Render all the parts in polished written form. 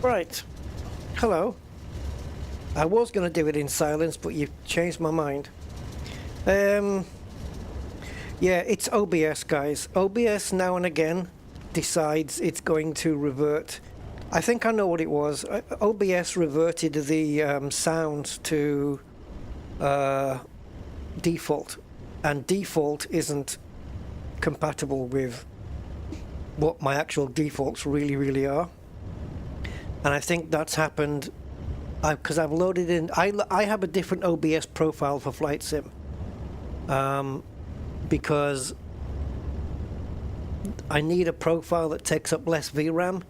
Right. Hello. I was going to do it in silence, but you've changed my mind. Yeah, it's OBS, guys. OBS now and again decides it's going to revert. I think I know what it was. OBS reverted the sound to default, and default isn't compatible with what my actual defaults really are. And I think that's happened because I've loaded in. I have a different OBS profile for Flight Sim because I need a profile that takes up less VRAM,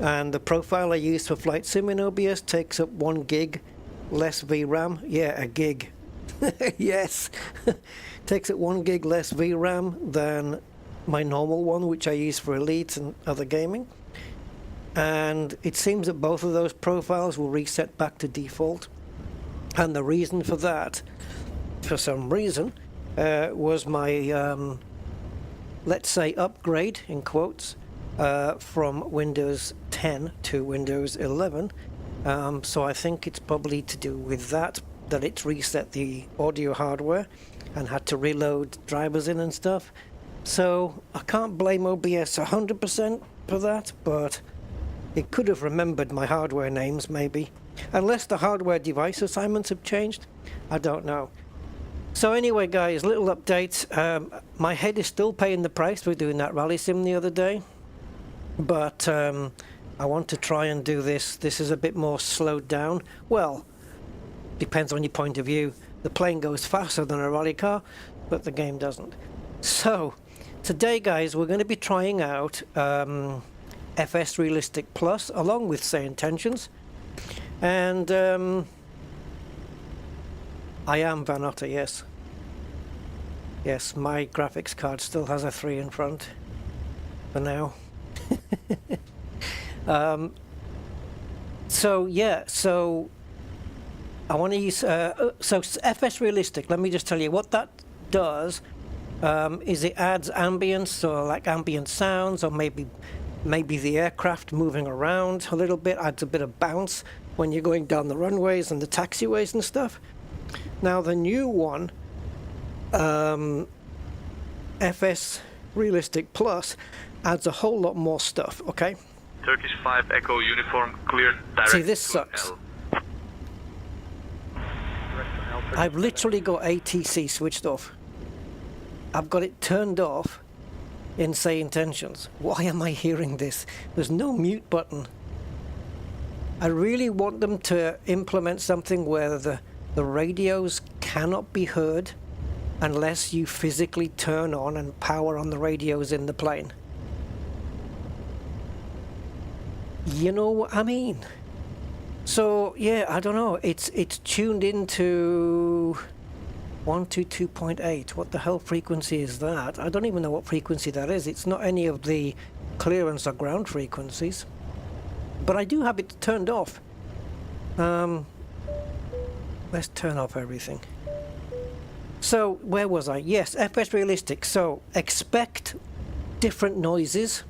and the profile I use for Flight Sim in OBS takes up 1 gig less VRAM. Yeah, a gig. Yes. Takes up 1 gig less VRAM than my normal one, which I use for Elite and other gaming. And it seems that both of those profiles will reset back to default. And the reason for that, for some reason, was my, let's say, upgrade, in quotes, from Windows 10 to Windows 11. So I think it's probably to do with that it's reset the audio hardware and had to reload drivers in and stuff. So I can't blame OBS 100% for that, but it could have remembered my hardware names, maybe. Unless the hardware device assignments have changed. I don't know. So anyway, guys, little update. My head is still paying the price for doing that rally sim the other day. But I want to try and do this. This is a bit more slowed down. Well, depends on your point of view. The plane goes faster than a rally car, but the game doesn't. So today, guys, we're going to be trying out FSRealistic Plus along with sayintentions, and I am Vanotta, yes, my graphics card still has a 3 in front for now. So I want to use so FSRealistic. Let me just tell you what that does. Is it adds ambience, or like ambient sounds, or maybe the aircraft moving around a little bit, adds a bit of bounce when you're going down the runways and the taxiways and stuff. Now the new one, FSRealistic Plus, adds a whole lot more stuff, okay? Turkish 5 Echo uniform cleared direct. See, this sucks. I've literally got ATC switched off. I've got it turned off in sayintentions. Why am I hearing this? There's no mute button. I really want them to implement something where the radios cannot be heard unless you physically turn on and power on the radios in the plane. You know what I mean? So yeah, I don't know. It's tuned into 122.8. What the hell frequency is that? I don't even know what frequency that is. It's not any of the clearance or ground frequencies. But I do have it turned off. Let's turn off everything. So where was I? Yes, FSRealistic. So expect different noises.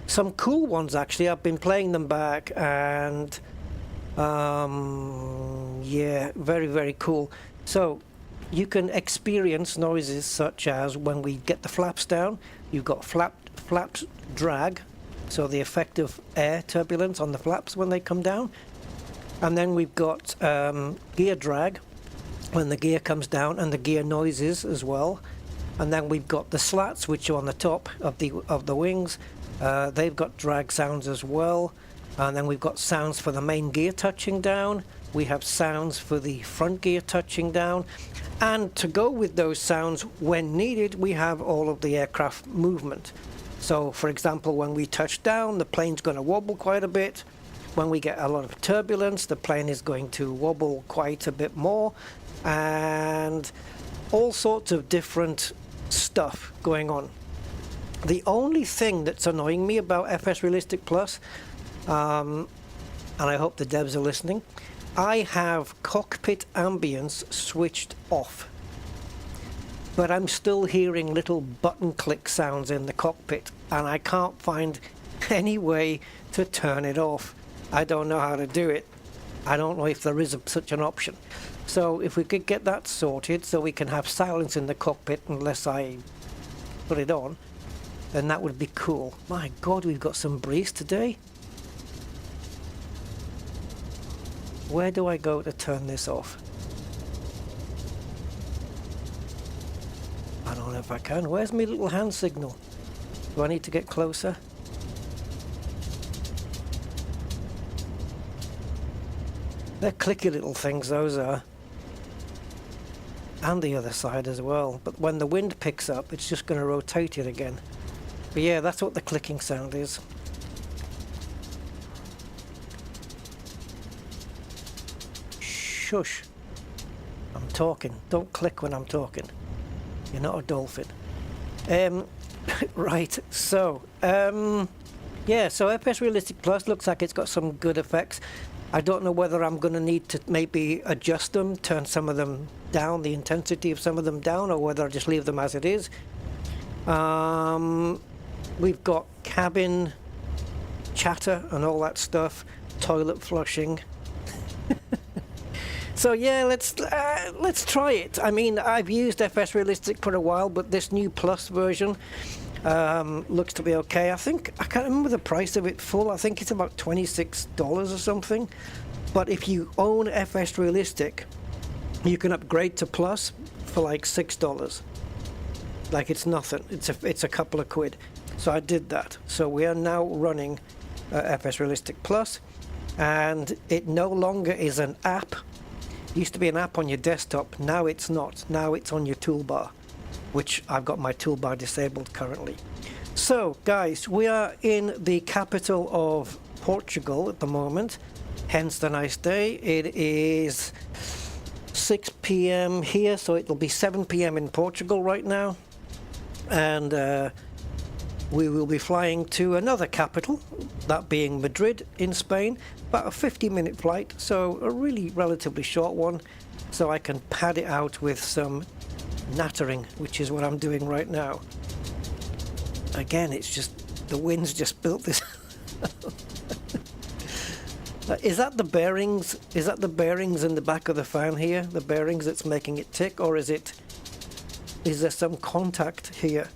Some cool ones actually. I've been playing them back, and yeah, very cool. So you can experience noises such as when we get the flaps down, you've got flaps drag, so the effect of air turbulence on the flaps when they come down. And then we've got gear drag when the gear comes down, and the gear noises as well. And then we've got the slats, which are on the top of the wings. They've got drag sounds as well. And then we've got sounds for the main gear touching down. We have sounds for the front gear touching down. And to go with those sounds, when needed, we have all of the aircraft movement. So, for example, when we touch down, the plane's going to wobble quite a bit. When we get a lot of turbulence, the plane is going to wobble quite a bit more. And all sorts of different stuff going on. The only thing that's annoying me about FSRealistic Plus, and I hope the devs are listening, I have cockpit ambience switched off, but I'm still hearing little button click sounds in the cockpit, and I can't find any way to turn it off. I don't know how to do it. I don't know if there is such an option. So if we could get that sorted so we can have silence in the cockpit unless I put it on, then that would be cool. My God, we've got some breeze today. Where do I go to turn this off? I don't know if I can. Where's my little hand signal? Do I need to get closer? They're clicky little things, those are. And the other side as well. But when the wind picks up, it's just going to rotate it again. But yeah, that's what the clicking sound is. Shush. I'm talking. Don't click when I'm talking. You're not a dolphin. Right, so yeah, so FSRealistic Plus looks like it's got some good effects. I don't know whether I'm going to need to maybe adjust them, turn some of them down, the intensity of some of them down, or whether I just leave them as it is. We've got cabin chatter and all that stuff, toilet flushing. So yeah, let's try it. I mean, I've used FSRealistic for a while, but this new Plus version looks to be okay. I can't remember the price of it full. I think it's about $26 or something. But if you own FSRealistic, you can upgrade to Plus for like $6. Like it's nothing. It's a couple of quid. So I did that. So we are now running FSRealistic Plus, and it no longer is an app. It used to be an app on your desktop. Now it's not. Now it's on your toolbar, which I've got my toolbar disabled currently. So guys, we are in the capital of Portugal at the moment, hence the nice day. It is 6 p.m. here, so it'll be 7 p.m. in Portugal right now, and we will be flying to another capital, that being Madrid in Spain. About a 50-minute flight, so a really relatively short one, so I can pad it out with some nattering, which is what I'm doing right now. Again, it's just the wind's just built this. Is that the bearings? Is that the bearings in the back of the fan here? The bearings that's making it tick, or is there some contact here?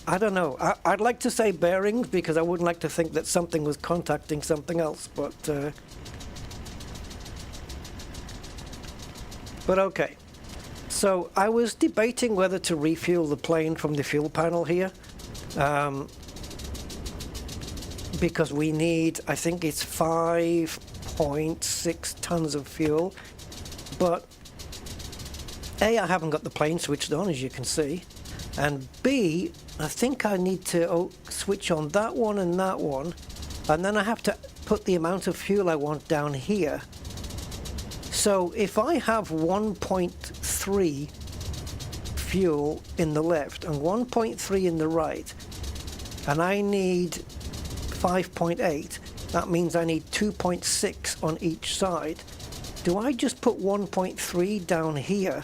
I don't know. I'd like to say bearings because I wouldn't like to think that something was contacting something else, but okay. So I was debating whether to refuel the plane from the fuel panel here, because we need, I think it's 5.6 tons of fuel, but A, I haven't got the plane switched on, as you can see, and B, I think I need to switch on that one, and then I have to put the amount of fuel I want down here. So if I have 1.3 fuel in the left and 1.3 in the right, and I need 5.8, that means I need 2.6 on each side. Do I just put 1.3 down here,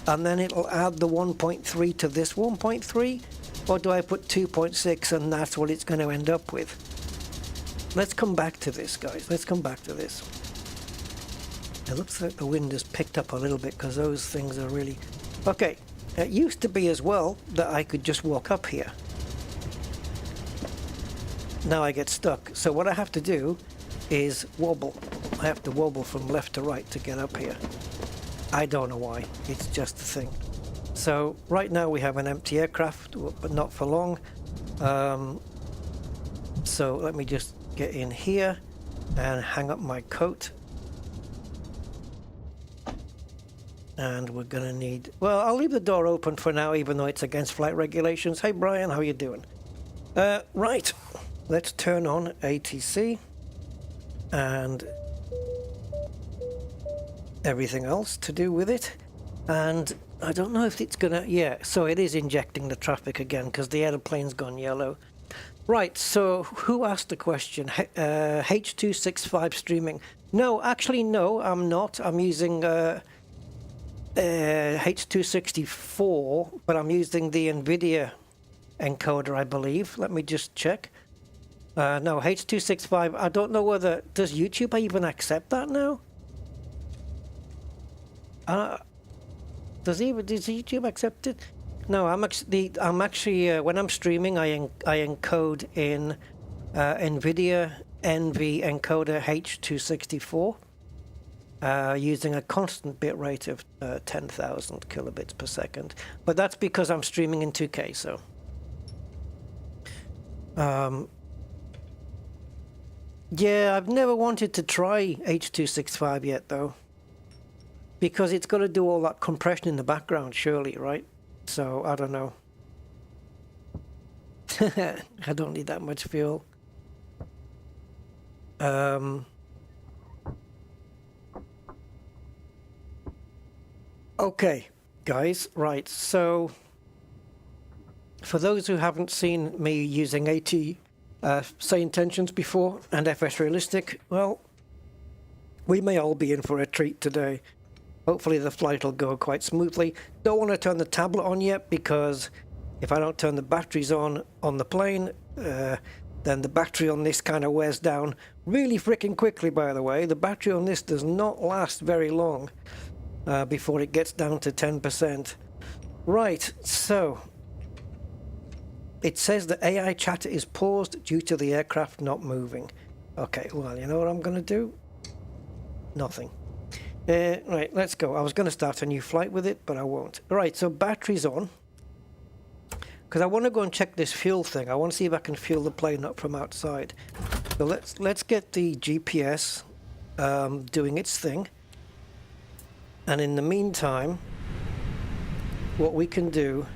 and then it'll add the 1.3 to this 1.3, or do I put 2.6 and that's what it's going to end up with? Let's come back to this, guys. Let's come back to this. It looks like the wind has picked up a little bit because those things are really... Okay, it used to be as well that I could just walk up here. Now I get stuck. So what I have to do is wobble. I have to wobble from left to right to get up here. I don't know why, it's just a thing. So right now we have an empty aircraft, but not for long. So let me just get in here and hang up my coat. And we're gonna need, well, I'll leave the door open for now, even though it's against flight regulations. Hey Brian, how you doing? Right, let's turn on ATC and everything else to do with it, and I don't know if it's gonna, yeah, so it is injecting the traffic again because the airplane's gone yellow. Right, so who asked the question? H265 streaming. No, actually no, I'm not. I'm using H264, but I'm using the Nvidia encoder, I believe. Let me just check. No, H.265. I don't know whether... Does YouTube even accept that now? Does YouTube accept it? No, I'm actually when I'm streaming, I encode in Nvidia NV encoder H.264 using a constant bit rate of 10,000 kilobits per second. But that's because I'm streaming in 2K, so. Yeah, I've never wanted to try H.265 yet, though. Because it's got to do all that compression in the background, surely, right? So, I don't know. I don't need that much fuel. Okay, guys, right, so... For those who haven't seen me using sayintentions before and FSRealistic, well, we may all be in for a treat today. Hopefully the flight will go quite smoothly. Don't want to turn the tablet on yet because if I don't turn the batteries on the plane, then the battery on this kind of wears down really freaking quickly, by the way. The battery on this does not last very long before it gets down to 10%. Right, so it says the AI chatter is paused due to the aircraft not moving. Okay, well, you know what I'm going to do? Nothing. Right, let's go. I was going to start a new flight with it, but I won't. Right, so battery's on. Because I want to go and check this fuel thing. I want to see if I can fuel the plane up from outside. So let's get the GPS doing its thing. And in the meantime, what we can do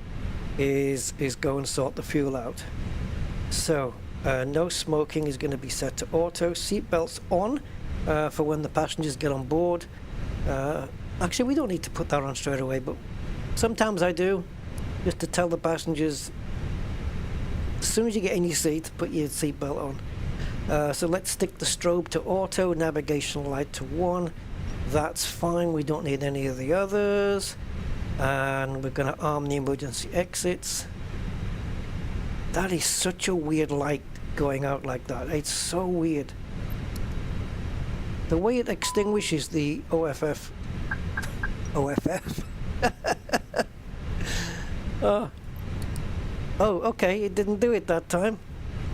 is go and sort the fuel out. So, no smoking is going to be set to auto. Seatbelts on for when the passengers get on board. Actually, we don't need to put that on straight away, but sometimes I do, just to tell the passengers, as soon as you get in your seat, put your seatbelt on. So let's stick the strobe to auto, navigational light to 1. That's fine, we don't need any of the others. And we're going to arm the emergency exits. That is such a weird light going out like that. It's so weird. The way it extinguishes the OFF. Oh, okay, it didn't do it that time.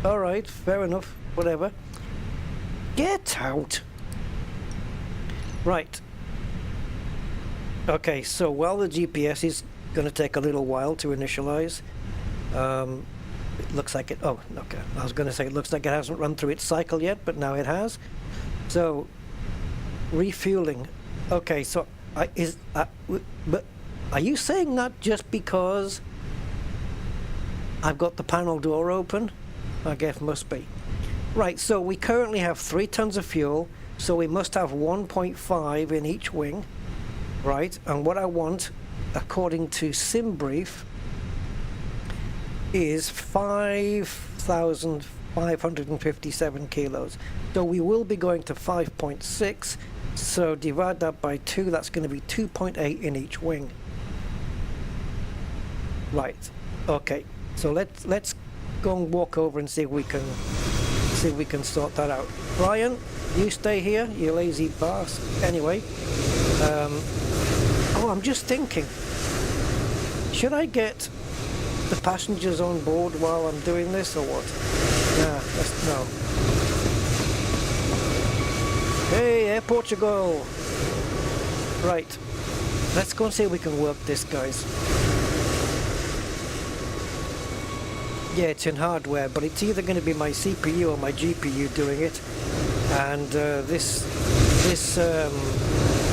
Alright, fair enough, whatever. Get out! Right. Okay, so while the GPS is going to take a little while to initialize, it looks like it... Oh, okay, I was going to say it looks like it hasn't run through its cycle yet, but now it has. So, refueling. Okay, so but are you saying that just because I've got the panel door open? I guess must be. Right, so we currently have 3 tons of fuel, so we must have 1.5 in each wing, right? And what I want, according to SimBrief, is 5,557 kilos. So we will be going to 5.6. So divide that by 2, that's going to be 2.8 in each wing. Right. Okay. So let's go and walk over and see if we can sort that out. Brian, you stay here, you lazy bastard. Anyway, oh, I'm just thinking, should I get the passengers on board while I'm doing this, or what? No. Hey, Air Portugal! Right, let's go and see if we can work this, guys. Yeah, it's in hardware, but it's either going to be my CPU or my GPU doing it. And this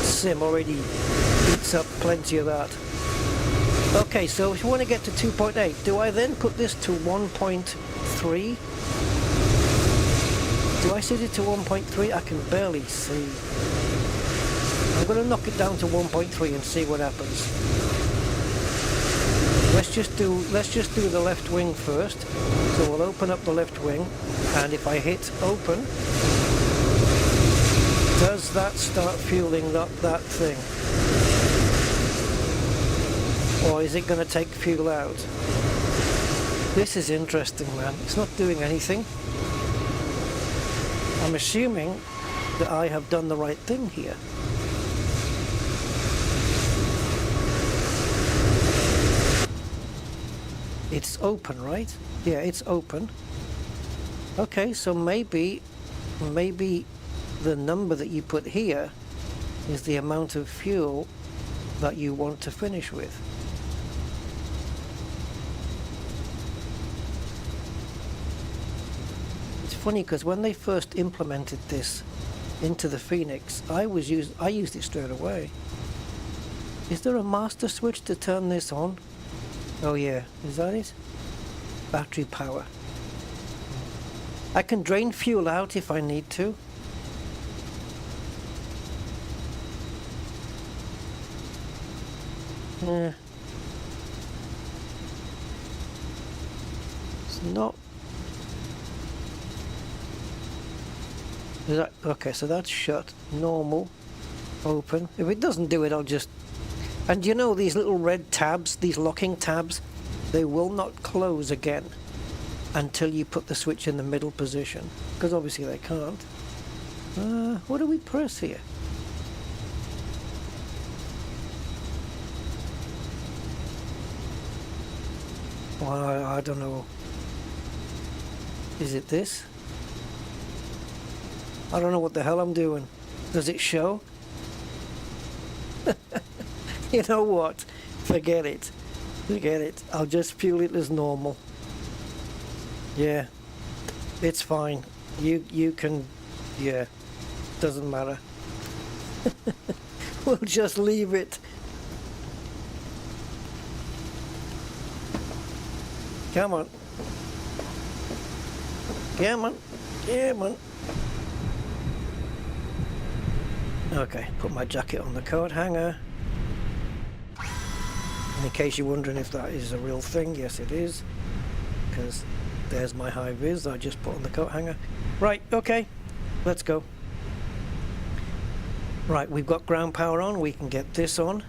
sim already eats up plenty of that. Okay, so if you want to get to 2.8, do I then put this to 1.3? Do I set it to 1.3? I can barely see. I'm going to knock it down to 1.3 and see what happens. Let's just do the left wing first. So we'll open up the left wing, and if I hit open, does that start fueling that thing? Or is it going to take fuel out? This is interesting, man. It's not doing anything. I'm assuming that I have done the right thing here. It's open, right? Yeah, it's open. Okay, so maybe the number that you put here is the amount of fuel that you want to finish with. It's funny because when they first implemented this into the Phoenix, I used it straight away. Is there a master switch to turn this on? Oh yeah, is that it? Battery power. I can drain fuel out if I need to. It's not. Is that okay? So that's shut. Normal. Open. If it doesn't do it, I'll just. And you know these little red tabs, these locking tabs, they will not close again until you put the switch in the middle position, because obviously they can't. What do we press here? Well, I don't know. Is it this? I don't know what the hell I'm doing. Does it show? You know what? Forget it. Forget it. I'll just fuel it as normal. Yeah. It's fine. You can... Yeah. Doesn't matter. We'll just leave it. Come on. Come on. Come on. Okay, put my jacket on the coat hanger. In case you're wondering if that is a real thing, yes it is. Because there's my high vis I just put on the coat hanger. Right, okay, let's go. Right, we've got ground power on, we can get this on.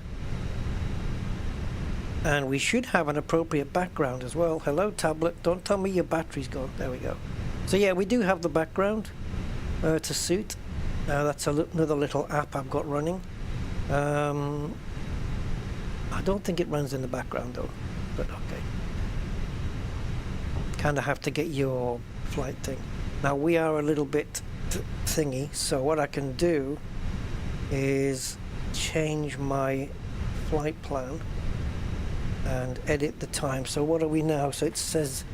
And we should have an appropriate background as well. Hello tablet, don't tell me your battery's gone. There we go. So yeah, we do have the background to suit. That's another little app I've got running. I don't think it runs in the background though, but okay. Kind of have to get your flight thing. Now we are a little bit thingy, so what I can do is change my flight plan and edit the time. So what are we now? So it says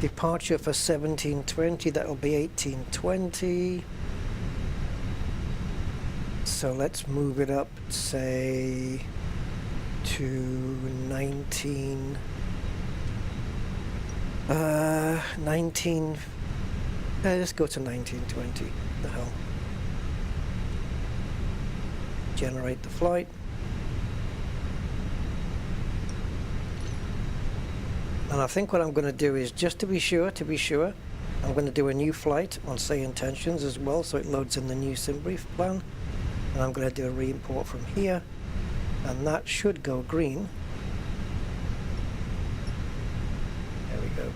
departure for 17:20, that'll be 18:20. So let's move it up, say to 19. Let's go to 19:20. The hell. Generate the flight. And I think what I'm going to do is, just to be sure, I'm going to do a new flight on Say Intentions as well, so it loads in the new sim brief plan. And I'm going to do a re-import from here, and that should go green. There we go.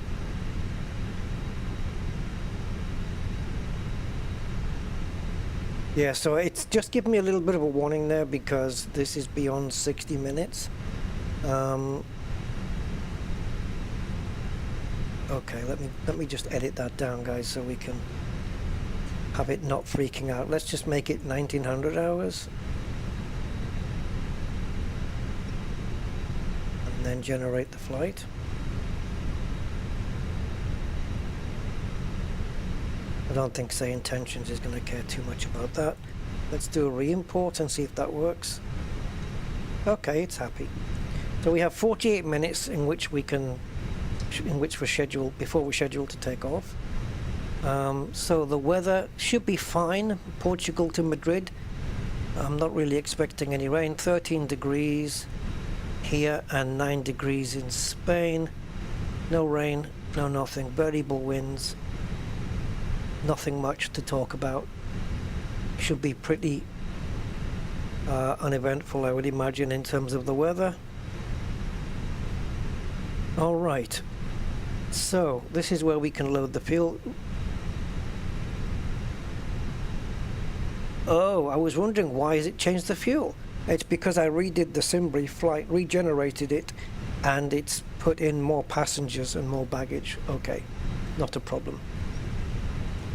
Yeah, so it's just giving me a little bit of a warning there because this is beyond 60 minutes. Okay, let me just edit that down, guys, so we can have it not freaking out. Let's just make it 1900 hours. And then generate the flight. I don't think Say Intentions is going to care too much about that. Let's do a re-import and see if that works. Okay, it's happy. So we have 48 minutes in which we're scheduled, before we're scheduled to take off. So the weather should be fine. Portugal to Madrid, I'm not really expecting any rain. 13 degrees here and 9 degrees in Spain. No rain, no nothing. Variable winds. Nothing much to talk about. Should be pretty uneventful, I would imagine, in terms of the weather. All right. So this is where we can load the fuel. Oh, I was wondering why has it changed the fuel? It's because I redid the Simbury flight, regenerated it, and it's put in more passengers and more baggage. Okay, not a problem.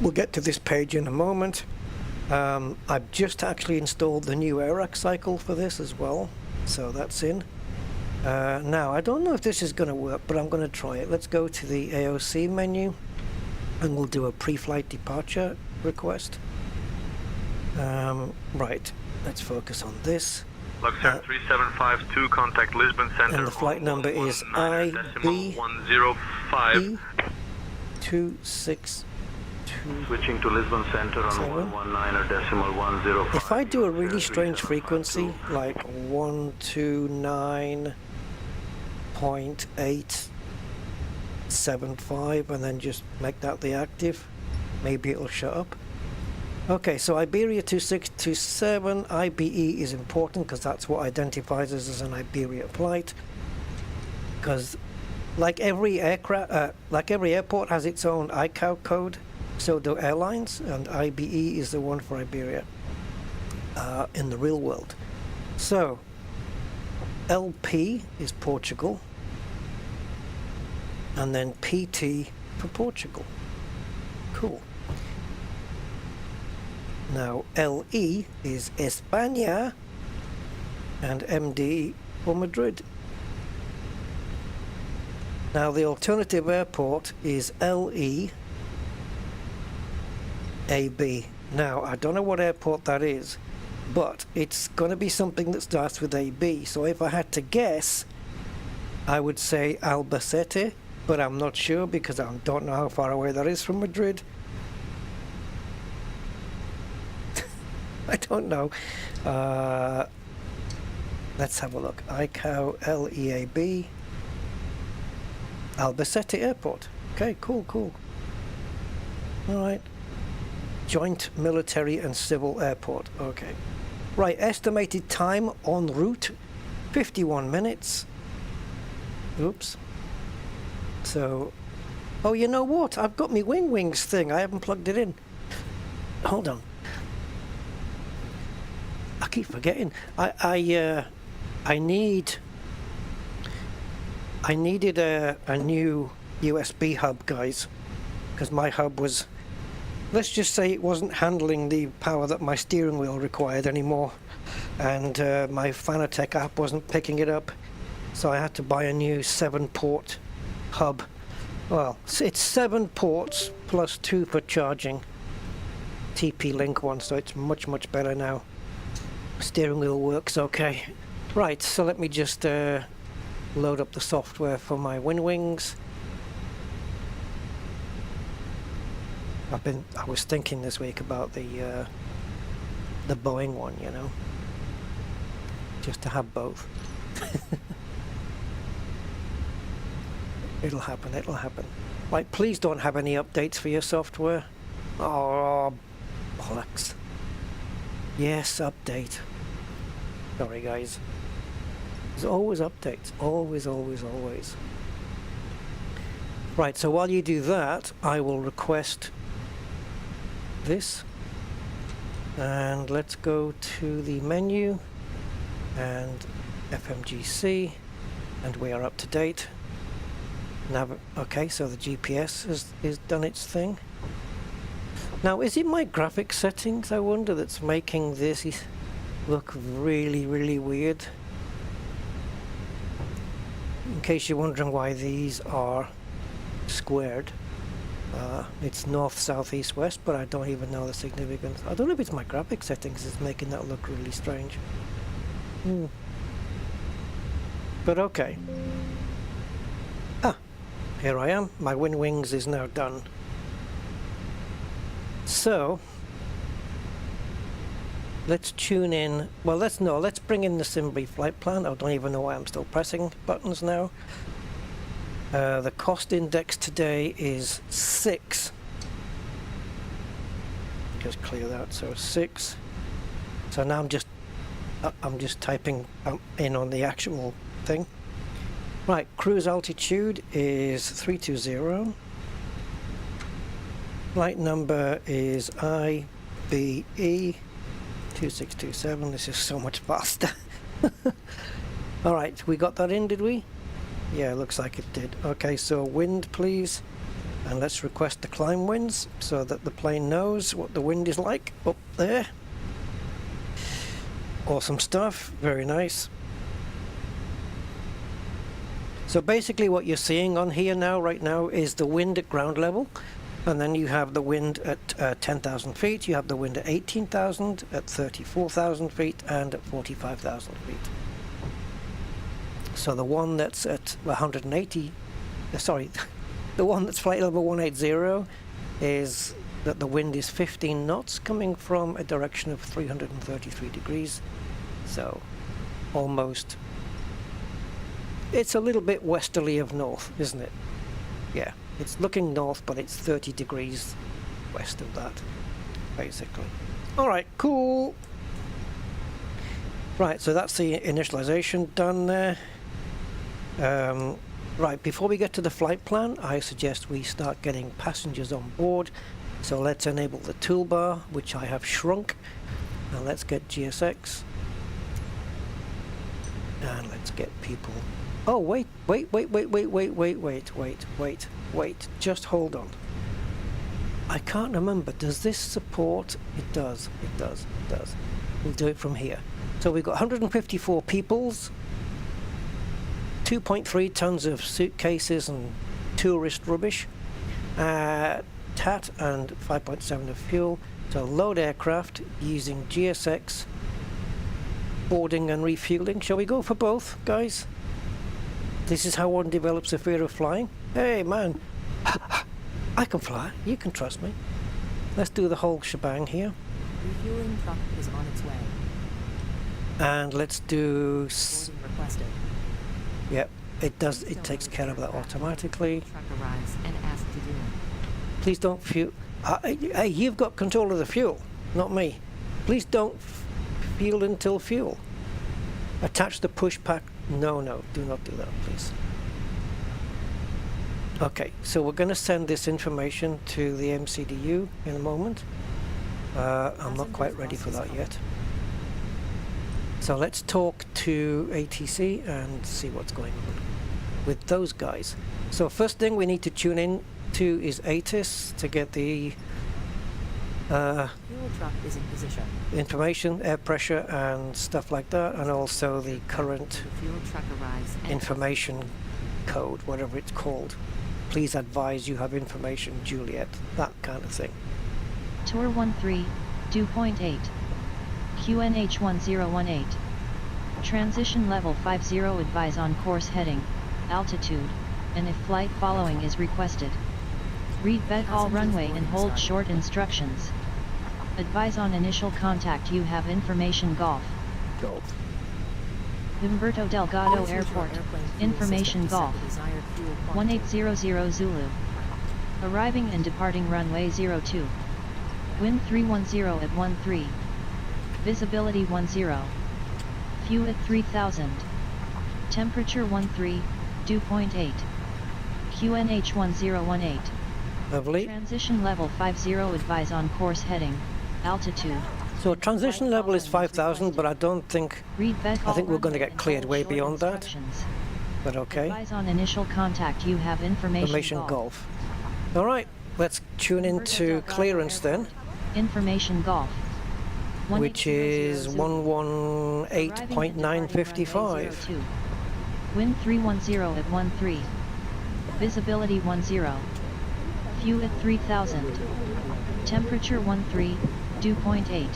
We'll get to this page in a moment. I've just actually installed the new AIRAC cycle for this as well, so that's in. Now, I don't know if this is going to work, but I'm going to try it. Let's go to the AOC menu, and we'll do a pre-flight departure request. Right, let's focus on this. Logitech 3752, contact Lisbon Center. And the flight number is IB105. 262. Switching to Lisbon Center on 119.105. If I do a really strange frequency, like 129.875, and then just make that the active, maybe it'll shut up. Okay, so Iberia 2627, IBE is important because that's what identifies us as an Iberia flight. Because like every aircraft, like every airport has its own ICAO code, so do airlines, and IBE is the one for Iberia in the real world. So LP is Portugal, and then PT for Portugal. Cool. Now LE is España, and MD for Madrid. Now the alternative airport is LE AB. Now I don't know what airport that is, but it's going to be something that starts with AB. So if I had to guess, I would say Albacete, but I'm not sure because I don't know how far away that is from Madrid. I don't know. Let's have a look. ICAO LEAB. Albacete Airport. Okay, cool. Alright. Joint Military and Civil Airport. Okay. Right, estimated time en route, 51 minutes. Oops. So, oh, you know what? I've got my wings thing. I haven't plugged it in. Hold on. I keep forgetting. I needed a new USB hub, guys, because my hub was, let's just say, it wasn't handling the power that my steering wheel required anymore, and my Fanatec app wasn't picking it up, so I had to buy a new 7-port hub. Well, it's 7 ports plus 2 for charging. TP-Link one, so it's much better now. Steering wheel works okay. Right, so let me just load up the software for my wings. I was thinking this week about the Boeing one, you know, just to have both. It'll happen. Right, please don't have any updates for your software. Oh, bollocks. Yes, update. Sorry, guys. There's always updates. Always. Right, so while you do that, I will request this. And let's go to the menu and FMGC, and we are up to date. Okay, so the GPS is done its thing. Now, is it my graphics settings, I wonder, that's making this look really weird? In case you're wondering why these are squared, it's north, south, east, west, but I don't even know the significance. I don't know if it's my graphics settings that's making that look really strange. But okay. Here I am. My wings is now done. So let's tune in. Well, let's bring in the Simbury flight plan. I don't even know why I'm still pressing buttons now. The cost index today is 6. Just clear that. So 6. So now I'm just typing in on the actual thing. Right, cruise altitude is 320. Flight number is IBE2627. This is so much faster. Alright, we got that in, did we? Yeah, looks like it did. Okay, so wind please. And let's request the climb winds so that the plane knows what the wind is like up there. Awesome stuff, very nice. So basically what you're seeing on here now, right now, is the wind at ground level. And then you have the wind at 10,000 feet, you have the wind at 18,000, at 34,000 feet, and at 45,000 feet. So the one that's at 180, sorry, the one that's flight level 180 is that the wind is 15 knots coming from a direction of 333 degrees. So almost, it's a little bit westerly of north, isn't it? Yeah, it's looking north, but it's 30 degrees west of that, basically. All right, cool. Right, so that's the initialization done there. Right, before we get to the flight plan, I suggest we start getting passengers on board. So let's enable the toolbar, which I have shrunk. And let's get GSX. And let's get people. Oh, wait, just hold on. I can't remember, does this support? It does. We'll do it from here. So we've got 154 peoples, 2.3 tons of suitcases and tourist rubbish, TAT and 5.7 of fuel. So load aircraft using GSX, boarding and refueling. Shall we go for both, guys? This is how one develops a fear of flying. Hey man, I can fly, you can trust me. Let's do the whole shebang here. Refueling truck is on its way. And let's do... Boarding requested. Yep, it does. It takes care of that automatically. Truck arrives and asks to do. Please don't fuel. Hey, you've got control of the fuel, not me. Please don't fuel until fuel. Attach the push pack. No, do not do that, please. Okay, so we're going to send this information to the MCDU in a moment. I'm not quite ready for that yet. So let's talk to ATC and see what's going on with those guys. So first thing we need to tune in to is ATIS to get the Fuel truck is in position. information, air pressure and stuff like that, and also the current The fuel truck arrives and information code, whatever it's called. Please advise you have information, Juliet, that kind of thing. Tour 13, 2.8. QNH 1018. Transition level 50, advise on course heading, altitude, and if flight following is requested. Read bet all runway and hold short instructions. Advise on initial contact, you have information Golf. Golf. Humberto Delgado Airport, information Golf. 1800 Zulu. Arriving and departing runway 02. Wind 310 at 13. Visibility 10. Fuel at 3000. Temperature 13, 2.8. QNH 1018. Lovely. Transition level 50, advise on course heading, altitude. So transition level is 5,000, but I don't think, I think we're going to get cleared way beyond that. But okay. Advise on initial contact, you have information Golf. All right, let's tune into clearance then, Information Golf. which is 118.955. Wind 310 at 13. Visibility 10. Fuel at 3000. Temperature 13, 2.8.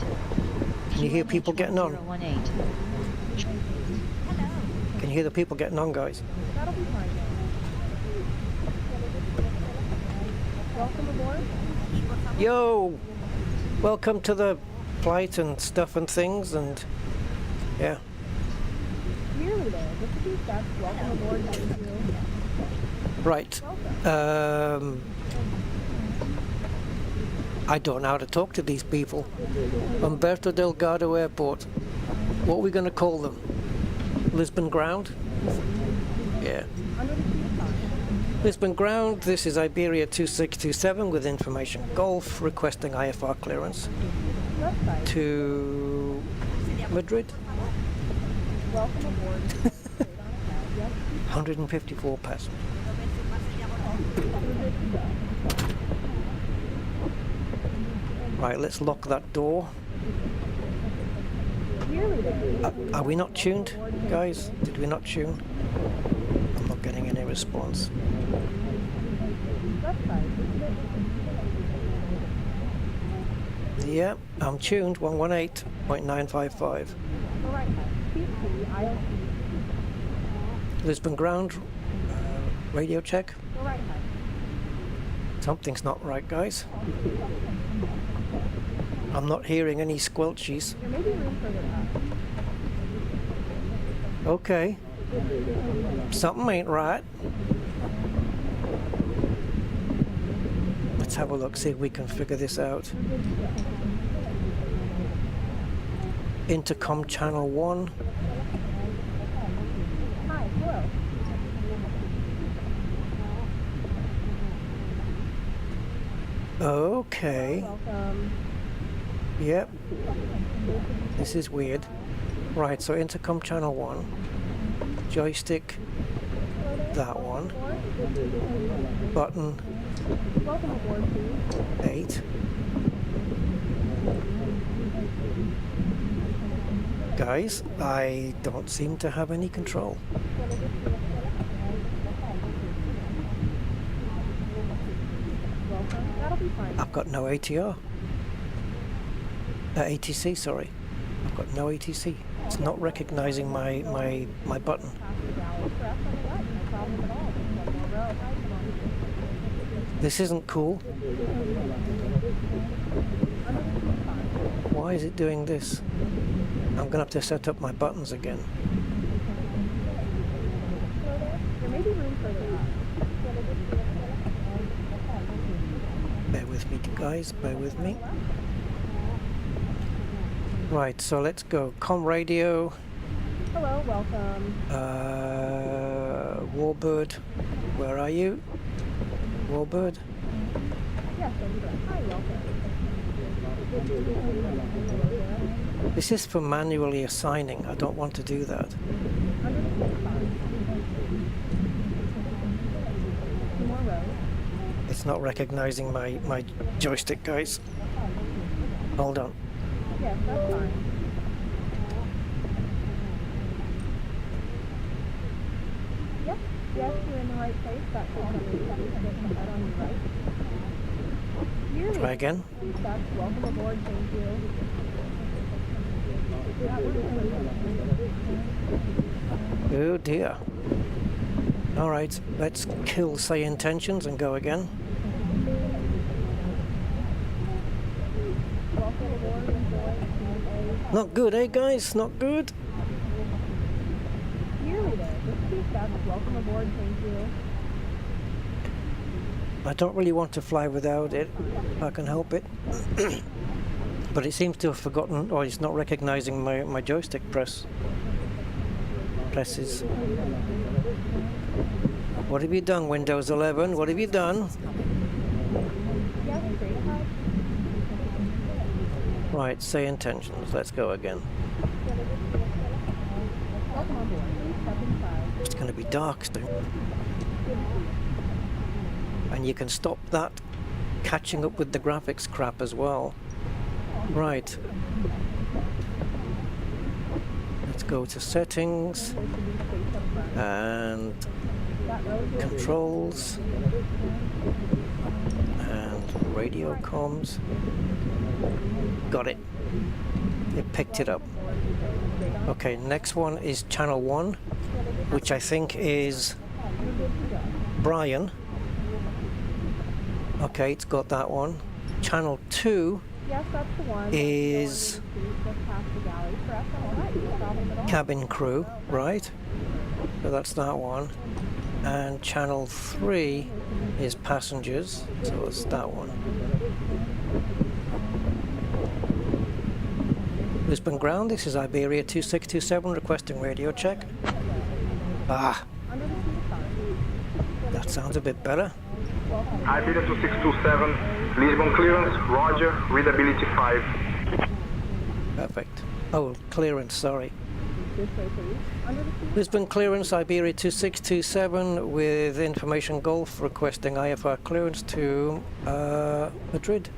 Can you hear people getting on? 018. Can you hear the people getting on, guys? That'll be fine. Welcome aboard. Yo! Welcome to the flight and stuff and things, and yeah. Nearly there. Just a few steps. Welcome aboard. Thank you. Right. I don't know how to talk to these people. Humberto Delgado Airport. What are we going to call them? Lisbon ground? Yeah. Under the seat car. Lisbon ground, this is Iberia 2627 with information Golf, requesting IFR clearance Left side. to Madrid. Welcome aboard. Straight on ahead. Yes, 154 passengers. Right, let's lock that door. nearly there. Are we not tuned, guys? Did we not tune? I'm not getting any response. Left side. Yeah, I'm tuned, 118.955. Go right side. Seat 3, aisle Lisbon ground, radio check. C. Go right side. Something's not right, guys. I'm not hearing any squelchies. There may be room further up. Okay. Something ain't right. Let's have a look, see if we can figure this out. Intercom channel 1. Hi, hello. Okay. Welcome. Yep. This is weird. Right, so intercom channel 1. Joystick. That one. Button Welcome aboard, please. 8. Guys, I don't seem to have any control. Welcome. That'll be fine. I've got no ATR. ATC, sorry. I've got no ATC. It's not recognizing my button. Past the galley. Press on the right. No problem at all. Just one more row. Hi, come on. This isn't cool. Under the seat car. Why is it doing this? I'm gonna have to set up my buttons again. Hello there. There may be room further up. Bear with me, guys. Bear with me. Right, so let's go. Com radio. Hello, welcome. WarBRD. Where are you? WarBRD. Yes, over there. Hi, welcome. This is for manually assigning. I don't want to do that. Under the seat car. 2 more rows. It's not recognizing my joystick, guys. Hold on. Yes, that's fine. Yep. Yes, you're in the right place. That should come in. Head on your right. Nearly. Try again. That's welcome aboard. Thank you. Yeah, we're Oh dear. Alright, let's kill say intentions and go again. welcome aboard. Enjoy. Not good, eh guys? Not good. Nearly there. Just keep that. Welcome aboard. Thank you. I don't really want to fly without it, if I can help it. But it seems to have forgotten, or it's not recognizing my joystick presses. What have you done, Windows 11? What have you done? Yes, straight ahead. Right, say intentions. Let's go again. Welcome on board. Please step inside. It's going to be dark soon. And you can stop that catching up with the graphics crap as well. Right. Let's go to settings and controls and radio comms. Got it. It picked it up. Okay, next one is channel 1, which I think is Brian. Okay, it's got that one. Channel 2 Yes, that's the one. is Just past the galley. Press on the right. No problem at all. cabin crew, right? So that's that one. And channel 3 is passengers, so it's that one. Lisbon ground, this is Iberia 2627 requesting radio check. Ah, Under the seat car. That sounds a bit better. Iberia 2627, Lisbon clearance, Roger, readability 5. Perfect. Oh, clearance, sorry. Lisbon clearance, Iberia 2627 with information Golf requesting IFR clearance to Madrid.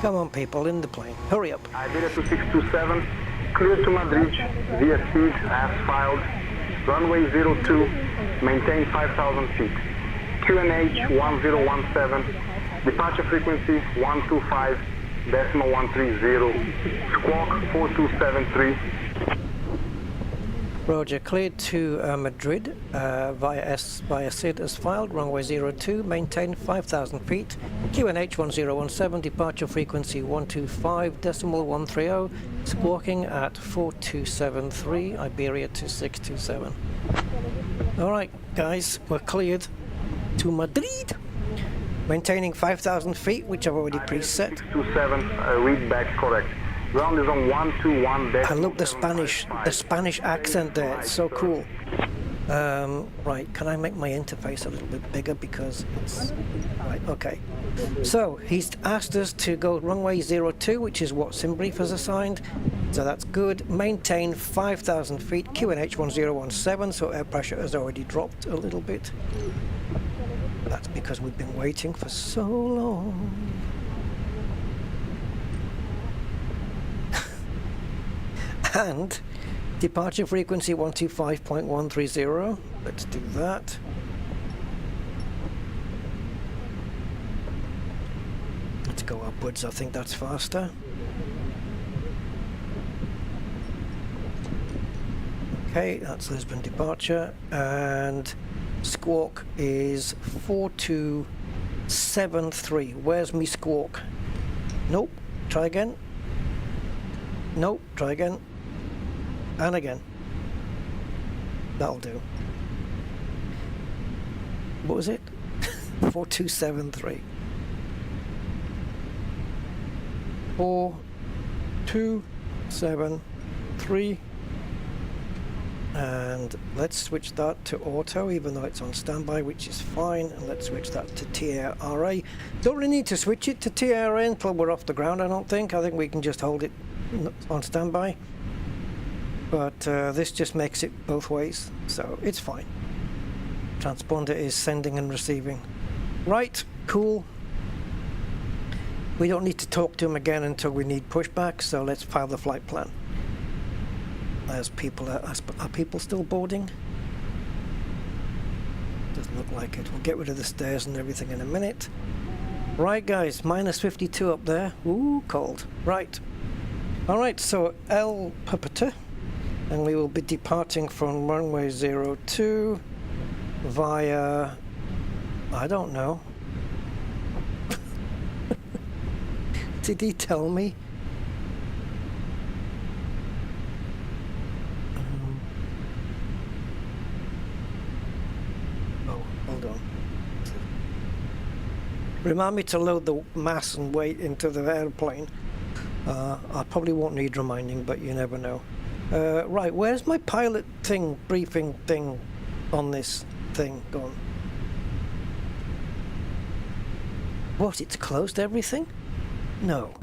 Come on people, in the plane. Hurry up. Iberia 2627, clear to Madrid, via SIG as filed, runway 02, maintain 5,000 feet. QNH 1017, departure frequency 125.130, squawk 4273. Roger, cleared to Madrid via SID as filed, runway 02, maintain 5,000 feet, QNH 1017, departure frequency 125.130, squawking at 4273, Iberia 2627. Alright guys, we're cleared to Madrid, maintaining 5,000 feet, which I've already preset. 627, read back correct. Ground is on 121. I love the Spanish accent there. It's so cool. Right, can I make my interface a little bit bigger because it's right? Okay. So he's asked us to go runway 02, which is what SimBrief has assigned. So that's good. Maintain 5,000 feet. QNH 1017. So air pressure has already dropped a little bit. That's because we've been waiting for so long. And departure frequency 125.130. Let's do that. Let's go upwards. I think that's faster. Okay, that's Lisbon departure. And squawk is 4273. Where's me squawk? Nope. Try again. Nope. Try again. And again. That'll do. What was it? 4273. 4273. And let's switch that to auto, even though it's on standby, which is fine. And let's switch that to TRA. Don't really need to switch it to TRA until we're off the ground, I don't think. I think we can just hold it on standby. But this just makes it both ways, so it's fine. Transponder is sending and receiving. Right, cool. We don't need to talk to him again until we need pushback, so let's file the flight plan. As people are people still boarding? Doesn't look like it. We'll get rid of the stairs and everything in a minute. Right guys, minus 52 up there. Ooh, cold. Right. Alright, so El Puppeter. And we will be departing from runway 02 via, I don't know. Did he tell me? Oh, hold on. Remind me to load the mass and weight into the airplane. I probably won't need reminding, but you never know. Right, where's my pilot thing, briefing thing on this thing gone? What, it's closed everything? No.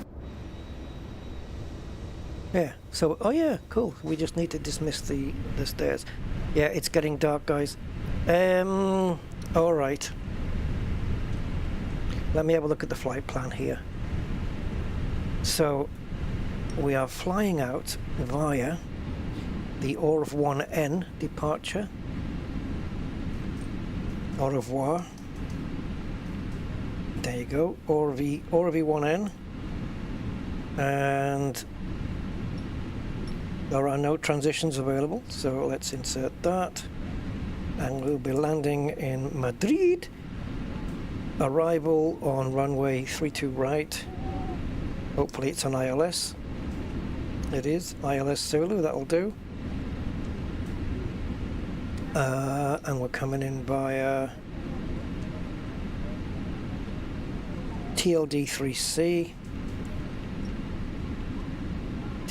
Yeah, so, oh yeah, cool. We just need to dismiss the stairs. Yeah, it's getting dark, guys. Alright. Let me have a look at the flight plan here. So, we are flying out via the Au revoir 1N departure. Au revoir. There you go. Au revoir 1N. And there are no transitions available, so let's insert that. And we'll be landing in Madrid. Arrival on runway 32 right. Hopefully it's on ILS. It is. ILS Zulu, that'll do. And we're coming in via TLD 3C.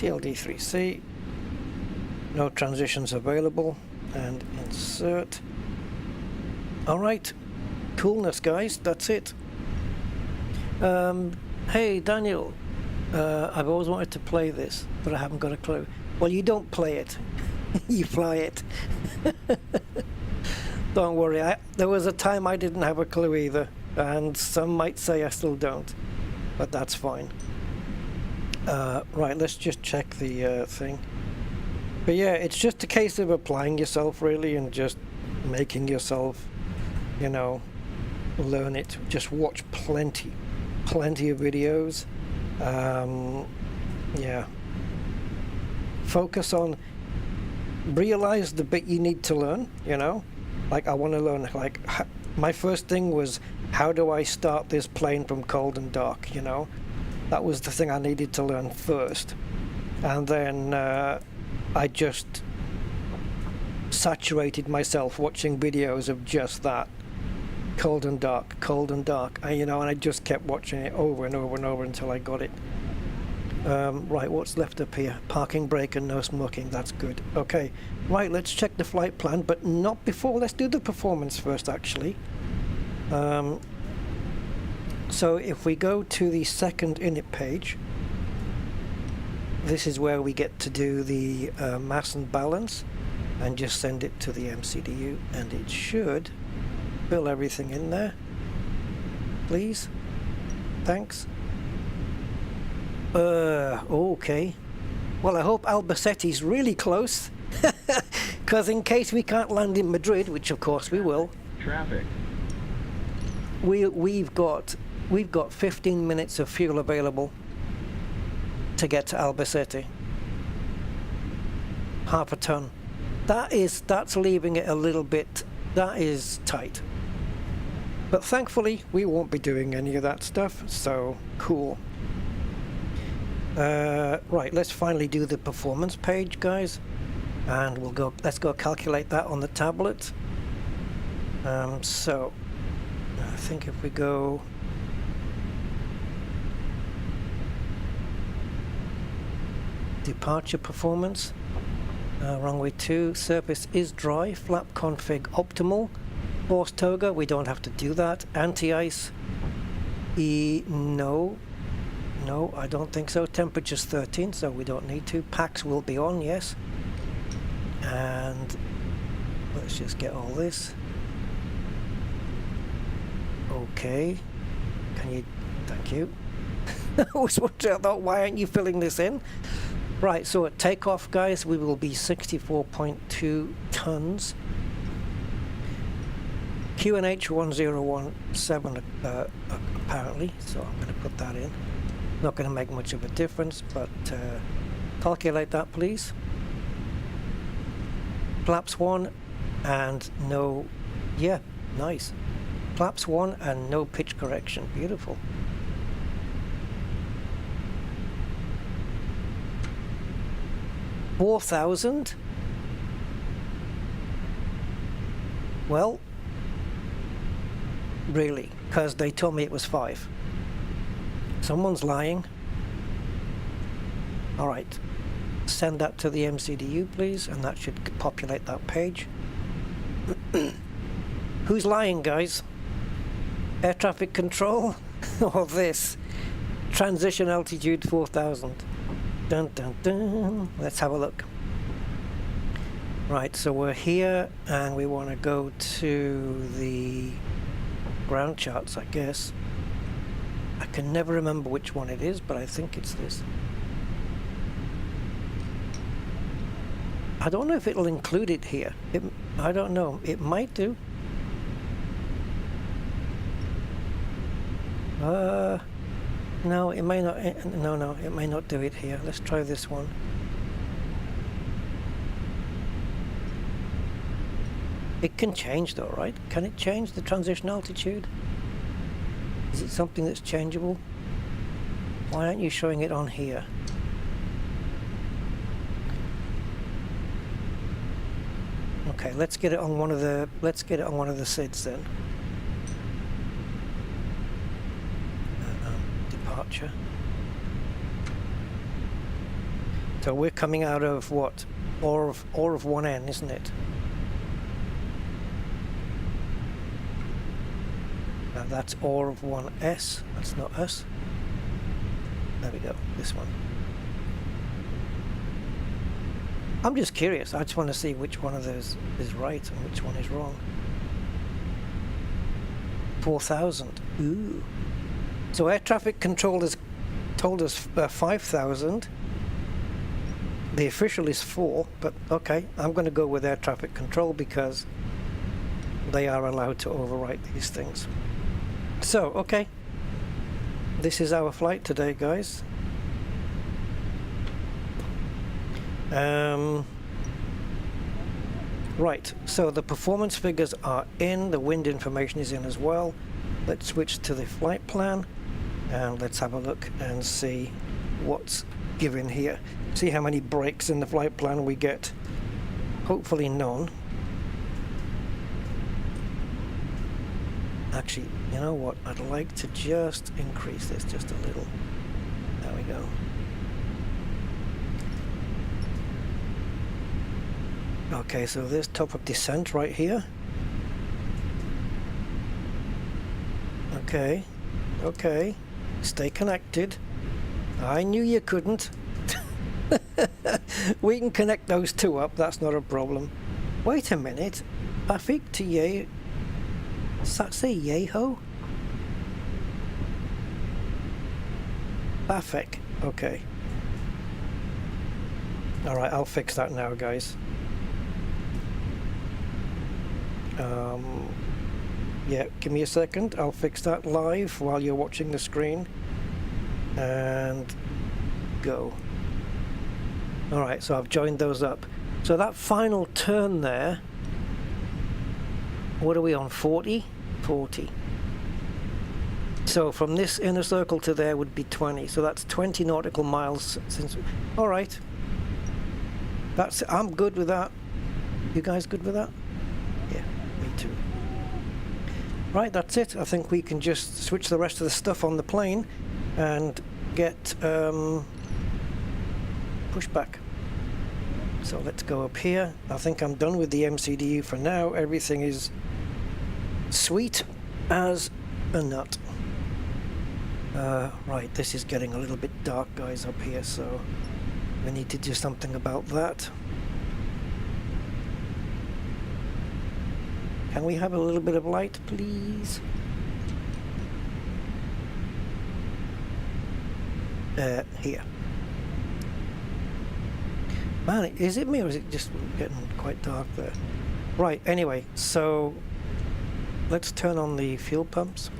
TLD3C, no transitions available, and insert. Alright, coolness guys, that's it. Hey Daniel, I've always wanted to play this, but I haven't got a clue. Well, you don't play it, you fly it. Don't worry, there was a time I didn't have a clue either, and some might say I still don't, but that's fine. Right, let's just check the thing. But yeah, it's just a case of applying yourself really, and just making yourself, you know, learn it. Just watch plenty of videos. Yeah. Focus on, realize the bit you need to learn, you know? Like, I want to learn, like, my first thing was, how do I start this plane from cold and dark, you know? That was the thing I needed to learn first. And then I just saturated myself watching videos of just that. Cold and dark, you know, and I just kept watching it over and over and over until I got it. Right, what's left up here? Parking brake and no smoking, that's good. Okay, right, let's check the flight plan, but not before. Let's do the performance first, actually. So if we go to the second init page, this is where we get to do the mass and balance, and just send it to the MCDU, and it should fill everything in there. Please. Thanks. Okay. Well, I hope Albacete's really close, because in case we can't land in Madrid, which of course we will. Traffic. We've got 15 minutes of fuel available to get to Albacete. Half a ton. That's leaving it a little bit. That is tight. But thankfully, we won't be doing any of that stuff. So cool. Right, let's finally do the performance page, guys, and let's go calculate that on the tablet. So I think if we go departure performance, runway 2, surface is dry, flap config optimal, force toga, we don't have to do that, anti-ice, no, I don't think so. Temperature's 13, so we don't need to. Packs will be on, yes. And let's just get all this. Okay. Can you... Thank you. I was wondering, I thought, why aren't you filling this in? Right, so at takeoff, guys, we will be 64.2 tons. QNH 1017 apparently, so I'm going to put that in. Not going to make much of a difference, but calculate that, please. Flaps 1 and no... Yeah, nice. Flaps 1 and no pitch correction. Beautiful. $4,000? Well, really, because they told me it was 5. Someone's lying. Alright, send that to the MCDU, please, and that should populate that page. Who's lying, guys? Air traffic control? Or this? Transition altitude 4,000. Dun dun dun. Let's have a look. Right, so we're here, and we want to go to the ground charts, I guess. I can never remember which one it is, but I think it's this. I don't know if it'll include it here. I don't know. It might do. No, it may not. No, it may not do it here. Let's try this one. It can change though, right? Can it change the transition altitude? Is it something that's changeable? Why aren't you showing it on here? Okay, let's get it on one of the SIDs then. Departure. So we're coming out of what? Or of 1N, isn't it? Now that's or of 1S. That's not us. There we go. This one. I'm just curious. I just want to see which one of those is right and which one is wrong. 4,000. Ooh. So air traffic control has told us 5,000. The official is 4, but okay, I'm going to go with air traffic control because they are allowed to overwrite these things. So, okay. This is our flight today, guys. Right, so the performance figures are in, the wind information is in as well. Let's switch to the flight plan and let's have a look and see what's given here. See how many breaks in the flight plan we get. Hopefully none. Actually, you know what? I'd like to just increase this just a little. There we go. Okay, so there's top of descent right here. Okay, okay. Stay connected. I knew you couldn't. We can connect those two up, that's not a problem. Wait a minute. Pafik to Ye. Does that say Yeho? Pafik. Okay. Alright, I'll fix that now, guys. Yeah, give me a second. I'll fix that live while you're watching the screen. And go. Alright, so I've joined those up. So that final turn there, what are we on, 40? 40. So from this inner circle to there would be 20. So that's 20 nautical miles since... Alright. I'm good with that. You guys good with that? Yeah, me too. Right, that's it. I think we can just switch the rest of the stuff on the plane and get pushback. So let's go up here. I think I'm done with the MCDU for now. Everything is sweet as a nut. Right, this is getting a little bit dark, guys, up here, so we need to do something about that. Can we have a little bit of light, please? Here. Man, is it me or is it just getting quite dark there? Right, anyway, so let's turn on the fuel pumps.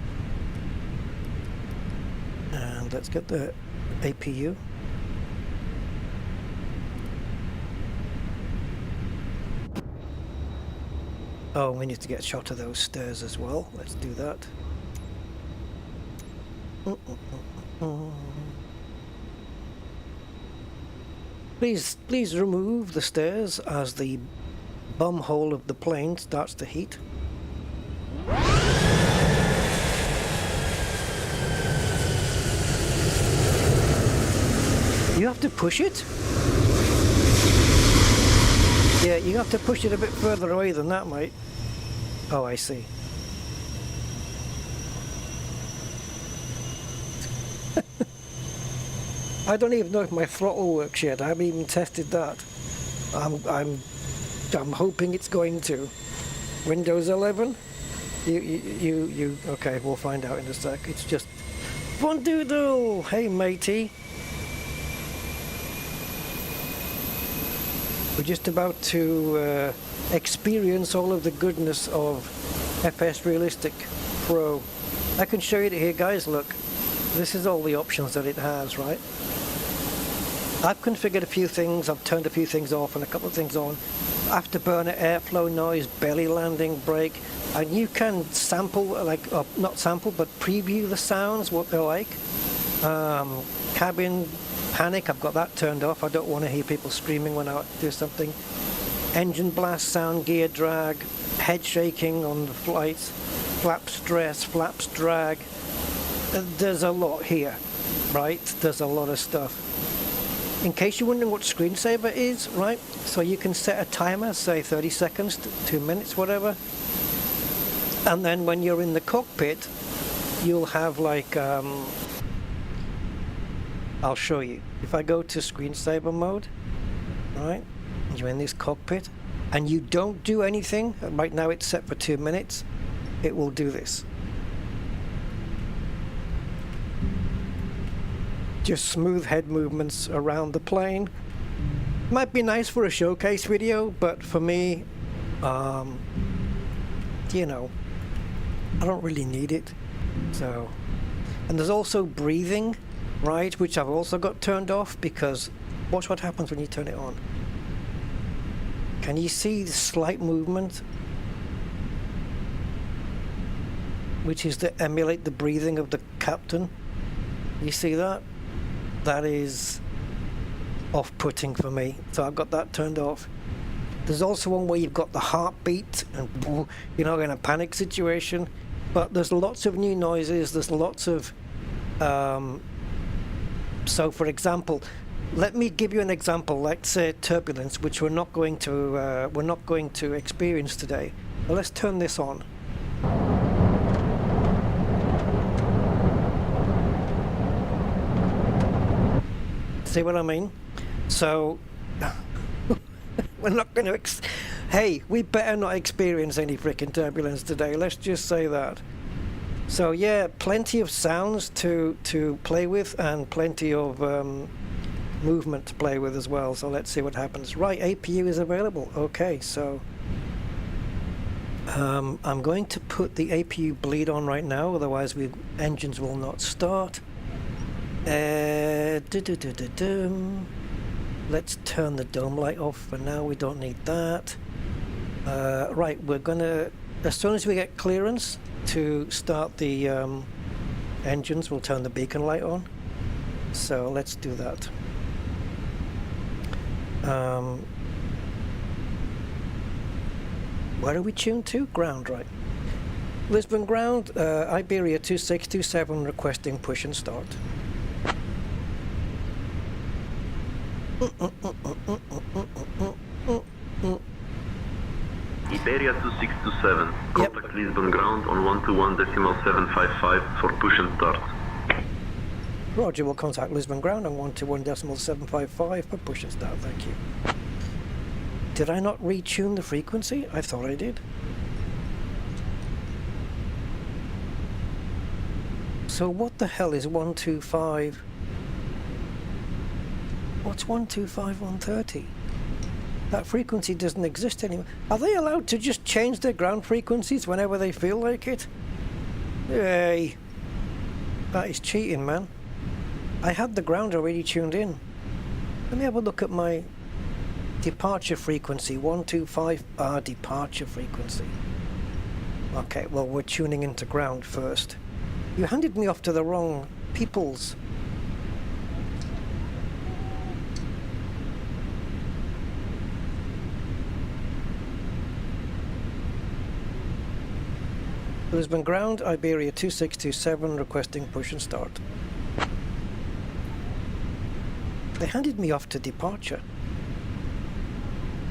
And let's get the APU. Oh, we need to get a shot of those stairs as well. Let's do that. Please remove the stairs as the bum hole of the plane starts to heat. You have to push it? Yeah, you have to push it a bit further away than that, mate. Oh, I see. I don't even know if my throttle works yet. I haven't even tested that. I'm hoping it's going to. Windows 11? You okay, we'll find out in a sec. It's just fun doodle! Hey matey. We're just about to experience all of the goodness of FSRealistic Pro. I can show you it here, guys, look. This is all the options that it has, right? I've configured a few things, I've turned a few things off and a couple of things on. Afterburner, airflow noise, belly landing brake, and you can sample, like, not sample, but preview the sounds, what they're like. Cabin panic, I've got that turned off. I don't want to hear people screaming when I do something. Engine blast sound, gear drag, head shaking on the flights, flaps stress, flaps drag. There's a lot here, right? There's a lot of stuff. in case you're wondering what screensaver is, right? So you can set a timer, say 30 seconds, 2 minutes, whatever. And then when you're in the cockpit, you'll have like, I'll show you. If I go to screensaver mode, right? You're in this cockpit and you don't do anything. Right now it's set for 2 minutes. It will do this. Just smooth head movements around the plane. Might be nice for a showcase video, but for me, you know, I don't really need it. So, and there's also breathing, right, which I've also got turned off, because watch what happens when you turn it on. Can you see the slight movement, which is to emulate the breathing of the captain? You see that? That is off-putting for me, so I've got that turned off. There's also one where you've got the heartbeat and, you know, in a panic situation, but there's lots of new noises, there's lots of so for example, let me give you an example, let's say turbulence, which we're not going to experience today. Well, let's turn this on. See what I mean? So we're not going to hey, we better not experience any freaking turbulence today, let's just say that. So yeah, plenty of sounds to play with, and plenty of movement to play with as well. So let's see what happens. Right, APU is available. Okay, so I'm going to put the APU bleed on right now, otherwise engines will not start. Let's turn the dome light off for now, we don't need that. Right, we're gonna, as soon as we get clearance to start the engines, we'll turn the beacon light on. So let's do that. Where are we tuned to? Ground, right. Lisbon ground, Iberia 2627 requesting push and start. Iberia 2627, contact Lisbon ground on 121.755 for push and start. Roger, we'll contact Lisbon ground on 121.755 for push and start, thank you. Did I not retune the frequency? I thought I did. So what the hell is 125? What's 125.130? That frequency doesn't exist anymore. Are they allowed to just change their ground frequencies whenever they feel like it? Hey, that is cheating, man. I had the ground already tuned in. Let me have a look at my departure frequency. 125, departure frequency. Okay, well, we're tuning into ground first. You handed me off to the wrong peoples. Lisbon ground, Iberia 2627 requesting push and start. They handed me off to departure.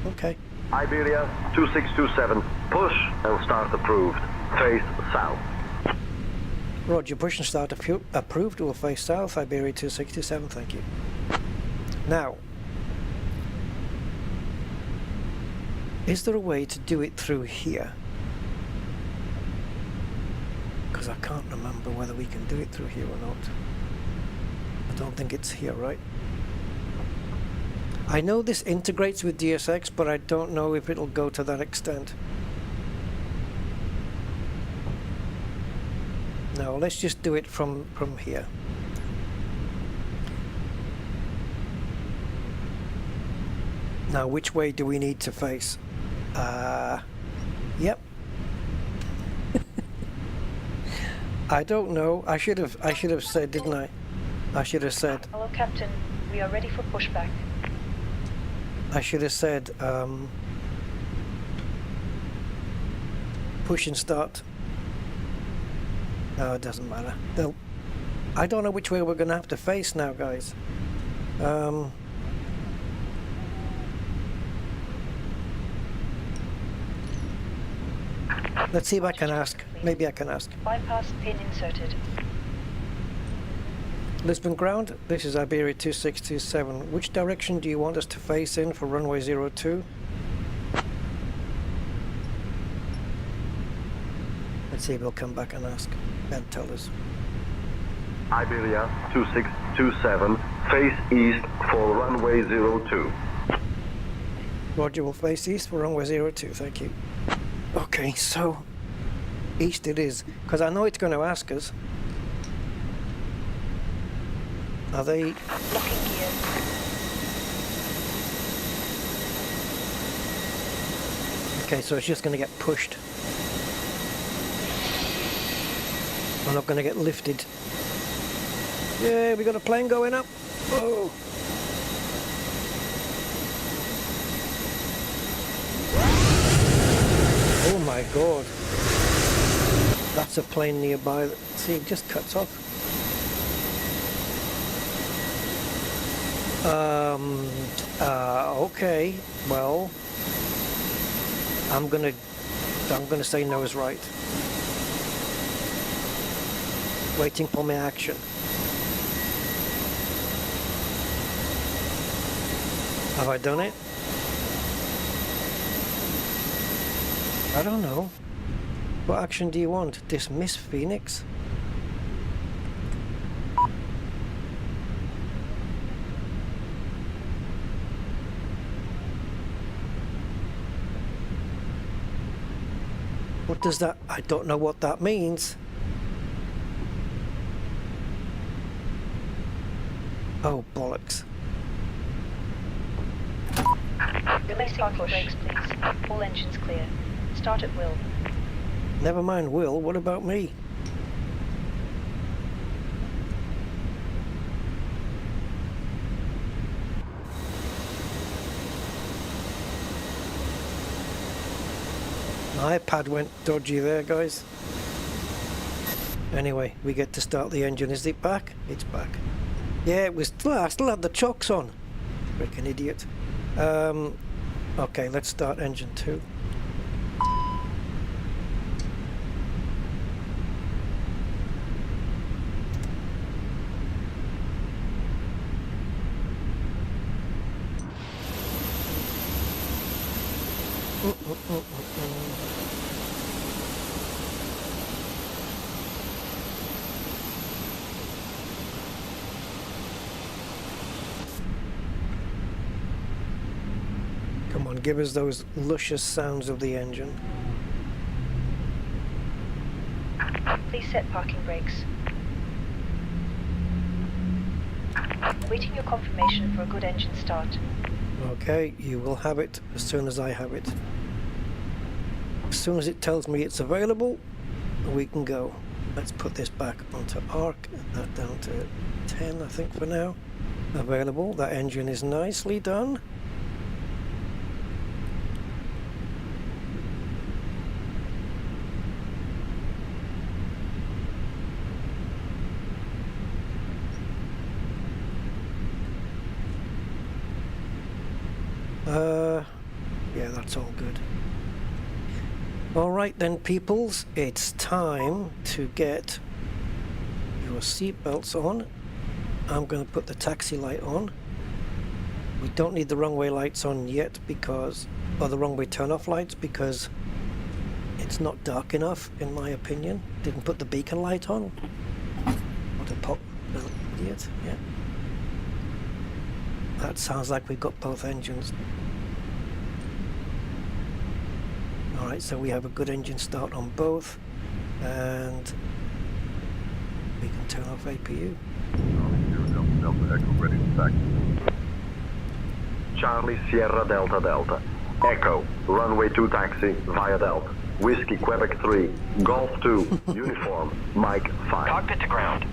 Okay. Iberia 2627, push and start approved. Face south. Roger, push and start approved, will face south, Iberia 2627, thank you. Now, is there a way to do it through here? Because I can't remember whether we can do it through here or not. I don't think it's here, right? I know this integrates with DSX, but I don't know if it'll go to that extent. No, let's just do it from here. Now, which way do we need to face? Yep. I don't know. I should have said, didn't I? I should have said. Hello, Captain. We are ready for pushback. I should have said push and start. No, it doesn't matter. I don't know which way we're going to have to face now, guys. Let's see if I can ask. Maybe I can ask. Bypass pin inserted. Lisbon ground, this is Iberia 2627. Which direction do you want us to face in for runway 02? Let's see if he'll come back and ask and tell us. Iberia 2627, face east for runway 02. Roger, will face east for runway 02, thank you. Okay, so east it is, because I know it's going to ask us. Are they... Locking gear. Okay, so it's just going to get pushed. I'm not going to get lifted. Yeah, we got a plane going up. Oh. Oh my god. That's a plane nearby that, see, it just cuts off. Okay, well, I'm gonna say no is right. Waiting for my action. Have I done it? I don't know. What action do you want? Dismiss Phoenix? What does that... I don't know what that means. Oh, bollocks. Release parking brakes, please. All engines clear. Start at will. Never mind Will, what about me? My iPad went dodgy there, guys. Anyway, we get to start the engine. Is it back? It's back. Yeah, it was... I still had the chocks on. Freaking idiot. Okay, let's start engine 2. Come on, give us those luscious sounds of the engine. Please set parking brakes. Waiting your confirmation for a good engine start. Okay, you will have it as soon as I have it. As soon as it tells me it's available, we can go. Let's put this back onto arc, that down to 10 I think for now. Available, that engine is nicely done. Yeah, that's all good. Alright then, peoples, it's time to get your seatbelts on. I'm going to put the taxi light on. We don't need the runway lights on yet because, or the runway turn-off lights, because it's not dark enough, in my opinion. Didn't put the beacon light on. What a pop, little idiot, yeah. That sounds like we've got both engines. Alright, so we have a good engine start on both, and we can turn off APU. Delta Echo ready to taxi. Charlie Sierra Delta Delta. Echo, runway 2 taxi via Delta. Whiskey Quebec 3, Golf 2, uniform, Mike 5. Cockpit to ground.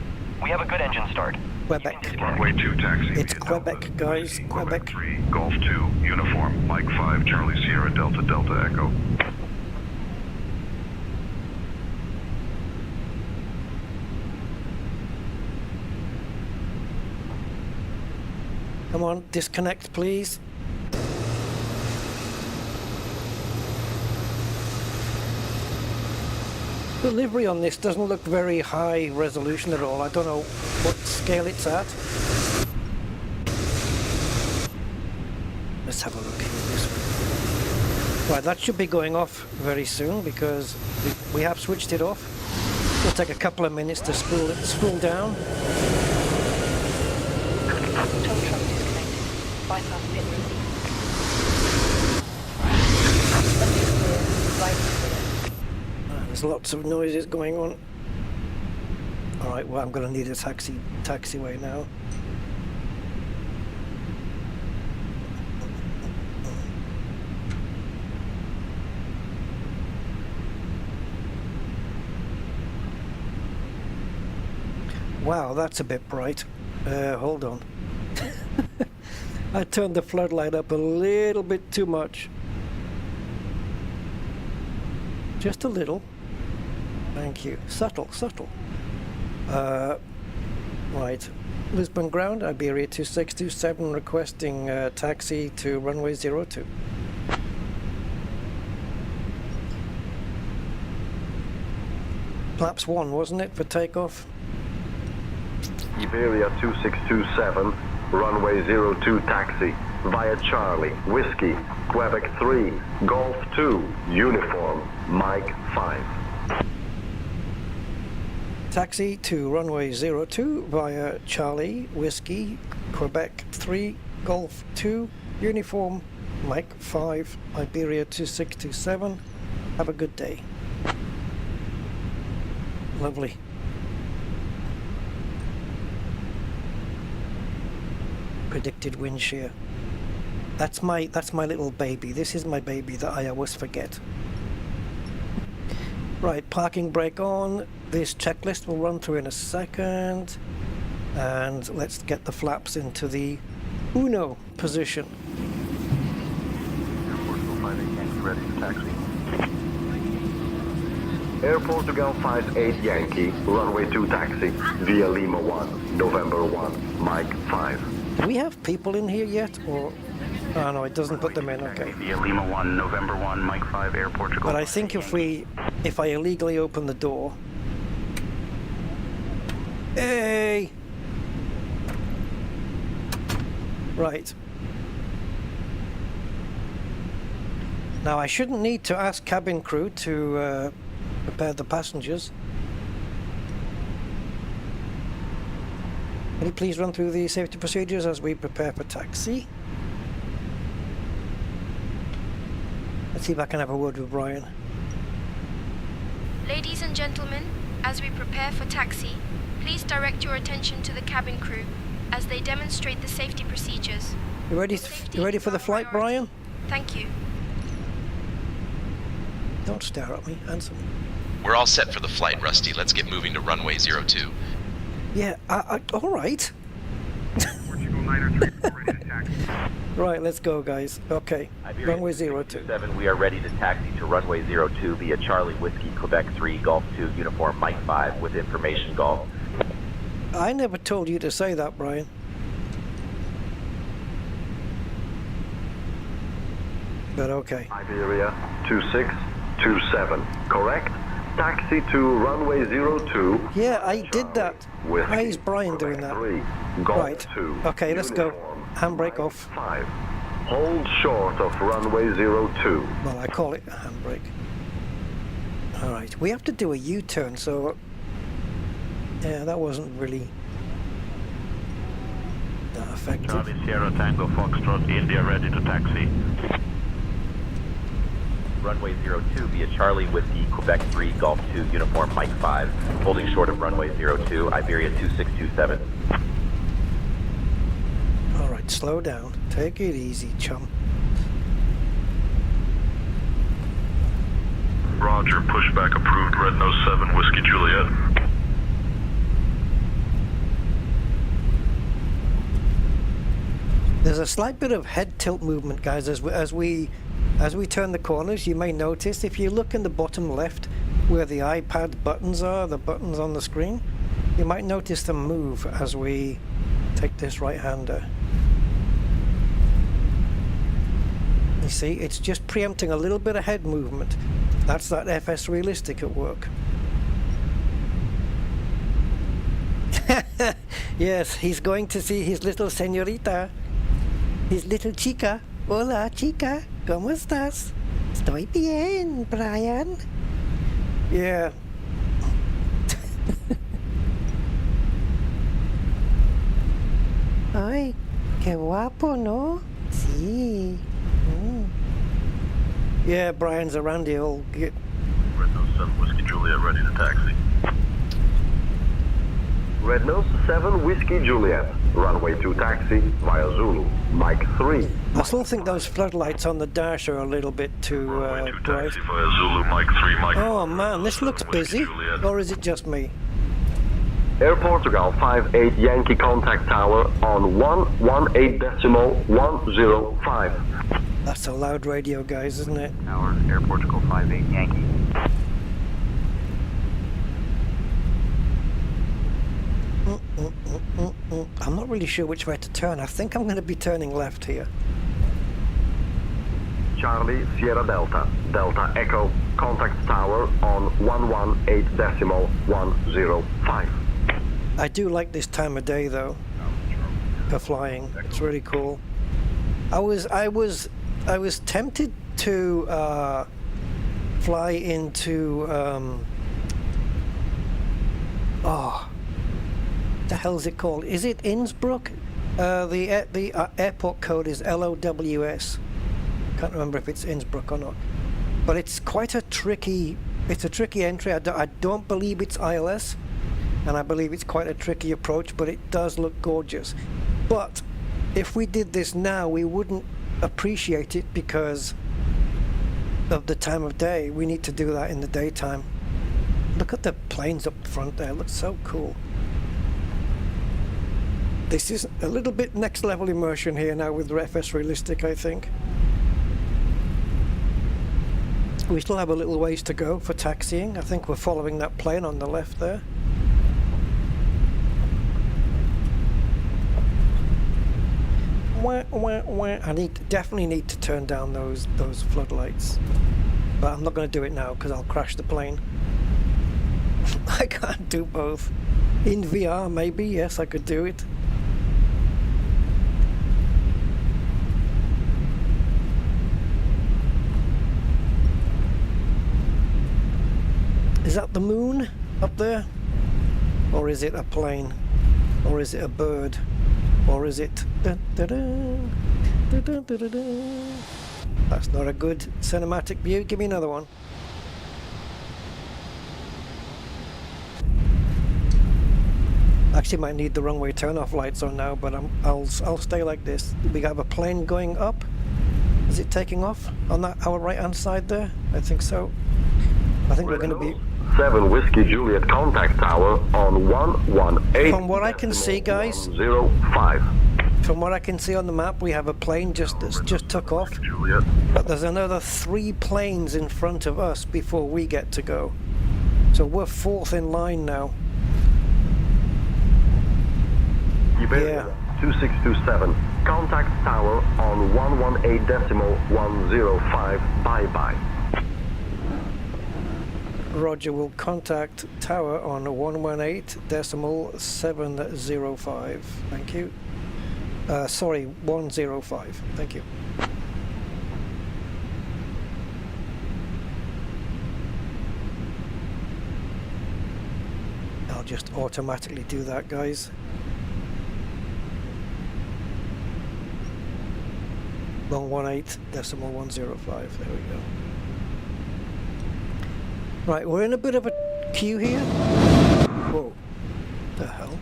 We have a good engine start. Quebec. Runway 2 taxi. It's Quebec, guys. Quebec. 3, Golf 2, uniform, Mike 5, Charlie Sierra Delta Delta Echo. Come on, disconnect, please. The livery on this doesn't look very high resolution at all. I don't know what scale it's at. Let's have a look here this way. Right, that should be going off very soon because we have switched it off. It'll take a couple of minutes to spool down. Tow truck disconnected. Bypass pit receipt. There's lots of noises going on. Alright, well I'm going to need a taxiway now. Wow, that's a bit bright. Hold on. I turned the floodlight up a little bit too much. Just a little. Thank you. Subtle, subtle. Right. Lisbon ground, Iberia 2627 requesting taxi to runway 02. Flaps 1, wasn't it, for takeoff? Iberia 2627, runway 02 taxi, via Charlie, Whiskey, Quebec 3, Golf 2, Uniform, Mike 5. Taxi to runway 02 via Charlie, Whiskey, Quebec 3, Golf 2, Uniform, Mike 5, Iberia 2627. Have a good day. Lovely. Predicted wind shear. That's my little baby. This is my baby that I always forget. Right, parking brake on. This checklist will run through in a second. And let's get the flaps into the Uno position. Ready to taxi. Air Portugal 58 Yankee, runway 2 taxi, via Lima 1, November 1, Mike 5. Do we have people in here yet? Or oh no, it doesn't put them in, okay. Via Lima 1, November 1, Mike 5, Air Portugal. But I think if I illegally open the door. Hey! Right. Now I shouldn't need to ask cabin crew to prepare the passengers. Can you please run through the safety procedures as we prepare for taxi? Let's see if I can have a word with Brian. Ladies and gentlemen, as we prepare for taxi, please direct your attention to the cabin crew as they demonstrate the safety procedures. You ready for the flight, Brian? Thank you. Don't stare at me, answer me. We're all set for the flight, Rusty. Let's get moving to runway 02. Yeah, all right. Portugal 903, ready to taxi. Right, let's go, guys. Okay, runway 02. 7, we are ready to taxi to runway 02 via Charlie Whiskey, Quebec 3, Golf 2, Uniform, Mike 5, with information Golf. I never told you to say that, Brian. But okay. Iberia 2627, correct? Taxi to runway 02. Yeah, I did that. Whiskey, Why is Brian doing that? 3, Golf Right. 2, Okay, let's go. Uniform, Handbrake Mike off. 5. Hold short of runway 02. Well, I call it a handbrake. All right, we have to do a U-turn, so yeah, that wasn't really that effective. Charlie Sierra Tango Foxtrot, India ready to taxi. Runway 02 via Charlie Whiskey, Quebec 3, Golf 2, Uniform, Mike 5, holding short of runway 02, Iberia 2627. All right, slow down. Take it easy, chum. Roger, pushback approved, Red Nose 7, Whiskey Juliet. There's a slight bit of head tilt movement, guys, as we turn the corners. You may notice if you look in the bottom left where the iPad buttons are, the buttons on the screen, you might notice them move as we take this right-hander. You see, it's just preempting a little bit of head movement. That's that FSRealistic at work. Yes, he's going to see his little señorita. His little chica. Hola, chica. ¿Cómo estás? Estoy bien, Brian. Yeah. Ay, qué guapo, ¿no? Sí. Yeah, Brian's around here. All get... Red Nose 7 Whiskey Juliet, ready to taxi. Red Nose 7 Whiskey Juliet, runway 2 taxi via Zulu, Mike 3. I still think those floodlights on the dash are a little bit too bright. Taxi via Zulu, Mike 3, Mike Oh man, this looks busy. Or is it just me? Air Portugal 58 Yankee contact tower on 118.105. That's a loud radio, guys, isn't it? Tower, Air Portugal 58 Yankee. I'm not really sure which way to turn. I think I'm going to be turning left here. Charlie Sierra Delta, Delta Echo, contact tower on 118.105. I do like this time of day though for flying. It's really cool. I was tempted to fly into the hell's it called? Is it Innsbruck? The airport code is LOWS. Can't remember if it's Innsbruck or not. But it's quite a tricky. It's a tricky entry. I don't believe it's ILS, and I believe it's quite a tricky approach. But it does look gorgeous. But if we did this now, we wouldn't appreciate it because of the time of day. We need to do that in the daytime. Look at the planes up front there. It looks so cool. This is a little bit next level immersion here now with FSRealistic, I think. We still have a little ways to go for taxiing. I think we're following that plane on the left there. I definitely need to turn down those floodlights, but I'm not going to do it now because I'll crash the plane. I can't do both. In VR, maybe, yes, I could do it. Is that the moon up there? Or is it a plane? Or is it a bird? Or is it... That's not a good cinematic view. Give me another one. Actually might need the runway turn-off lights on now, but I'll stay like this. We have a plane going up. Is it taking off on that our right-hand side there? I think so. I think we're going to be... 7 Whiskey Juliet contact tower on 118. From what I can see, guys, 105. From what I can see on the map, we have a plane that's just took off. But there's another 3 planes in front of us before we get to go. So we're 4th in line now. Yeah. 2627. Contact tower on 118.105. Bye-bye. Roger, will contact tower on 118.705. Thank you. Sorry, 105. Thank you. I'll just automatically do that, guys. 118.105. There we go. Right, we're in a bit of a queue here. Whoa. The hell?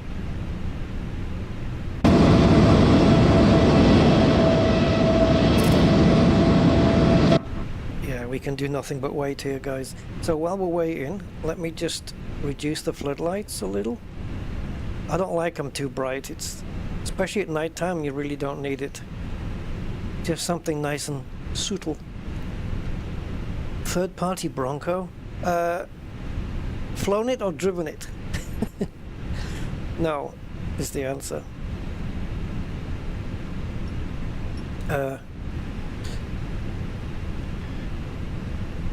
Yeah, we can do nothing but wait here, guys. So while we're waiting, let me just reduce the floodlights a little. I don't like them too bright. It's especially at night time, you really don't need it. Just something nice and subtle. Third party Bronco. Flown it or driven it? No, is the answer.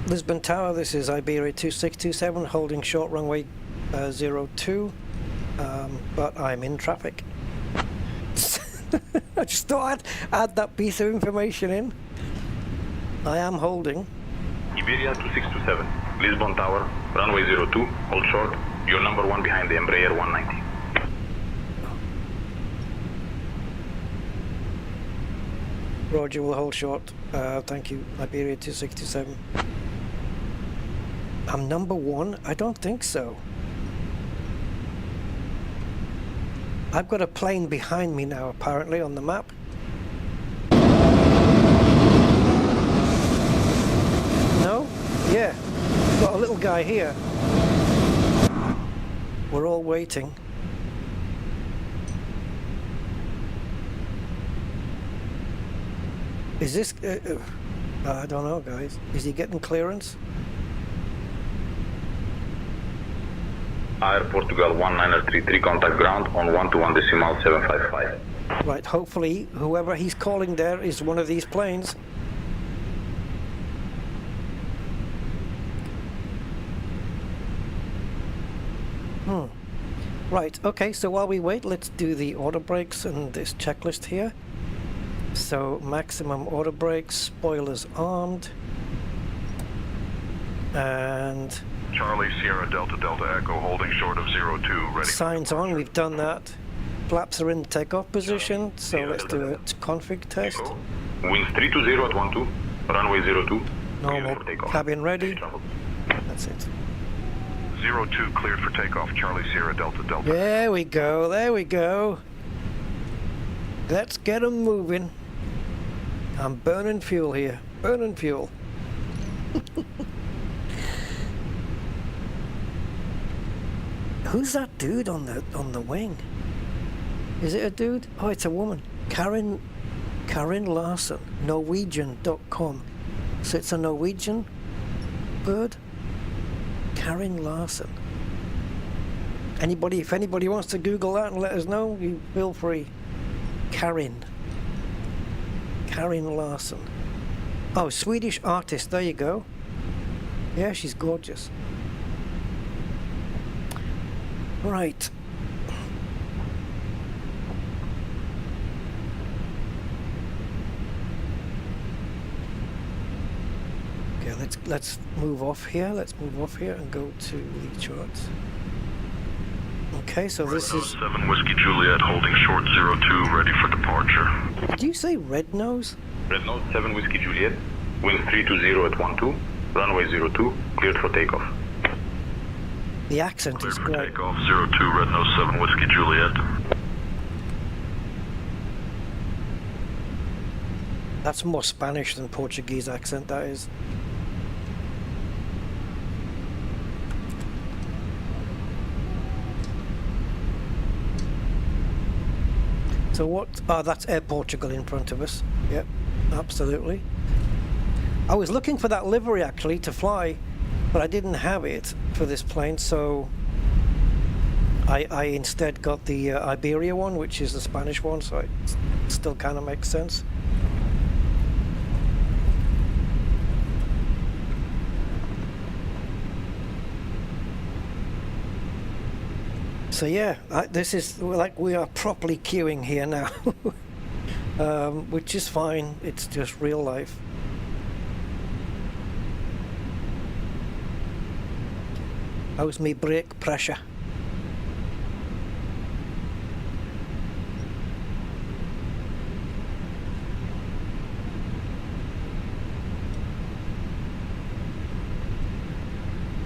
Lisbon Tower, this is Iberia 2627, holding short runway 02. but I'm in traffic. I just thought I'd add that piece of information in. I am holding. Iberia 2627, Lisbon Tower, runway 02, hold short. You're number 1 behind the Embraer 190. Roger, will hold short. Thank you, Iberia 267. I'm number 1? I don't think so. I've got a plane behind me now, apparently, on the map. No? Yeah. Got a little guy here. We're all waiting. Is this... I don't know, guys. Is he getting clearance? Air Portugal 1933, contact ground on 121.755. Right, hopefully whoever he's calling there is one of these planes. Right, okay, so while we wait, let's do the auto brakes and this checklist here. So, maximum auto brakes, spoilers armed, and... Charlie Sierra Delta Delta Echo holding short of 02, ready. Signs on, we've done that. Flaps are in the takeoff position, so let's do a config test. Winds 320 at 12, runway 02. Normal, cabin ready. That's it. 02 cleared for takeoff, Charlie Sierra Delta Delta. There we go, there we go. Let's get them moving. I'm burning fuel here, burning fuel. Who's that dude on the wing? Is it a dude? Oh, it's a woman. Karin Larsen, Norwegian.com. So it's a Norwegian bird? Karin Larsen. If anybody wants to Google that and let us know, you feel free. Karin Larsen. Oh, Swedish artist, there you go. Yeah, she's gorgeous. Right. Okay, let's move off here. Let's move off here and go to the charts. Okay, so this is 7 Whiskey Juliet holding short 02, ready for departure. Did you say Red Nose? Red Nose 7 Whiskey Juliet, wind 320 at 12, runway 02, cleared for takeoff. The accent is great. Takeoff 02, Red Nose 7 Whiskey Juliet. That's more Spanish than Portuguese accent, that is. So what? Oh, that's Air Portugal in front of us. Yep, absolutely. I was looking for that livery actually to fly, but I didn't have it for this plane, so I instead got the Iberia one, which is the Spanish one, so it still kind of makes sense. So yeah, this is like we are properly queuing here now, which is fine. It's just real life. How's me brake pressure?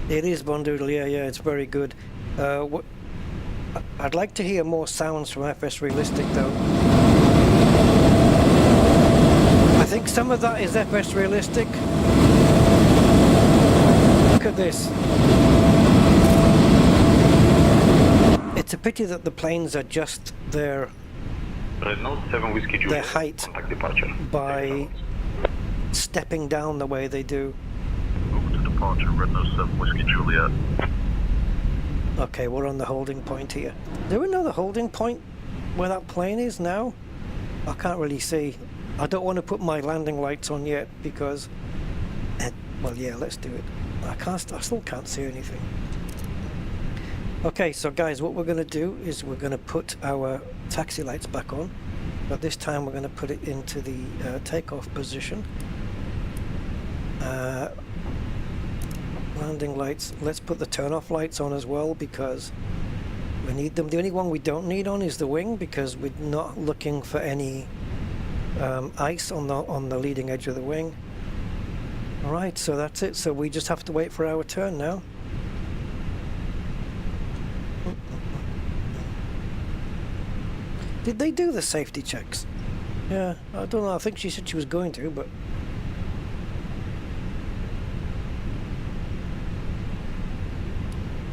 It is Bondoodle, yeah, it's very good. I'd like to hear more sounds from FSRealistic though. I think some of that is FSRealistic. Look at this. It's a pity that the planes adjust their height by stepping down the way they do. Over to departure, Red Nose 7 Whiskey Juliet. Okay, we're on the holding point here. Is there another holding point where that plane is now? I can't really see. I don't want to put my landing lights on yet because... well, yeah, let's do it. I still can't see anything. Okay, so guys, what we're going to do is we're going to put our taxi lights back on, but this time we're going to put it into the takeoff position. Landing lights, let's put the turn-off lights on as well because we need them. The only one we don't need on is the wing because we're not looking for any ice on the leading edge of the wing. Alright, so that's it. So we just have to wait for our turn now. Did they do the safety checks? Yeah, I don't know. I think she said she was going to, but...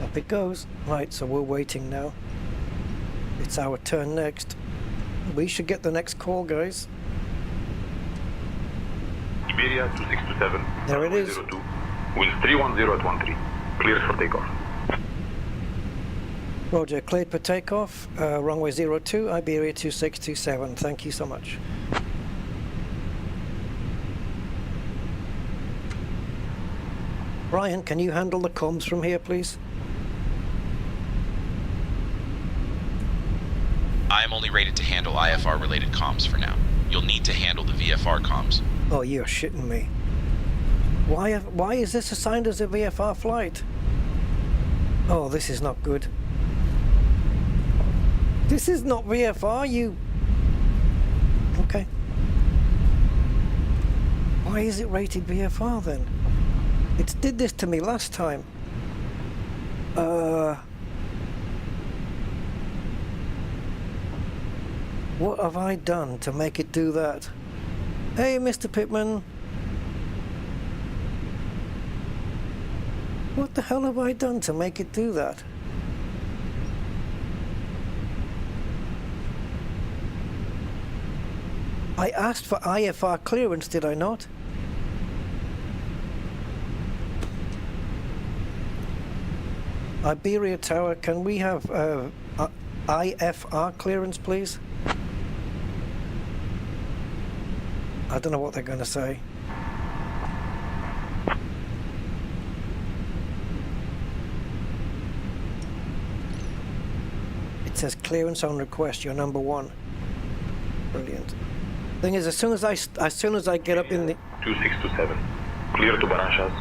Up it goes. Right, so we're waiting now. It's our turn next. We should get the next call, guys. Iberia 2627. There it is. 02. Winds 310 at 13. Cleared for takeoff. Roger, cleared for takeoff. Runway 02, Iberia 2627. Thank you so much. Brian, can you handle the comms from here, please? I am only rated to handle IFR-related comms for now. You'll need to handle the VFR comms. Oh, you're shitting me. Why is this assigned as a VFR flight? Oh, this is not good. This is not VFR, you... Okay. Why is it rated VFR then? It did this to me last time. What have I done to make it do that? Hey, Mr. Pittman. What the hell have I done to make it do that? I asked for IFR clearance, did I not? Iberia Tower, can we have IFR clearance, please? I don't know what they're going to say. It says clearance on request, you're number one. Brilliant. Thing is, as soon as I get up in the 2627. Clear to Baranchas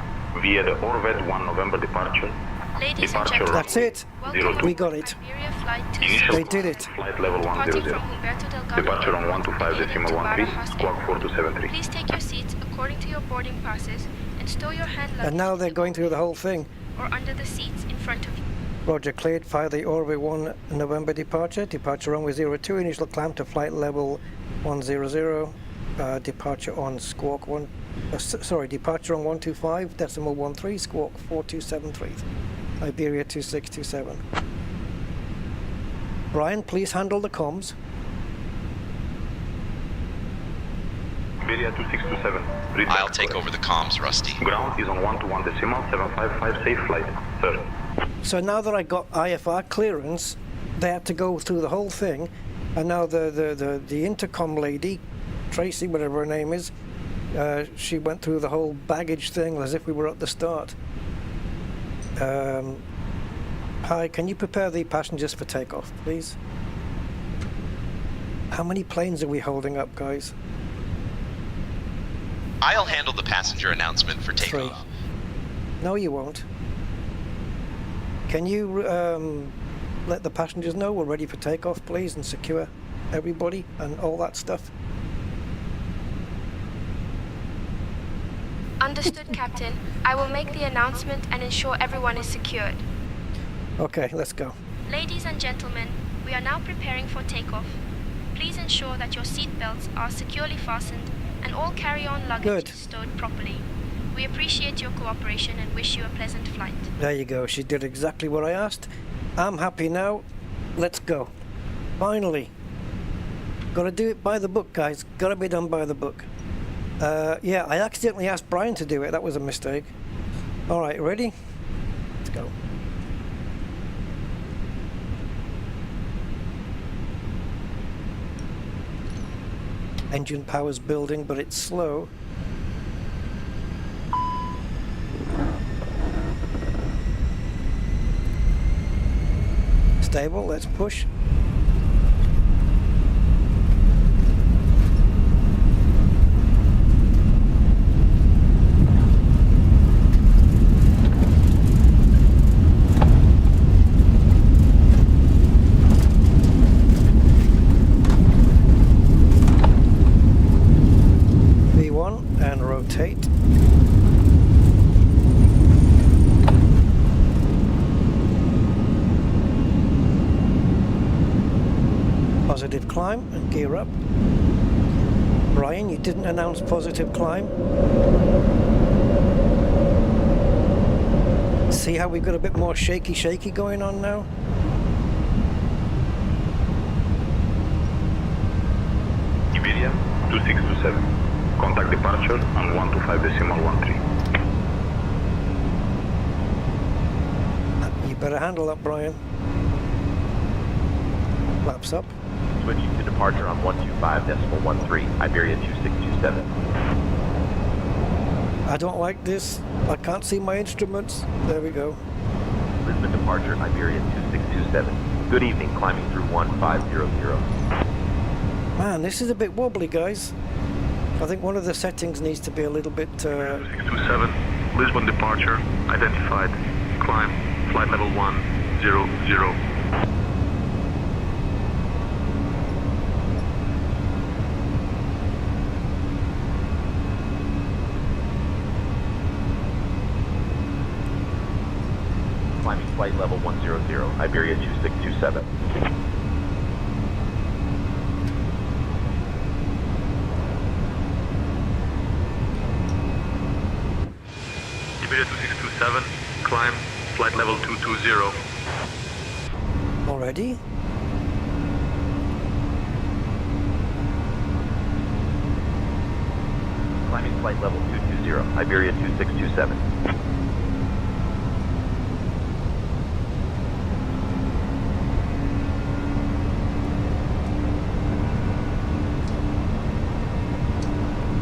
via the Orved 1 November departure. Ladies and gentlemen, that's it. We got it. Iberia flight 2 Initial They did it. Flight level departing 100. from Humberto Delgado Departure on Airport, 125.13, squawk 4273. Please take your seats according to your boarding passes and stow your hand luggage And now they're going through the whole thing. or under the seats in front of you. Roger, cleared via the Orville 1 November departure. Departure runway 02, initial climb to flight level 100. Departure on squawk 1. Departure on 125.13, squawk 4273. Iberia 2627. Brian, please handle the comms. Iberia 2627. I'll take over the comms, Rusty. Ground is on 121.755, safe flight, sir. So now that I got IFR clearance, they had to go through the whole thing, and now the intercom lady, Tracy, whatever her name is, she went through the whole baggage thing as if we were at the start. Hi, can you prepare the passengers for takeoff, please? How many planes are we holding up, guys? I'll handle the passenger announcement for takeoff. 3. No, you won't. Can you let the passengers know we're ready for takeoff, please, and secure everybody and all that stuff? Understood, Captain. I will make the announcement and ensure everyone is secured. Okay, let's go. Ladies and gentlemen, we are now preparing for takeoff. Please ensure that your seat belts are securely fastened and all carry-on luggage is stowed properly. We appreciate your cooperation and wish you a pleasant flight. There you go. She did exactly what I asked. I'm happy now. Let's go. Finally. Gotta do it by the book, guys. Gotta be done by the book. Yeah, I accidentally asked Brian to do it. That was a mistake. Alright, ready? Let's go. Engine power's building, but it's slow. stable. Let's push. V1 and rotate. Positive climb and gear up. Brian, you didn't announce positive climb. See how we've got a bit more shaky going on now? Nvidia 2627. Contact departure on 125.13. You better handle that, Brian. Flaps up. Switching to departure on 125.13, Iberia 2627. I don't like this. I can't see my instruments. There we go. Lisbon departure, Iberia 2627. Good evening, climbing through 1500. Man, this is a bit wobbly, guys. I think one of the settings needs to be a little bit... 627, Lisbon departure, identified. Climb, flight level 100. Climbing flight level 100, Iberia 2627. Iberia 2627, climb, flight level 220. Already? Climbing flight level 220, Iberia 2627.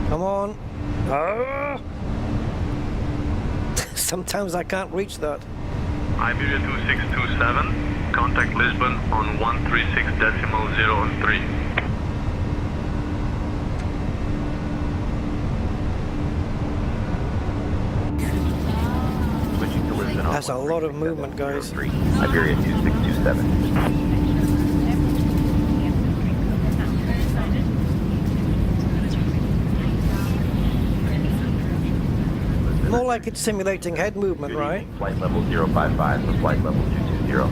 Come on. Ah! Sometimes I can't reach that. Iberia 2627, contact Lisbon on 136.03. Switching to Lisbon on That's a lot of movement, guys. Iberia 2627. More like it's simulating head movement, right? Flight level 055 for flight level 220.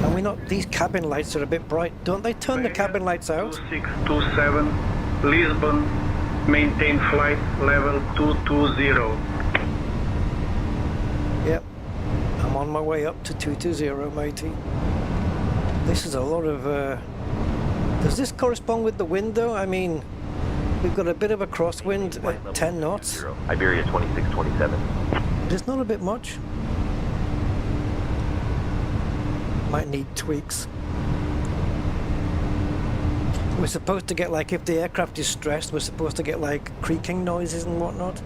Can we not? These cabin lights are a bit bright. Don't they turn the cabin lights out? 2627, Lisbon, maintain flight level 220. Yep. I'm on my way up to 220, matey. This is a lot of... Does this correspond with the wind, though? I mean... We've got a bit of a crosswind at 10 knots. Iberia 2627. It's not a bit much. Might need tweaks. We're supposed to get, like, if the aircraft is stressed, we're supposed to get, like, creaking noises and whatnot.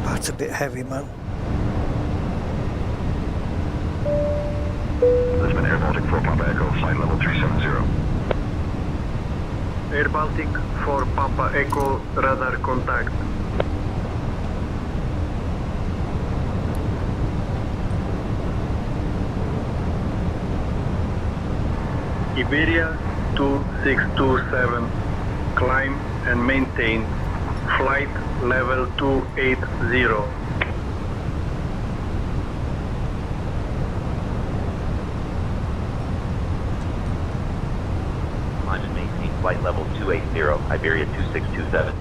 That's a bit heavy, man. Lisbon Air Baltic for Papa Echo, flight level 370. Air Baltic for Papa Echo, radar contact. Iberia 2627, climb and maintain flight level 280. Climb and maintain flight level 280, Iberia 2627.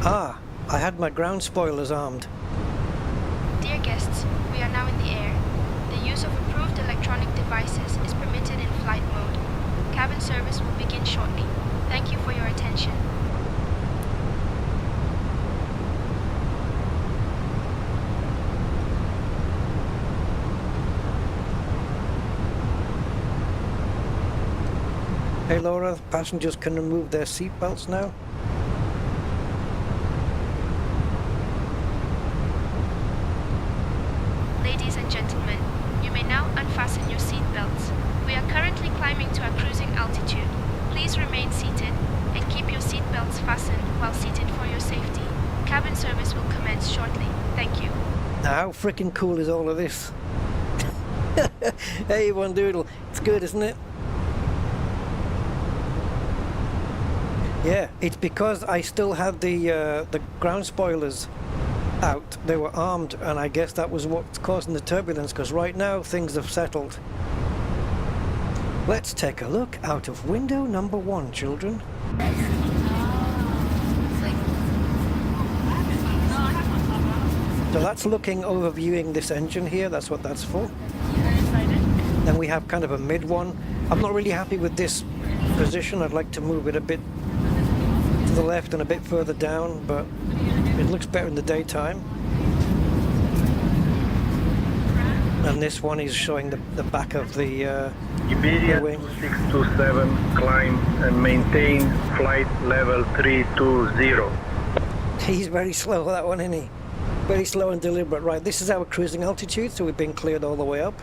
Ah, I had my ground spoilers armed. Dear guests, we are now in the air. The use of approved electronic devices is permitted in flight mode. Cabin service will begin shortly. Thank you for your attention. Hey Laura, passengers can remove their seatbelts now. Now, how freaking cool is all of this? Hey, one doodle. It's good, isn't it? Yeah, it's because I still had the ground spoilers out. They were armed, and I guess that was what's causing the turbulence, because right now things have settled. Let's take a look out of window number 1, children. So that's looking, overviewing this engine here, that's what that's for. Then we have kind of a mid one. I'm not really happy with this position. I'd like to move it a bit to the left and a bit further down, but it looks better in the daytime. And this one is showing the back of the Iberia wing. 627, climb and maintain flight level 320. He's very slow, that one, isn't he? Very slow and deliberate. Right, this is our cruising altitude, so we've been cleared all the way up.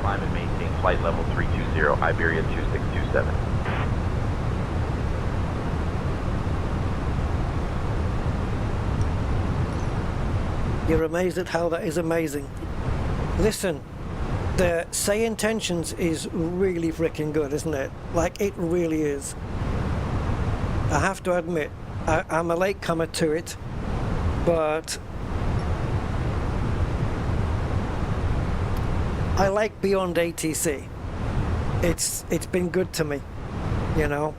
Climb and maintain flight level 320, Iberia 2627. You're amazed at how that is amazing. Listen, the Say Intentions is really freaking good, isn't it? Like, it really is. I have to admit, I'm a latecomer to it, but I like Beyond ATC. It's been good to me, you know.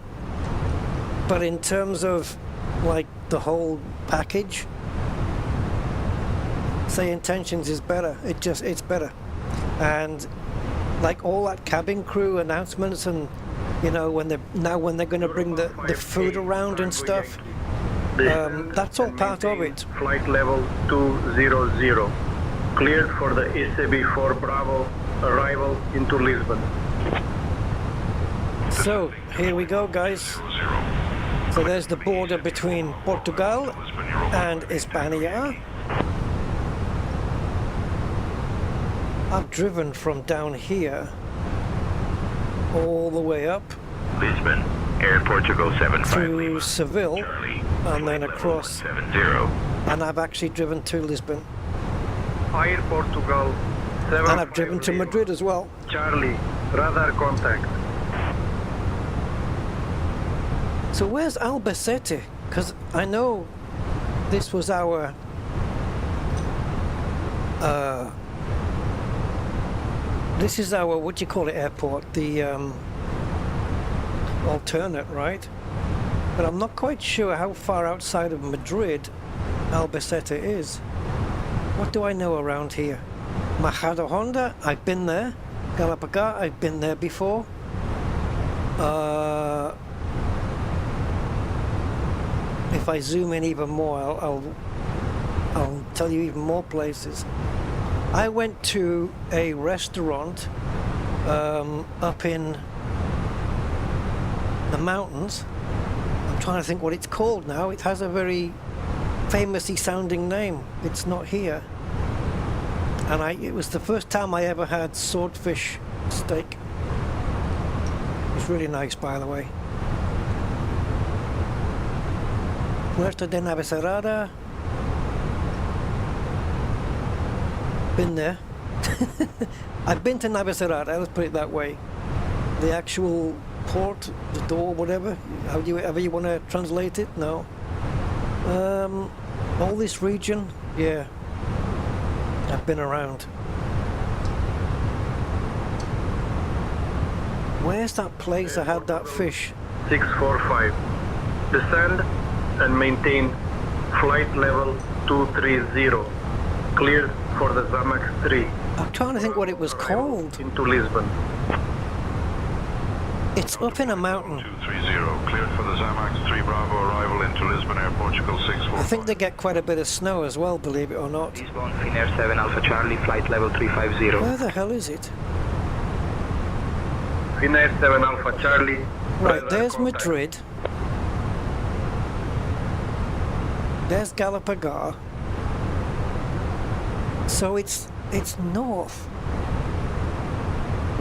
But in terms of like the whole package, Say Intentions is better. It's better. And like all that cabin crew announcements, and you know, when they're going to bring the food around and stuff, that's all part of it. Flight level 200, cleared for the SAB4 Bravo arrival into Lisbon. So here we go, guys. So there's the border between Portugal and Hispania. I've driven from down here all the way up Lisbon, Air Portugal 75 through Seville, and then across, and I've actually driven to Lisbon. Air Portugal 750. And I've driven to Madrid as well. Charlie, radar contact. So where's Albacete? Because I know this was our this is our, what do you call it, airport? The alternate, right? But I'm not quite sure how far outside of Madrid Albacete is. What do I know around here? Majadahonda, I've been there. Galapagar, I've been there before. If I zoom in even more, I'll tell you even more places. I went to a restaurant up in the mountains. I'm trying to think what it's called now. It has a very famously sounding name. It's not here. And it was the first time I ever had swordfish steak. It's really nice, by the way. Puerto de Navacerrada. Been there. I've been to Navacerrada, let's put it that way. The actual port, the door, whatever, however you want to translate it, no. All this region, yeah, I've been around. Where's that place I had that fish? 645. Descend and maintain flight level 230. Cleared for the Zamax 3. I'm trying to think what it was called. Into Lisbon. It's up in a mountain. 230, cleared for the Zamax 3 Bravo arrival into Lisbon Air, Portugal 645. I think they get quite a bit of snow as well, believe it or not. Lisbon, Finnair 7 Alpha Charlie, flight level 350. Where the hell is it? Finnair 7 Alpha Charlie. Right, there's Madrid. There's Galapagar. So it's north.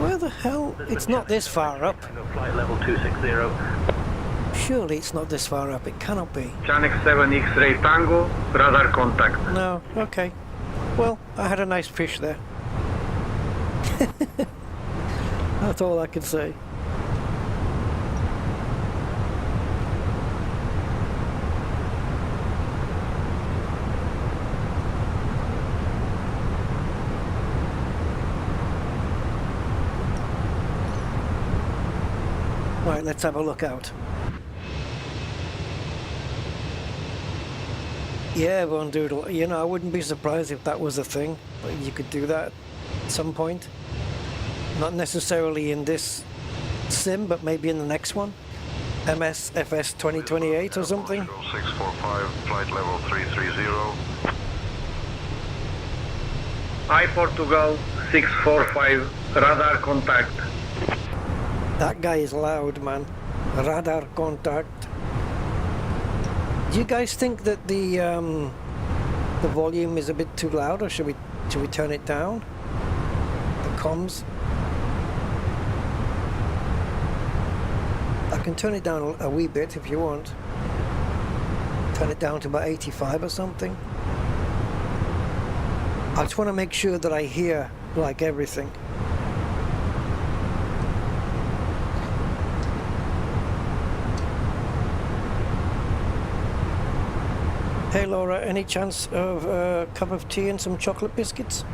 Where the hell? It's not this far up. Flight level 260. Surely it's not this far up. It cannot be. Chanex 7 X-ray Tango, radar contact. No, okay. Well, I had a nice fish there. That's all I can say. Right, let's have a look out. Yeah, Von Doodle, you know, I wouldn't be surprised if that was a thing, but you could do that at some point. Not necessarily in this sim, but maybe in the next one. MSFS2028 or something. 645, flight level 330. I Portugal 645, radar contact. That guy is loud, man. Radar contact. Do you guys think that the volume is a bit too loud, or should we turn it down? The comms. I can turn it down a wee bit if you want. Turn it down to about 85 or something. I just want to make sure that I hear like everything. Hey Laura, any chance of a cup of tea and some chocolate biscuits?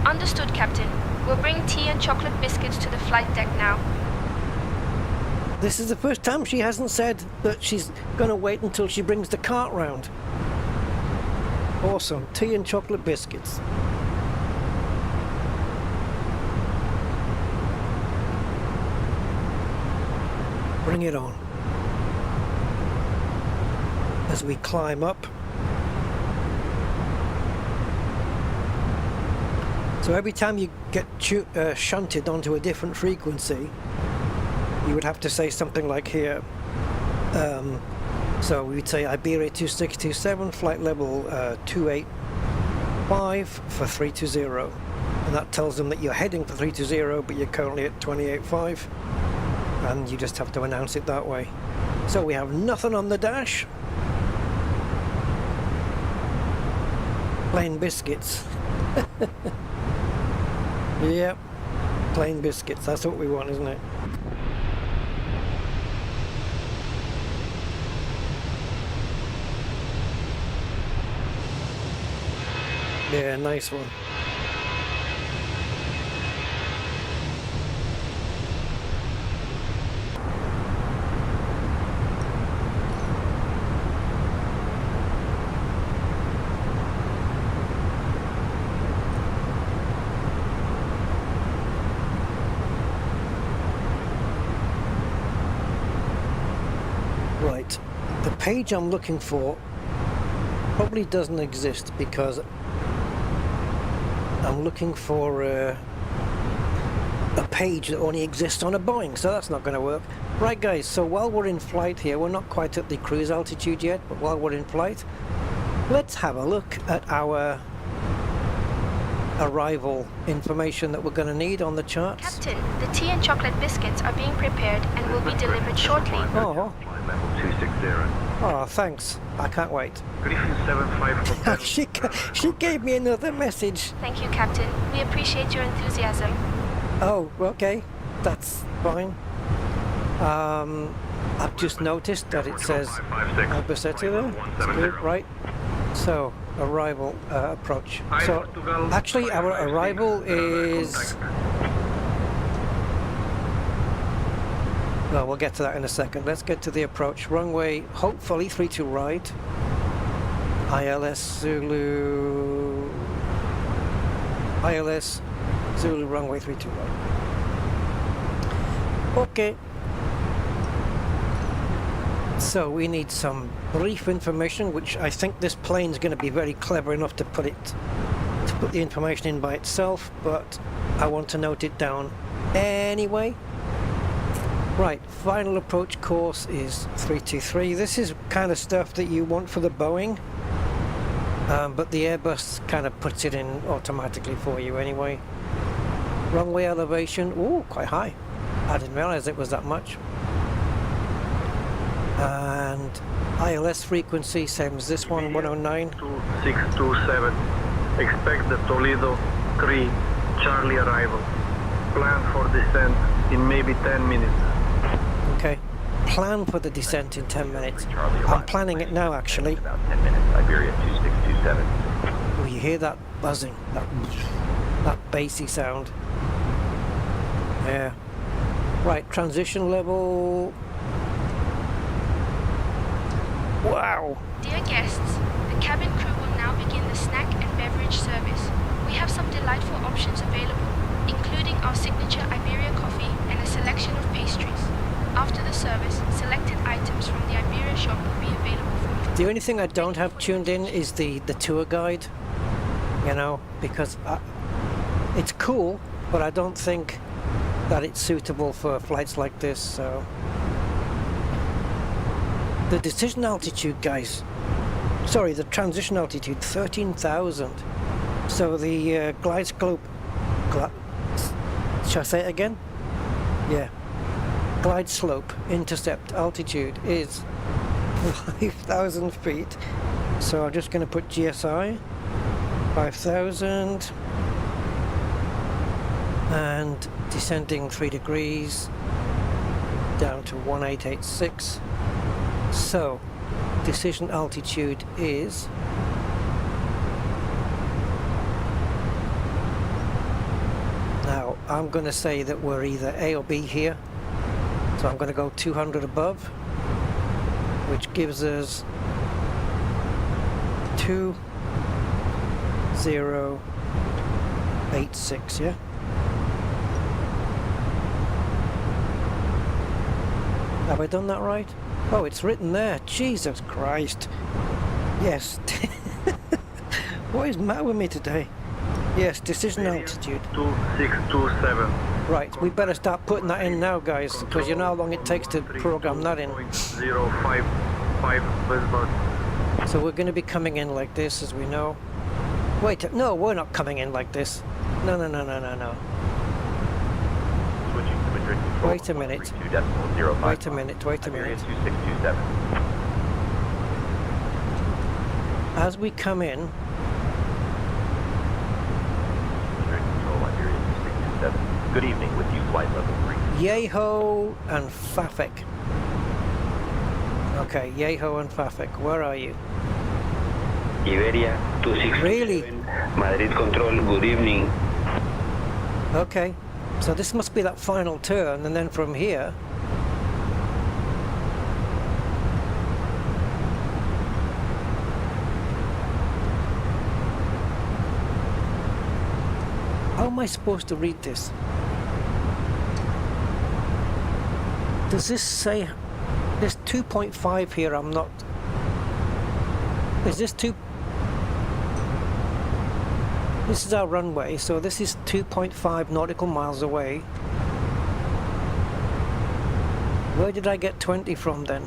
Understood, Captain. We'll bring tea and chocolate biscuits to the flight deck now. This is the first time she hasn't said that she's going to wait until she brings the cart round. Awesome. Tea and chocolate biscuits. Bring it on. As we climb up. So every time you get shunted onto a different frequency, you would have to say something like here. So we'd say Iberia 2627, flight level 285 for 320. And that tells them that you're heading for 320, but you're currently at 285. And you just have to announce it that way. So we have nothing on the dash. Plain biscuits. Yep, plain biscuits. That's what we want, isn't it? Yeah, nice one. Right, the page I'm looking for probably doesn't exist because I'm looking for a page that only exists on a Boeing, so that's not going to work. Right guys, so while we're in flight here, we're not quite at the cruise altitude yet, but while we're in flight, let's have a look at our arrival information that we're going to need on the charts. Captain, the tea and chocolate biscuits are being prepared and will be delivered shortly. Oh. Flight level 260. Oh, thanks. I can't wait. Griffin 75 she gave me another message. Thank you, Captain. We appreciate your enthusiasm. Oh, okay. That's fine. I've just noticed that it says Albacete there. That's good, right? So, arrival approach. So, actually, our arrival is... Well, we'll get to that in a second. Let's get to the approach. Runway, hopefully, 32 right. ILS Zulu... ILS Zulu runway 32 right. Okay. So we need some brief information, which I think this plane's going to be very clever enough to put the information in by itself, but I want to note it down anyway. Right, final approach course is 323. This is kind of stuff that you want for the Boeing, but the Airbus kind of puts it in automatically for you anyway. Runway elevation, ooh, quite high. I didn't realize it was that much. And ILS frequency, same as this one, 109. 2627. Expect the Toledo 3 Charlie arrival. Plan for descent in maybe 10 minutes. Okay. Plan for the descent in 10 minutes. I'm planning it now, actually. About 10 minutes, Iberia 2627. Oh, you hear that buzzing, that bassy sound. Yeah. Right, transition level. Wow. Dear guests, the cabin crew will now begin the snack and beverage service. We have some delightful options available, including our signature Iberia coffee and a selection of pastries. After the service, selected items from the Iberia shop will be available for you. The only thing I don't have tuned in is the tour guide, you know, because it's cool, but I don't think that it's suitable for flights like this, so. The decision altitude, guys, sorry, the transition altitude, 13,000. So the glide slope, shall I say it again? Yeah. Glide slope intercept altitude is 5,000 feet. So I'm just going to put GSI, 5,000. And descending 3 degrees down to 1886. So, decision altitude is now I'm going to say that we're either A or B here, so I'm going to go 200 above, which gives us 2086, yeah? Have I done that right? Oh, it's written there. Jesus Christ. Yes. What is the matter with me today? Yes, decision altitude. 2627. Right, we better start putting that in now, guys, because you know how long it takes to program that in. 055 Lisbon. So we're going to be coming in like this, as we know. Wait, no, we're not coming in like this. No. Switching to Madrid control. Wait a minute. 132.055. Wait a minute. Iberia 2627. As we come in, Madrid control, Iberia 2627. Good evening, with you, flight level 3. Yeho and Fafek. Okay, Yeho and Fafek, where are you? Iberia 2627. Really? Madrid control, good evening. Okay, so this must be that final turn, and then from here how am I supposed to read this? Does this say this 2.5 here? I'm not. Is this 2? This is our runway, so this is 2.5 nautical miles away. Where did I get 20 from then?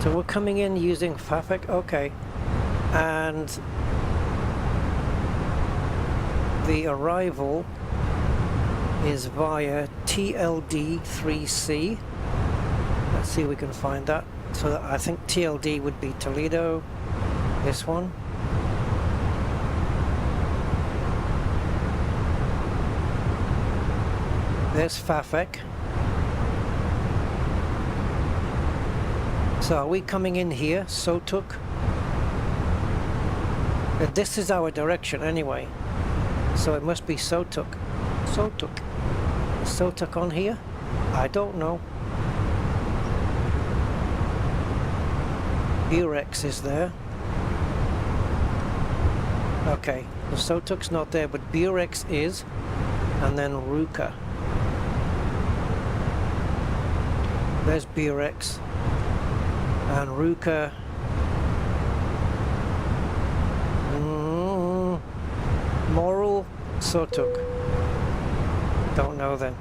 So we're coming in using Fafek, okay. And the arrival is via TLD3C. Let's see if we can find that. So that I think TLD would be Toledo, this one. There's Fafek. So are we coming in here, Sotuk? This is our direction anyway. So it must be Sotuk. Sotuk. Is Sotuk on here? I don't know. Burex is there. Okay, the Sotuk's not there, but Burex is. And then Ruka. There's Burex. And Ruka. Moral Sotuk. Don't know then.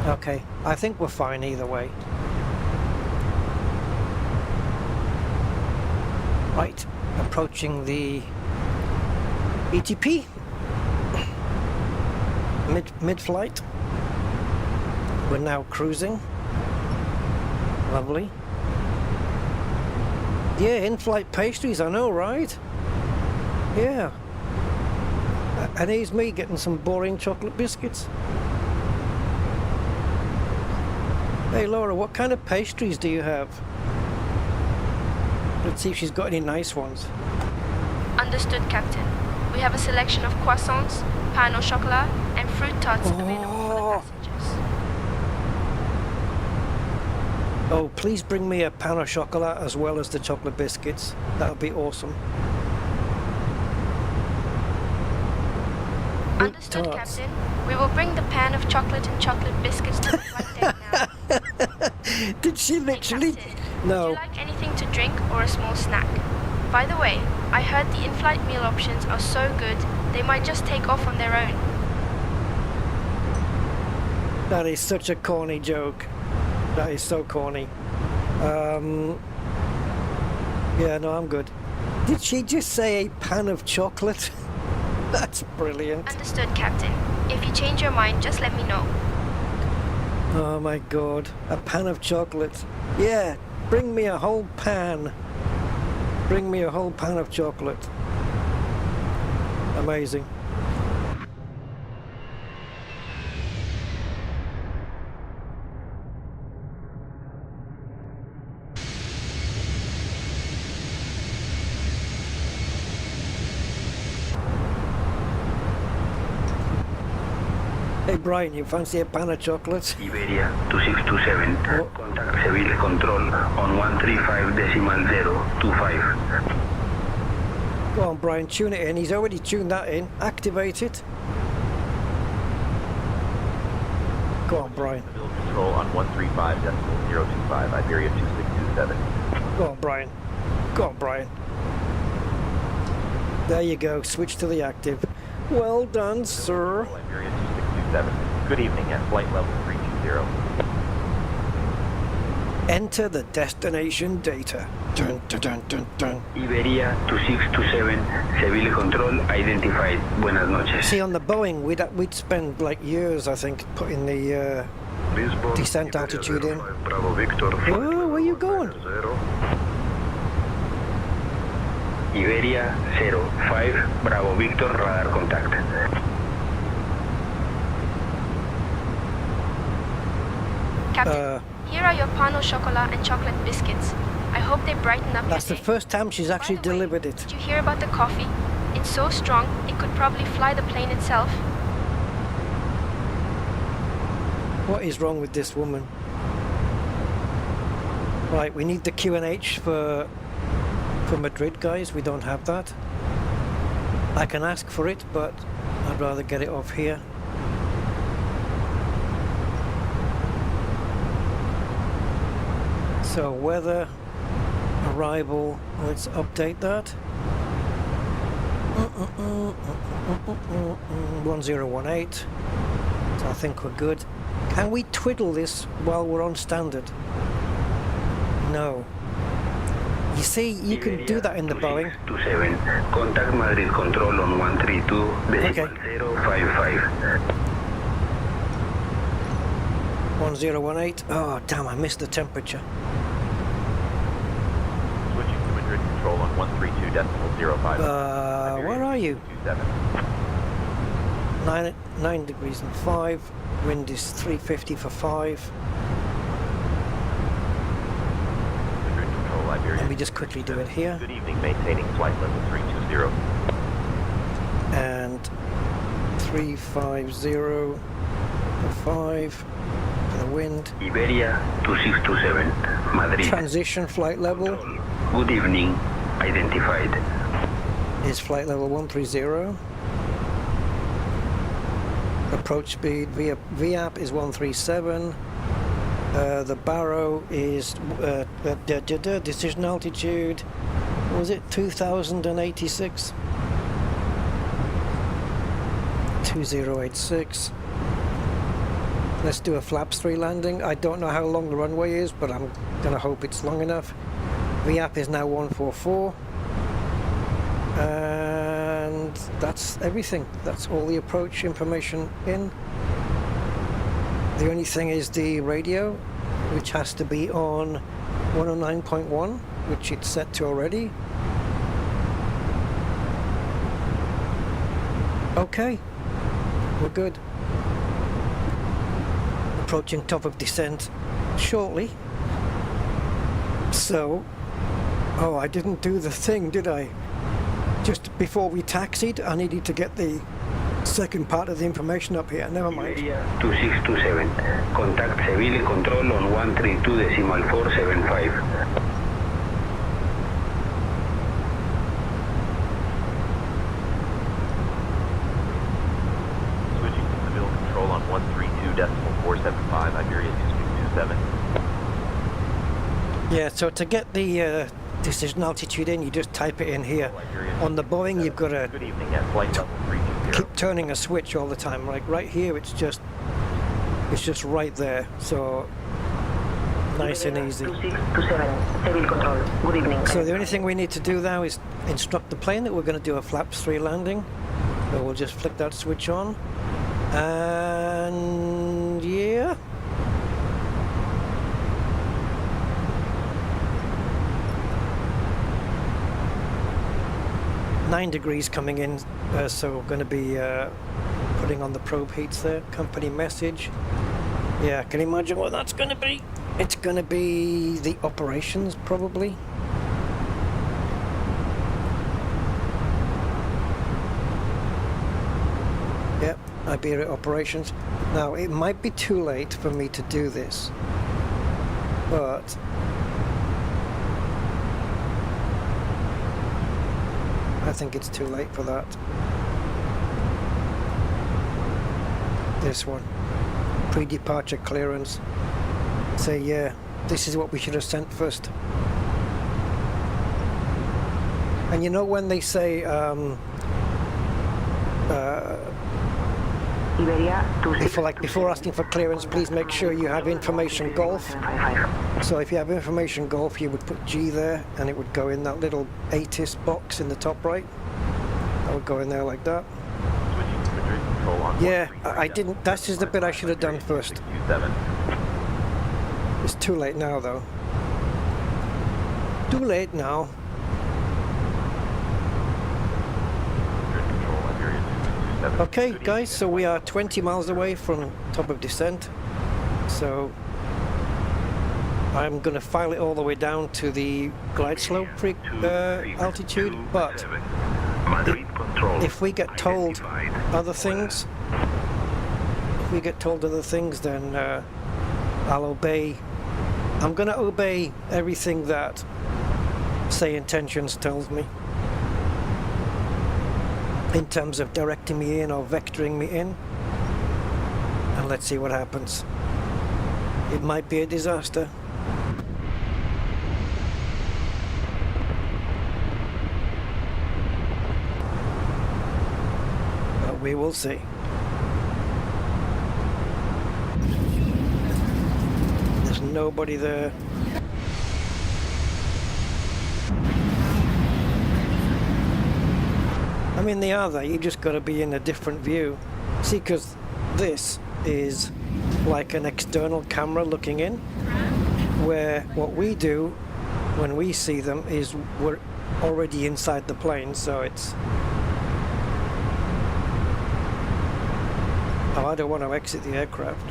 Okay, I think we're fine either way. Right, approaching the ETP. mid-flight. We're now cruising. Lovely. Yeah, in-flight pastries, I know, right? Yeah. And here's me getting some boring chocolate biscuits. Hey Laura, what kind of pastries do you have? Let's see if she's got any nice ones. Understood, Captain. We have a selection of croissants, pain au chocolat, and fruit tarts available for the passengers. Oh, please bring me a pain au chocolat as well as the chocolate biscuits. That would be awesome. Understood, Captain. We will bring the pan of chocolate and chocolate biscuits to the flight deck now. Did she literally? Hey, No. Would you like anything to drink or a small snack? By the way, I heard the in-flight meal options are so good, they might just take off on their own. That is such a corny joke. That is so corny. Yeah, no, I'm good. Did she just say a pan of chocolate? That's brilliant. Understood, Captain. If you change your mind, just let me know. Oh my god, a pan of chocolate. Yeah, bring me a whole pan. Bring me a whole pan of chocolate. Amazing. Hey Brian, you fancy a pan of chocolate? Iberia 2627, contact Seville control on 135.025. Go on Brian, tune it in. He's already tuned that in. Activate it. Go on Brian. Control on 135.025, Iberia 2627. Go on Brian. Go on Brian. There you go, switch to the active. Well done, sir. Iberia 2627. Good evening at flight level 320. Enter the destination data. Dun, dun, dun, dun, dun. Iberia 2627, Seville control identified. Buenas noches. See, on the Boeing, we'd spend like years, I think, putting the Lisbon, descent altitude in. Bravo Victor. Oh, where you going? Iberia 05, Bravo Victor, radar contact. Captain, here are your pain au chocolat and chocolate biscuits. I hope they brighten up That's your the day. first time she's actually delivered it. Did you hear about the coffee? It's so strong, it could probably fly the plane itself. What is wrong with this woman? Right, we need the QNH for Madrid, guys. We don't have that. I can ask for it, but I'd rather get it off here. So weather, arrival, let's update that. 1018. So I think we're good. Can we twiddle this while we're on standard? No. You see, you can do that in the Boeing. 27, contact Madrid control on 132.055. 1018. Oh, damn, I missed the temperature. Switching to Madrid control on 132.050. Where are you? 27. 9 degrees and 5. Wind is 350 for 5. Madrid control, Iberia. Let me just quickly do it here. Good evening, maintaining flight level 320. And 350 for 5 for the wind. Iberia 2627, Madrid. Transition flight level Good evening, identified. is flight level 130. Approach speed VAP is 137. The Barrow is decision altitude. What was it 2086? 2086. Let's do a flaps 3 landing. I don't know how long the runway is, but I'm gonna hope it's long enough. VAP is now 144. And and that's everything. That's all the approach information in. The only thing is the radio, which has to be on 109.1, which it's set to already. Okay, we're good. Approaching top of descent shortly. So, oh, I didn't do the thing, did I? Just before we taxied, I needed to get the second part of the information up here. Never mind. 2627. Contact Seville Control on 132.475. Switching to Seville Control on 132.475, Iberia 2627. Yeah, so to get the decision altitude in, you just type it in here. On the Boeing, you've got to keep turning a switch all the time. Like right here, it's just right there. So nice and easy. 2627, Seville Control. Good evening. So the only thing we need to do now is instruct the plane that we're going to do a flaps 3 landing. So we'll just flick that switch on. And yeah. Nine degrees coming in, so we're going to be putting on the probe heats there. Company message. Yeah, can you imagine what that's going to be? It's going to be the operations, probably. Yep, Iberia operations. Now, it might be too late for me to do this, but I think it's too late for that. This one. Pre-departure clearance. Say, yeah, this is what we should have sent first. And you know when they say, before asking for clearance, please make sure you have information golf. So if you have information golf, you would put G there, and it would go in that little ATIS box in the top right. That would go in there like that. Yeah, I didn't. That is the bit I should have done first. It's too late now, though. Too late now. Okay, guys, so we are 20 miles away from top of descent. So I'm going to file it all the way down to the glide slope altitude, but if we get told other things, then I'll obey. I'm going to obey everything that Say Intentions tells me in terms of directing me in or vectoring me in, and let's see what happens. It might be a disaster. But we will see. There's nobody there. I mean, they are there, you just got to be in a different view. See, because this is like an external camera looking in, where what we do when we see them is we're already inside the plane, so it's... Oh, I don't want to exit the aircraft.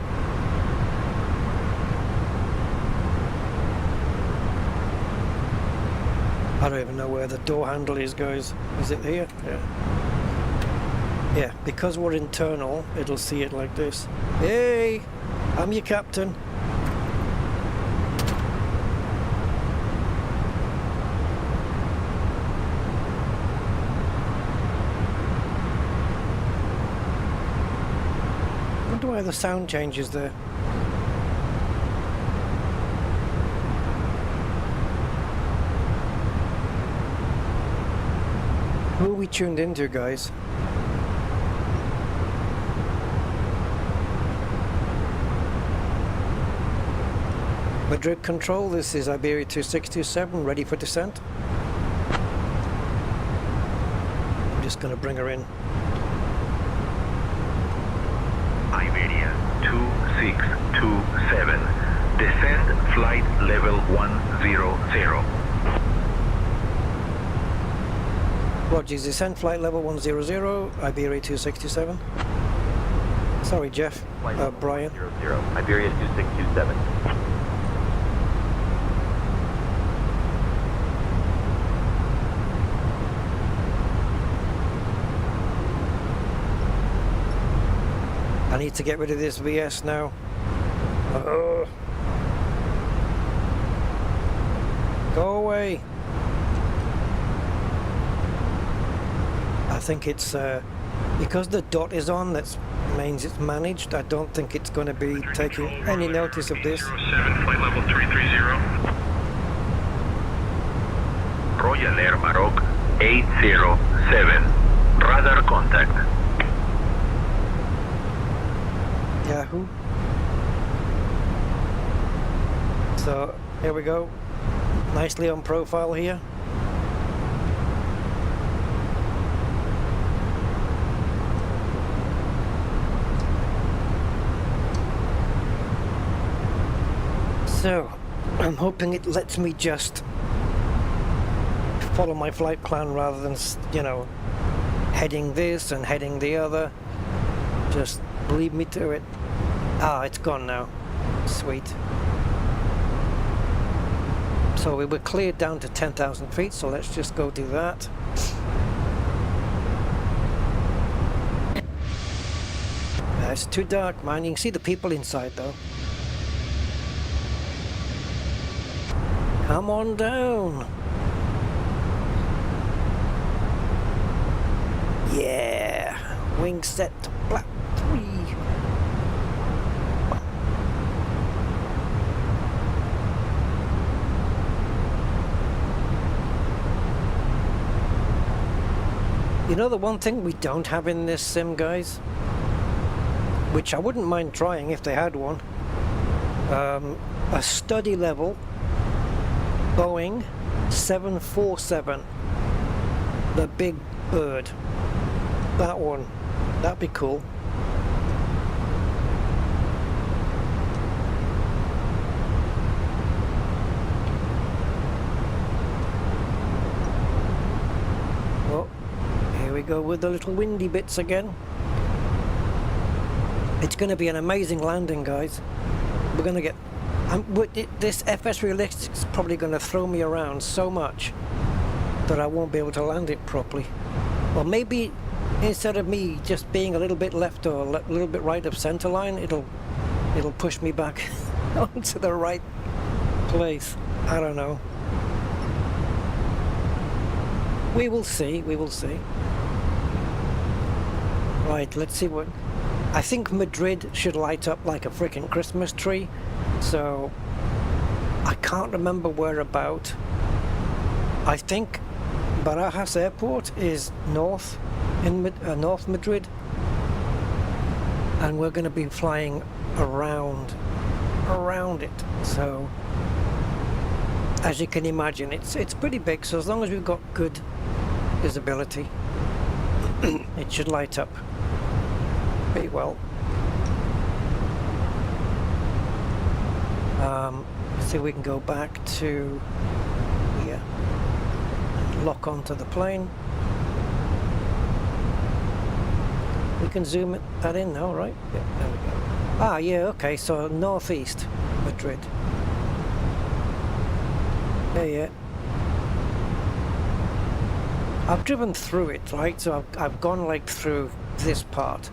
I don't even know where the door handle is, guys. Is it here? Yeah. Yeah, because we're internal, it'll see it like this. Hey, I'm your captain. I wonder why the sound changes there. Who are we tuned into, guys? Madrid Control, this is Iberia 2627, ready for descent. just going to bring her in. Iberia 2627. Descend flight level 100. Roger, descend flight level 100, Iberia 267. Sorry, Jeff. Brian. 00, Iberia 2627. I need to get rid of this VS now. Go away. I think it's because the dot is on, that means it's managed. I don't think it's going to be taking any notice of this. 07, flight level 330. Royal Air Maroc 807. Radar contact. Yahoo. So here we go. Nicely on profile here. So I'm hoping it lets me just follow my flight plan rather than, you know, heading this and heading the other. Just lead me to it. Ah, it's gone now. Sweet. So we were cleared down to 10,000 feet, so let's just go do that. It's too dark, man. You can see the people inside, though. Come on down. Yeah. Wing set to black 3. You know the one thing we don't have in this sim, guys, which I wouldn't mind trying if they had one, a study level Boeing 747, the big bird, that one, that'd be cool. Well, here we go with the little windy bits again. It's going to be an amazing landing, guys. We're going to get... this FSRealistic is probably going to throw me around so much that I won't be able to land it properly. Or maybe instead of me just being a little bit left or a little bit right of center line, it'll push me back onto the right place. I don't know. We will see. We will see. Right, let's see what... I think Madrid should light up like a freaking Christmas tree. So I can't remember where about. I think Barajas Airport is north in North Madrid, and we're going to be flying around it. So as you can imagine, it's pretty big. So as long as we've got good visibility, it should light up pretty well. Let's see if we can go back to here and lock onto the plane. We can zoom that in now, right? Yeah, there we go. Ah, yeah, okay, so northeast Madrid. Yeah. I've driven through it, right? So I've gone like through this part.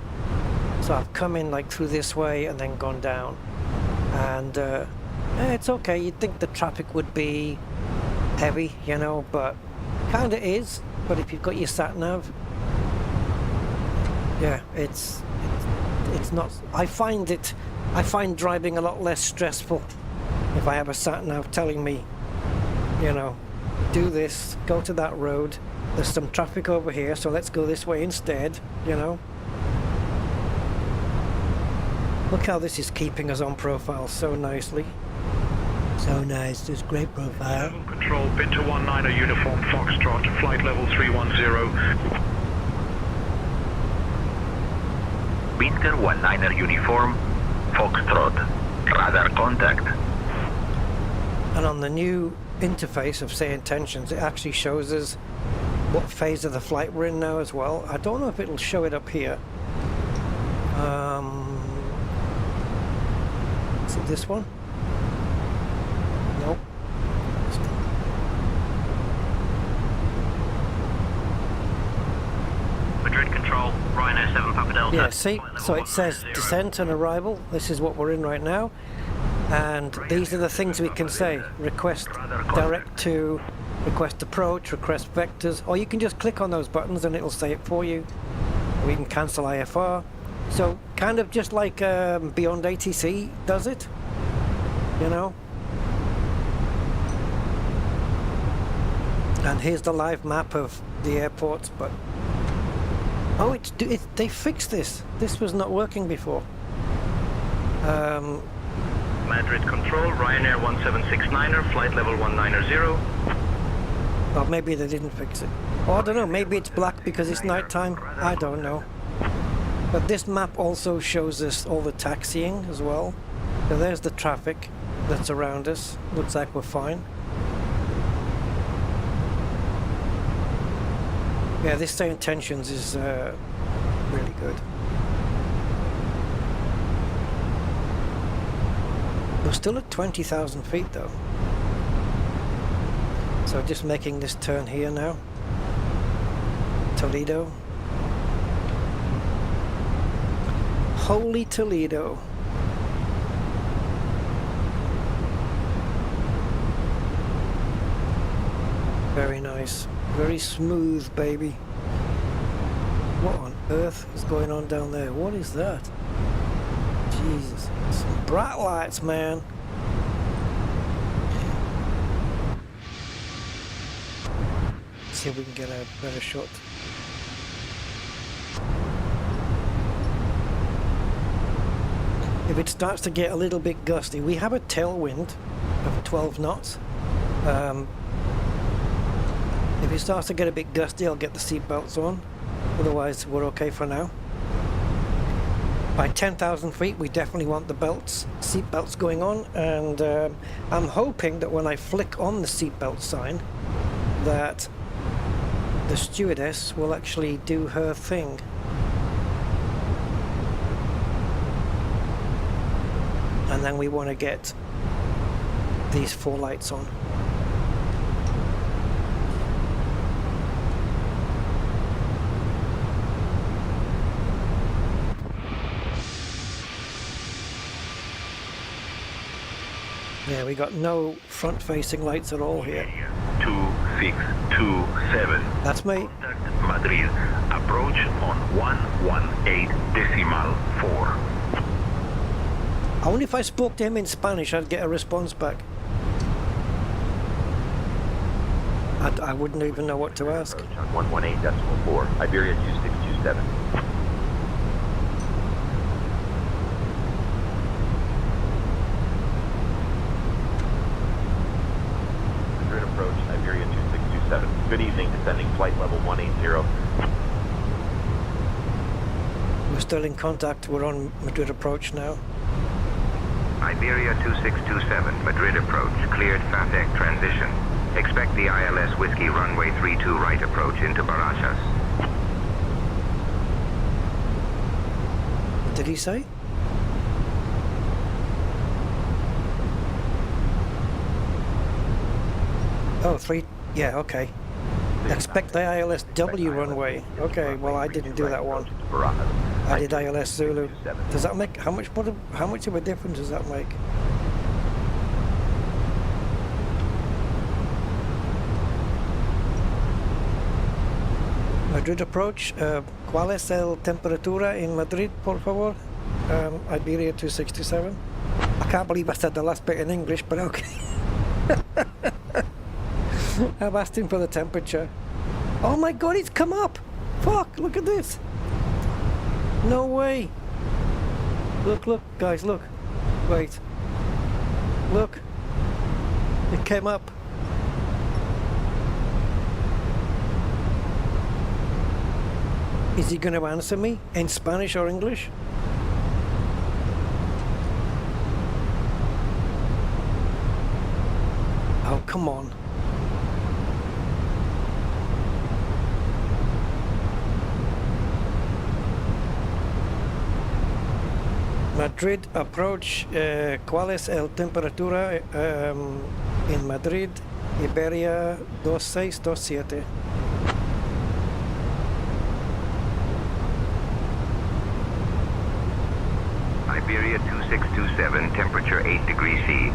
So I've come in like through this way and then gone down. And it's okay. You'd think the traffic would be heavy, you know, but kind of is. But if you've got your sat nav, yeah, it's not. I find driving a lot less stressful if I have a sat nav telling me, you know, do this, go to that road. There's some traffic over here, so let's go this way instead, you know. Look how this is keeping us on profile so nicely. So nice, this great profile. Control, Binter 19 uniform Foxtrot, flight level 310. Winter 19er uniform, Foxtrot. Radar contact. And on the new interface of Say Intentions, it actually shows us what phase of the flight we're in now as well. I don't know if it'll show it up here. Is it this one? Nope. Madrid Control, Ryanair 7 Papa Delta. Yeah, see, so it says descent and arrival. This is what we're in right now. And these are the things we can say. Request direct to, request approach, request vectors, or you can just click on those buttons and it'll say it for you. We can cancel IFR. So kind of just like Beyond ATC does it, you know. And here's the live map of the airports, but oh, they fixed this. This was not working before. Madrid Control, Ryanair 1769er, flight level 190. Or maybe they didn't fix it. Or I don't know, maybe it's black because it's nighttime. I don't know. But this map also shows us all the taxiing as well. So there's the traffic that's around us. Looks like we're fine. Yeah, this Say Intentions is really good. We're still at 20,000 feet though. So just making this turn here now. Toledo. Holy Toledo. Very nice. Very smooth, baby. What on earth is going on down there? What is that? Jesus. Some bright lights, man. Let's see if we can get a better shot. If it starts to get a little bit gusty, we have a tailwind of 12 knots. If it starts to get a bit gusty, I'll get the seat belts on. Otherwise, we're okay for now. By 10,000 feet, we definitely want the seat belts going on. And I'm hoping that when I flick on the seat belt sign, that the stewardess will actually do her thing. And then we want to get these 4 lights on. Yeah, we got no front-facing lights at all here. 2627. That's me. Contact Madrid. Approach on 118.4. I wonder if I spoke to him in Spanish, I'd get a response back. I wouldn't even know what to ask. On 118.4, Iberia 2627. Madrid approach, Iberia 2627. Good evening, descending flight level 180. We're still in contact, we're on Madrid approach now. Iberia 2627, Madrid approach, cleared Fanatec transition. Expect the ILS Whiskey runway 32 right approach into Barajas. What did he say? Oh, 3, yeah, okay. Expect the ILS W runway. Okay, well I didn't do that one. I did ILS Zulu. Does that make, how much of a difference does that make? Madrid approach. ¿Cuál es la temperatura en Madrid, por favor? Iberia 267. I can't believe I said the last bit in English, but okay. I've asked him for the temperature. Oh my god, it's come up! Fuck, look at this! No way! Look, guys, look. Wait. Look. It came up. Is he going to answer me in Spanish or English? Oh, come on. Madrid approach, ¿cuál es la temperatura en Madrid? Iberia 2627. Iberia 2627, temperature 8 degrees C.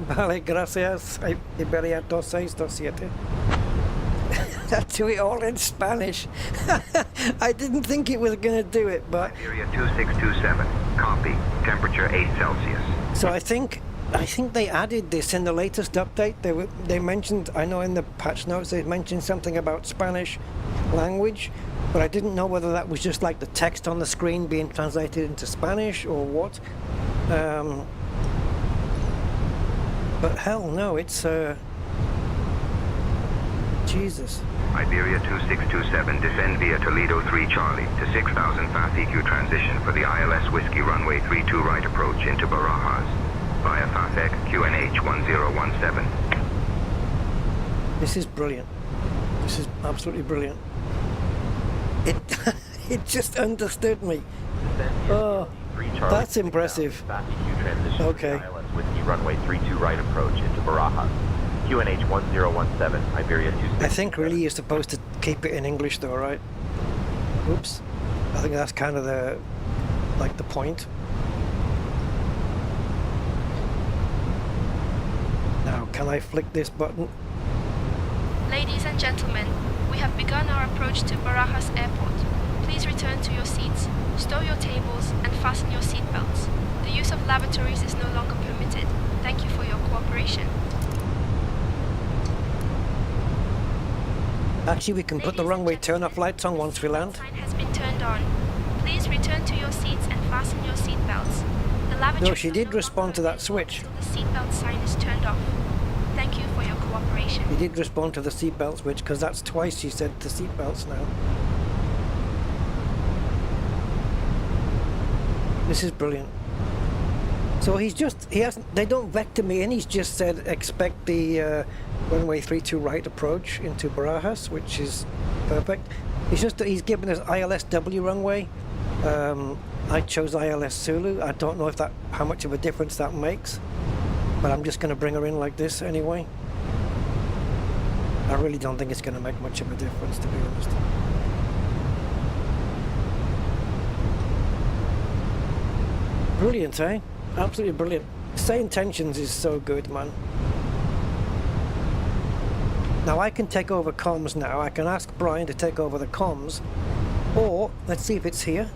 Vale, gracias. Iberia 2627. Do it all in Spanish. I didn't think it was going to do it, but... Iberia 2627, copy, temperature 8 Celsius. So I think they added this in the latest update. They mentioned, I know in the patch notes they mentioned something about Spanish language, but I didn't know whether that was just like the text on the screen being translated into Spanish or what. But hell no, it's Jesus. Iberia 2627, descend via Toledo 3 Charlie to 6000 fast EQ transition for the ILS Whiskey runway 32 right approach into Barajas via Fanatec QNH 1017. This is brilliant. This is absolutely brilliant. It just understood me. Oh, that's impressive. Okay. ILS Whiskey runway 32 right approach into Barajas. QNH 1017, Iberia 26. I think really you're supposed to keep it in English though, right? Oops. I think that's kind of the point. Now, can I flick this button? Ladies and gentlemen, we have begun our approach to Barajas Airport. Please return to your seats, stow your tables, and fasten your seatbelts. The use of lavatories is no longer permitted. Thank you for your cooperation. Actually, we can put the runway turn-off lights on once we land. Sign has been turned on. Please return to your seats and fasten your seatbelts. The lavatory. No, she did respond to that switch. Until the seatbelt sign is turned off. Thank you for your cooperation. She did respond to the seatbelt switch because that's twice she said the seatbelts now. This is brilliant. So they don't vector me in, he's just said expect the runway 32 right approach into Barajas, which is perfect. It's just that he's given us ILSW runway. I chose ILS Zulu. I don't know how much of a difference that makes, but I'm just going to bring her in like this anyway. I really don't think it's going to make much of a difference, to be honest. Brilliant, eh? Absolutely brilliant. Say Intentions is so good, man. Now I can take over comms now. I can ask Brian to take over the comms. Or, let's see if it's here.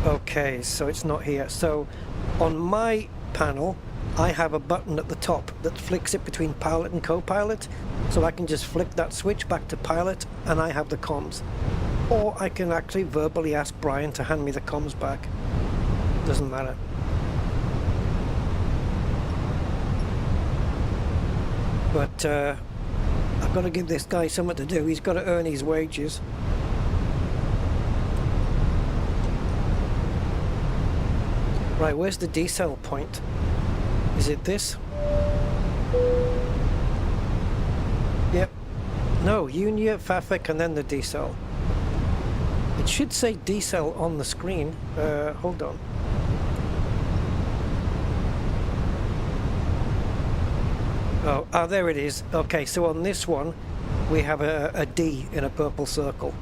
Okay, so it's not here. So, on my panel, I have a button at the top that flicks it between pilot and co-pilot. So I can just flick that switch back to pilot and I have the comms. Or I can actually verbally ask Brian to hand me the comms back. Doesn't matter. But I've got to give this guy something to do. He's got to earn his wages. Right, where's the decel point? Is it this? Yep. No, Unia, Fafek, and then the decel. It should say decel on the screen. Hold on. Oh, there it is. Okay, so on this one, we have a D in a purple circle.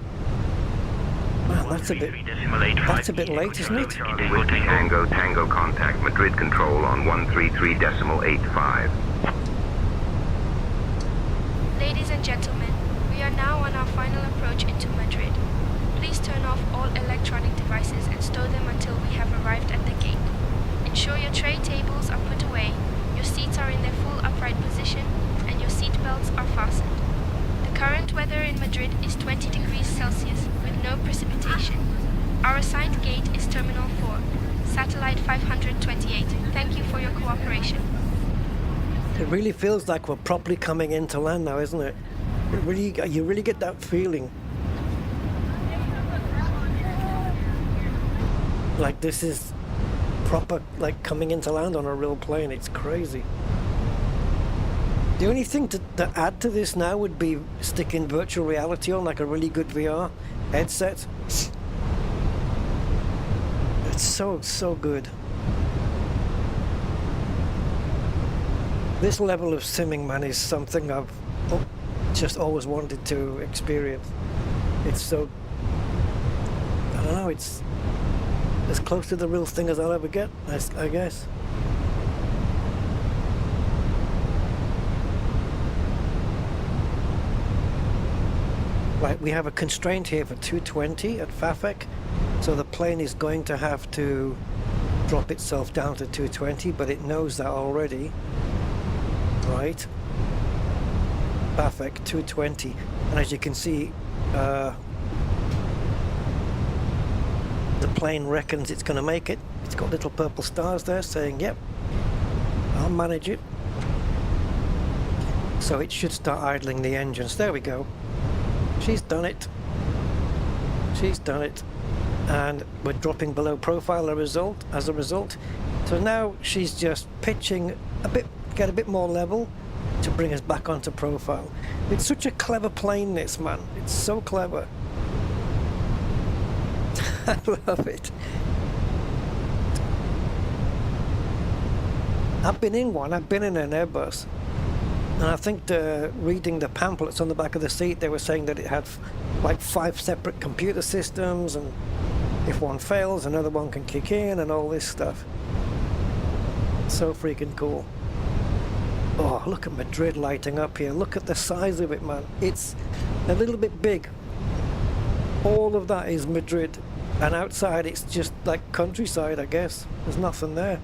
Man, that's a bit late, isn't it? Whiskey Tango Tango contact Madrid control on 133.85. Ladies and gentlemen, we are now on our final approach into Madrid. Please turn off all electronic devices and stow them until we have arrived at the gate. Ensure your tray tables are put away, your seats are in their full upright position, and your seat belts are fastened. The current weather in Madrid is 20 degrees Celsius with no precipitation. Our assigned gate is Terminal 4, Satellite 528. Thank you for your cooperation. It really feels like we're properly coming into land now, isn't it? You really get that feeling. Like, this is proper, like, coming into land on a real plane. It's crazy. The only thing to add to this now would be sticking virtual reality on, like a really good VR headset. It's so good. This level of simming, man, is something I've just always wanted to experience. It's so, I don't know, it's as close to the real thing as I'll ever get, I guess. Right, we have a constraint here for 220 at FAFEC, so the plane is going to have to drop itself down to 220, but it knows that already. Right, FAFEC 220, and as you can see, the plane reckons it's going to make it. It's got little purple stars there saying, yep, I'll manage it. So it should start idling the engines. There we go. She's done it. She's done it. And we're dropping below profile as a result. So now she's just pitching a bit, get a bit more level to bring us back onto profile. It's such a clever plane, this, man. It's so clever. I love it. I've been in one. I've been in an Airbus. And I think reading the pamphlets on the back of the seat, they were saying that it had like 5 separate computer systems, and if one fails, another one can kick in, and all this stuff. So freaking cool. Oh, look at Madrid lighting up here. Look at the size of it, man. It's a little bit big. All of that is Madrid. And outside, it's just like countryside, I guess. There's nothing there.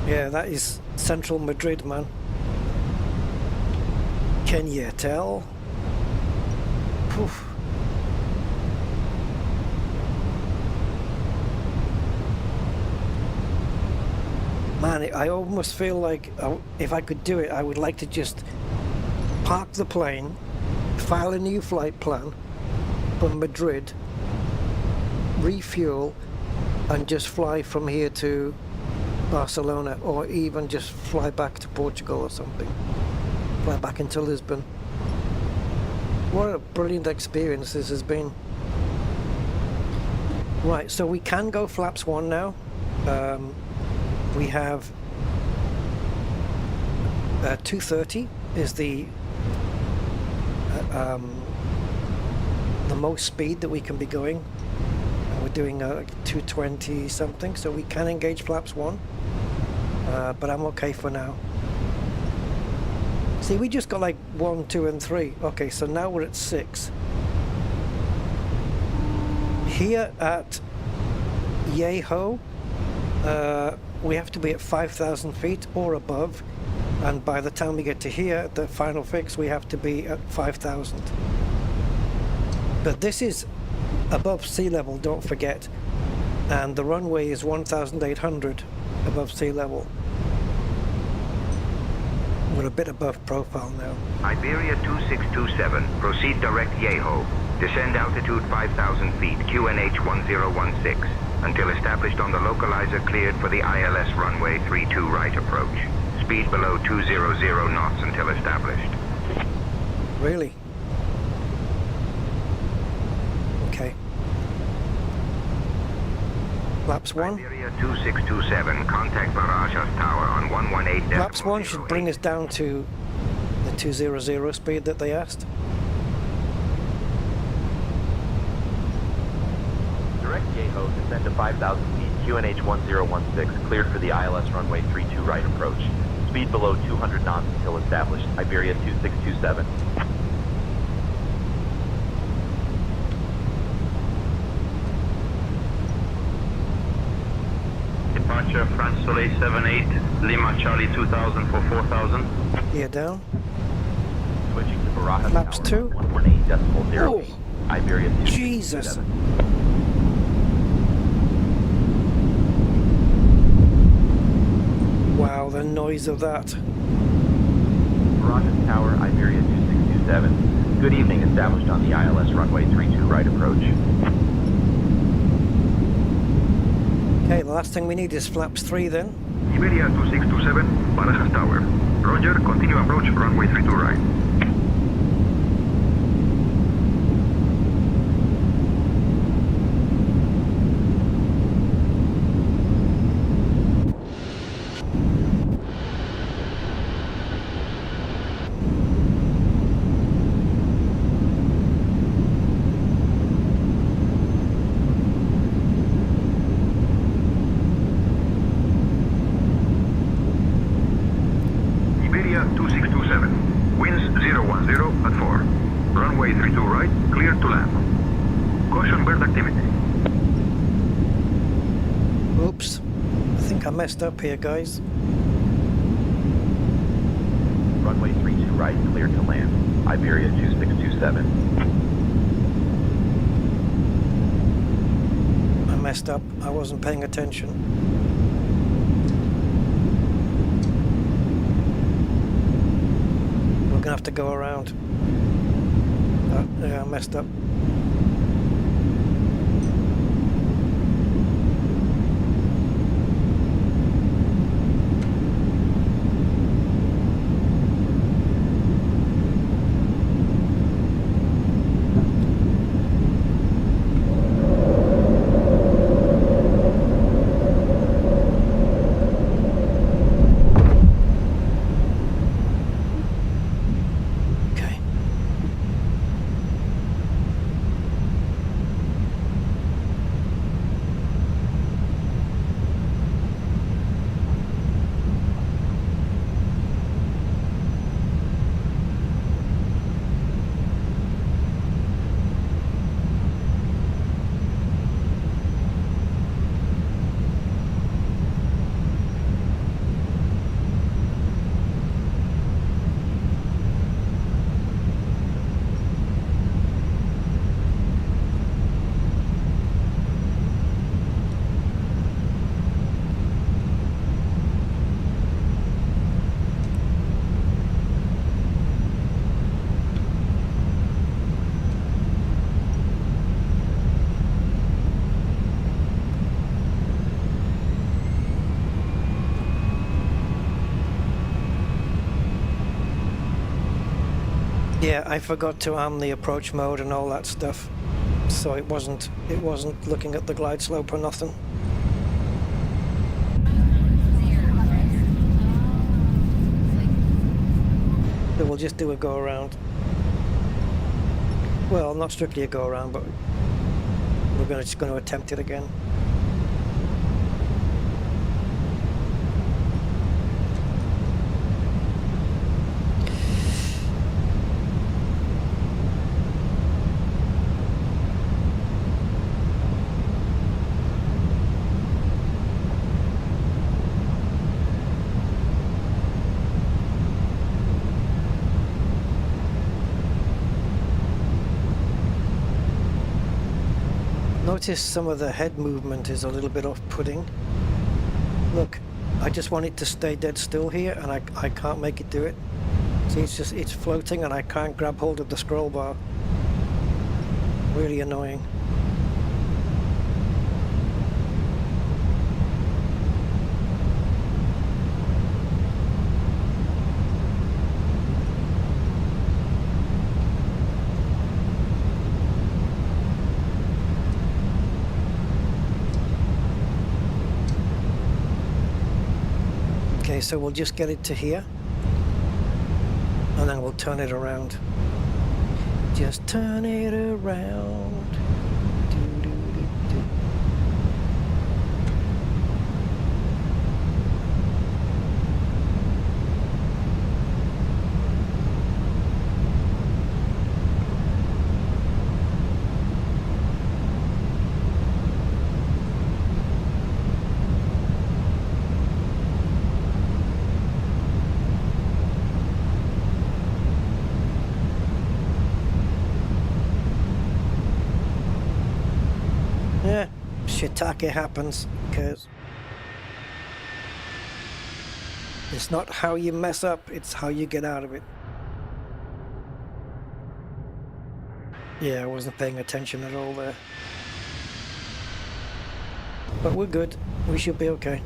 Yeah, that is central Madrid, man. Can you tell? Poof. Man, I almost feel like if I could do it, I would like to just park the plane, file a new flight plan from Madrid, refuel, and just fly from here to Barcelona, or even just fly back to Portugal or something. Fly back into Lisbon. What a brilliant experience this has been. Right, so we can go flaps 1 now. We have 230 is the most speed that we can be going. We're doing 220 something, so we can engage flaps 1, but I'm okay for now. See, we just got like 1, 2, and 3. Okay, so now we're at 6. Here at Yeho, we have to be at 5,000 feet or above, and by the time we get to here, the final fix, we have to be at 5,000. But this is above sea level, don't forget, and the runway is 1,800 above sea level. We're a bit above profile now. Iberia 2627, proceed direct Yeho. Descend altitude 5,000 feet, QNH 1016, until established on the localizer cleared for the ILS runway 32 right approach. Speed below 200 knots until established. Really? Okay. Flaps 1. Iberia 2627, contact Barajas Tower on 118. Flaps 1 should bring us down to the 200 speed that they asked. Direct Yeho, descend to 5,000 feet, QNH 1016, cleared for the ILS runway 32 right approach. Speed below 200 knots until established. Iberia 2627. Departure France Soleil 78, Lima Charlie 2000 for 4,000. Yeah, down. Switching to Barajas Flaps Tower, 2. 118.0. Oh, Iberia 2627. Jesus. Wow, the noise of that. Barajas Tower, Iberia 2627. Good evening, established on the ILS runway 32 right approach. Okay, the last thing we need is flaps 3 then. Iberia 2627, Barajas Tower. Roger, continue approach runway 32 right. Iberia 2627, winds 010 at 4. Runway 32 right, clear to land. Caution bird activity. Oops. I think I messed up here, guys. Runway 32 right, clear to land. Iberia 2627. I messed up. I wasn't paying attention. We're gonna have to go around. Yeah, I messed up. Yeah, I forgot to arm the approach mode and all that stuff, so it wasn't looking at the glide slope or nothing. So we'll just do a go around. Well, not strictly a go around, but we're just going to attempt it again. Notice some of the head movement is a little bit off-putting. Look, I just want it to stay dead still here, and I can't make it do it. See, it's floating, and I can't grab hold of the scroll bar. Really annoying. Okay, so we'll just get it to here, and then we'll turn it around. Just turn it around. Yeah, shiitake happens, because it's not how you mess up, it's how you get out of it. Yeah, I wasn't paying attention at all there. But we're good. We should be okay.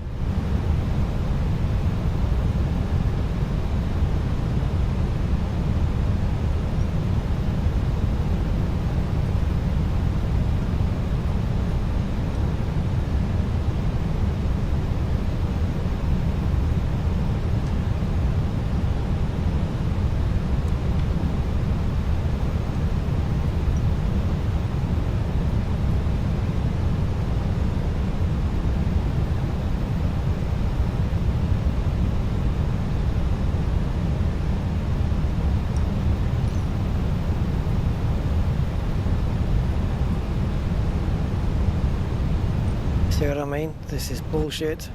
See what I mean? This is bullshit.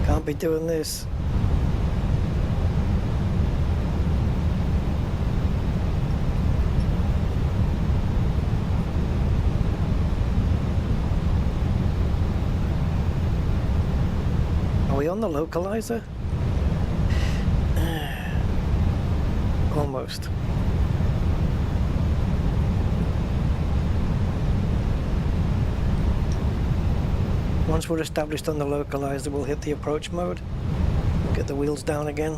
Can't be doing this. Are we on the localizer? Almost. Once we're established on the localizer, we'll hit the approach mode. Get the wheels down again.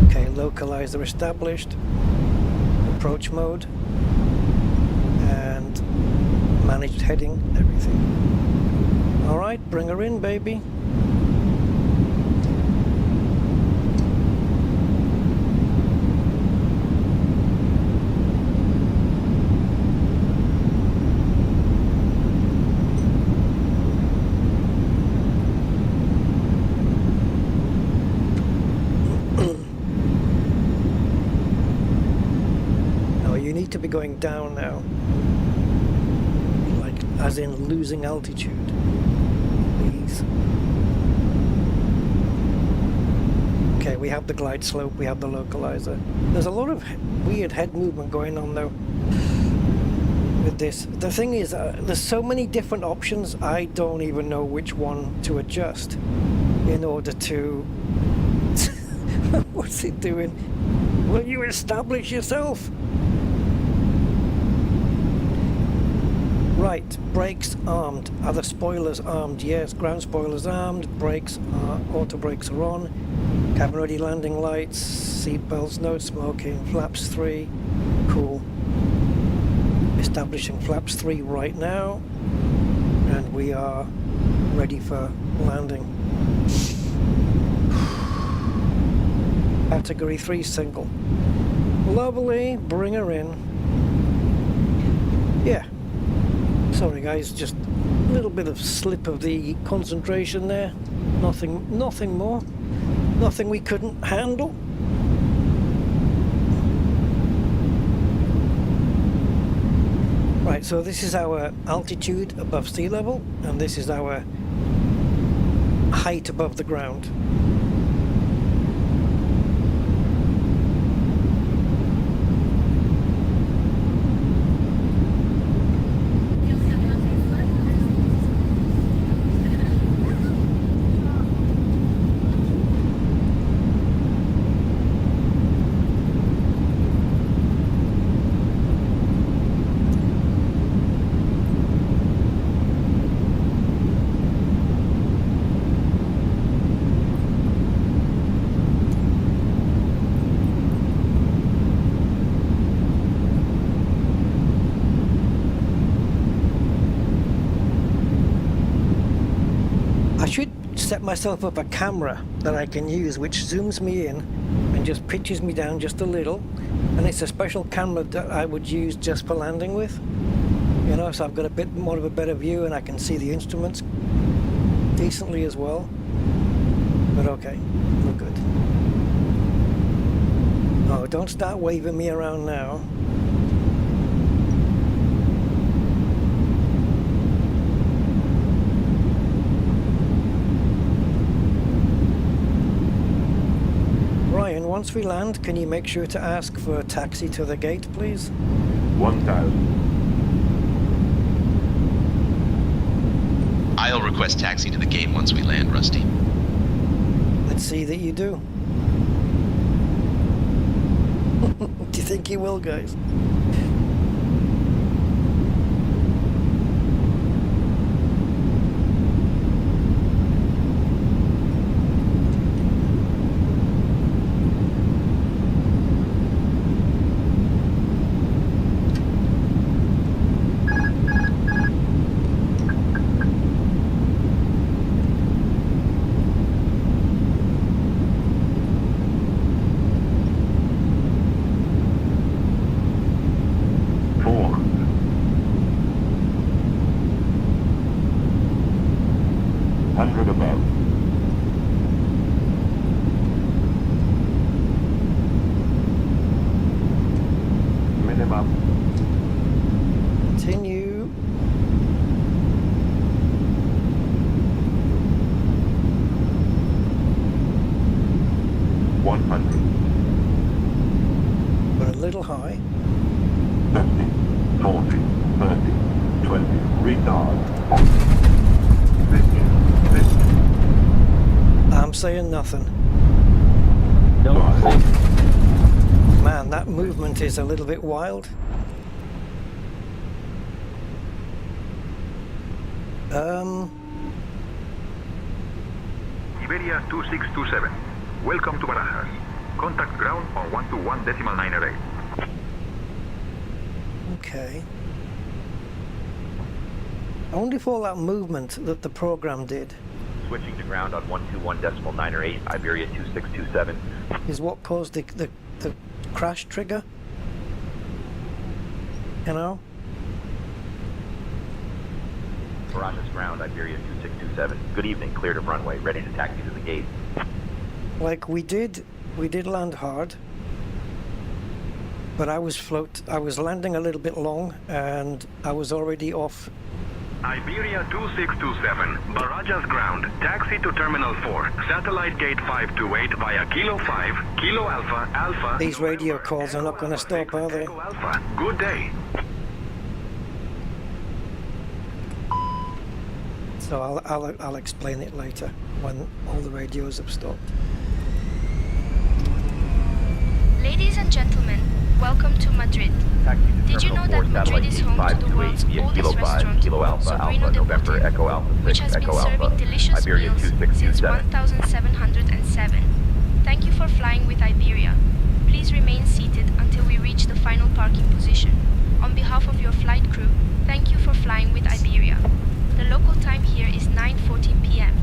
Okay, localizer established. Approach mode. And managed heading, everything. Alright, bring her in, baby. To be going down now, like as in losing altitude, please. Okay, we have the glide slope, we have the localizer. There's a lot of weird head movement going on though with this. The thing is, there's so many different options, I don't even know which one to adjust in order to what's it doing? Will you establish yourself? Right, brakes armed. Are the spoilers armed? Yes, ground spoilers armed. Brakes are, auto brakes are on. Cabin ready landing lights. Seat belts, no smoking. Flaps 3. Cool. Establishing flaps 3 right now. And we are ready for landing. Category 3 single. Lovely, bring her in. Yeah. Sorry guys, just a little bit of slip of the concentration there. Nothing more. Nothing we couldn't handle. Right, so this is our altitude above sea level, and this is our height above the ground. Set myself up a camera that I can use which zooms me in and just pitches me down just a little, and it's a special camera that I would use just for landing with, you know, so I've got a bit more of a better view and I can see the instruments decently as well. But okay, we're good. Oh, don't start waving me around now. Ryan, once we land, can you make sure to ask for a taxi to the gate, please? 1,000. I'll request taxi to the gate once we land, Rusty. Let's see that you do. Do you think he will, guys? Continue. But a little high. 50, 40, 30, 20, retard. 50, 50. I'm saying nothing. Man, that movement is a little bit wild. Iberia 2627. Welcome to Barajas. Contact ground on 121.908. Okay. I wonder if all that movement that the program did Switching to ground on 121.908, Iberia 2627. is what caused the crash trigger. You know? Barajas ground, Iberia 2627. Good evening, cleared of runway, ready to taxi to the gate. Like we did land hard, but I was landing a little bit long and I was already off. Iberia 2627, Barajas ground, taxi to Terminal 4, Satellite Gate 528 via Kilo 5, Kilo Alpha, Alpha. These radio calls are not going to stop, are they? Alpha. Good day. So I'll explain it later when all the radios have stopped. Ladies and gentlemen, welcome to Madrid. Did you know that Madrid is home to the world's oldest restaurant, Sobrino de Putin, which has been serving delicious meals since 1707? Thank you for flying with Iberia. Please remain seated until we reach the final parking position. On behalf of your flight crew, thank you for flying with Iberia. The local time here is 9:14 p.m.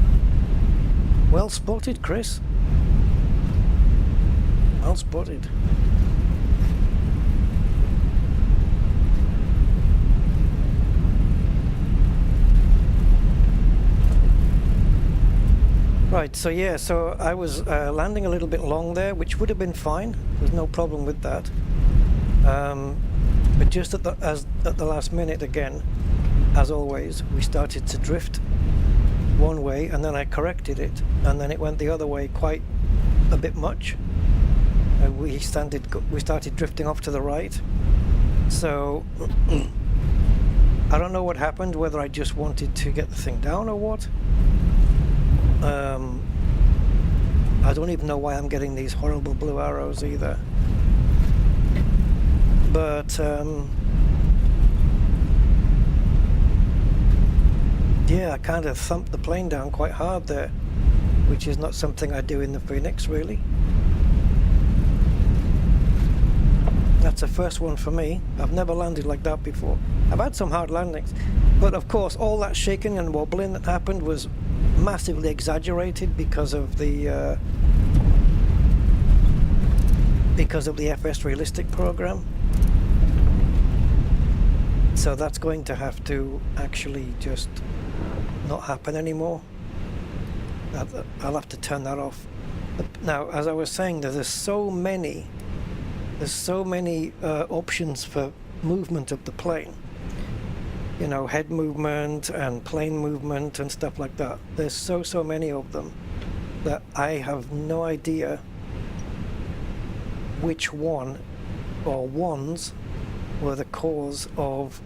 Well spotted, Chris. Well spotted. Right, so yeah, so I was landing a little bit long there, which would have been fine. There's no problem with that. But just at the last minute again, as always, we started to drift one way, and then I corrected it, and then it went the other way quite a bit much. We started drifting off to the right. So I don't know what happened, whether I just wanted to get the thing down or what. I don't even know why I'm getting these horrible blue arrows either. But yeah, I kind of thumped the plane down quite hard there, which is not something I do in the Phoenix, really. That's a first one for me. I've never landed like that before. I've had some hard landings, but of course all that shaking and wobbling that happened was massively exaggerated because of the FSRealistic program. So that's going to have to actually just not happen anymore. I'll have to turn that off. Now, as I was saying, there's so many options for movement of the plane. You know, head movement and plane movement and stuff like that. There's so many of them that I have no idea which one or ones were the cause of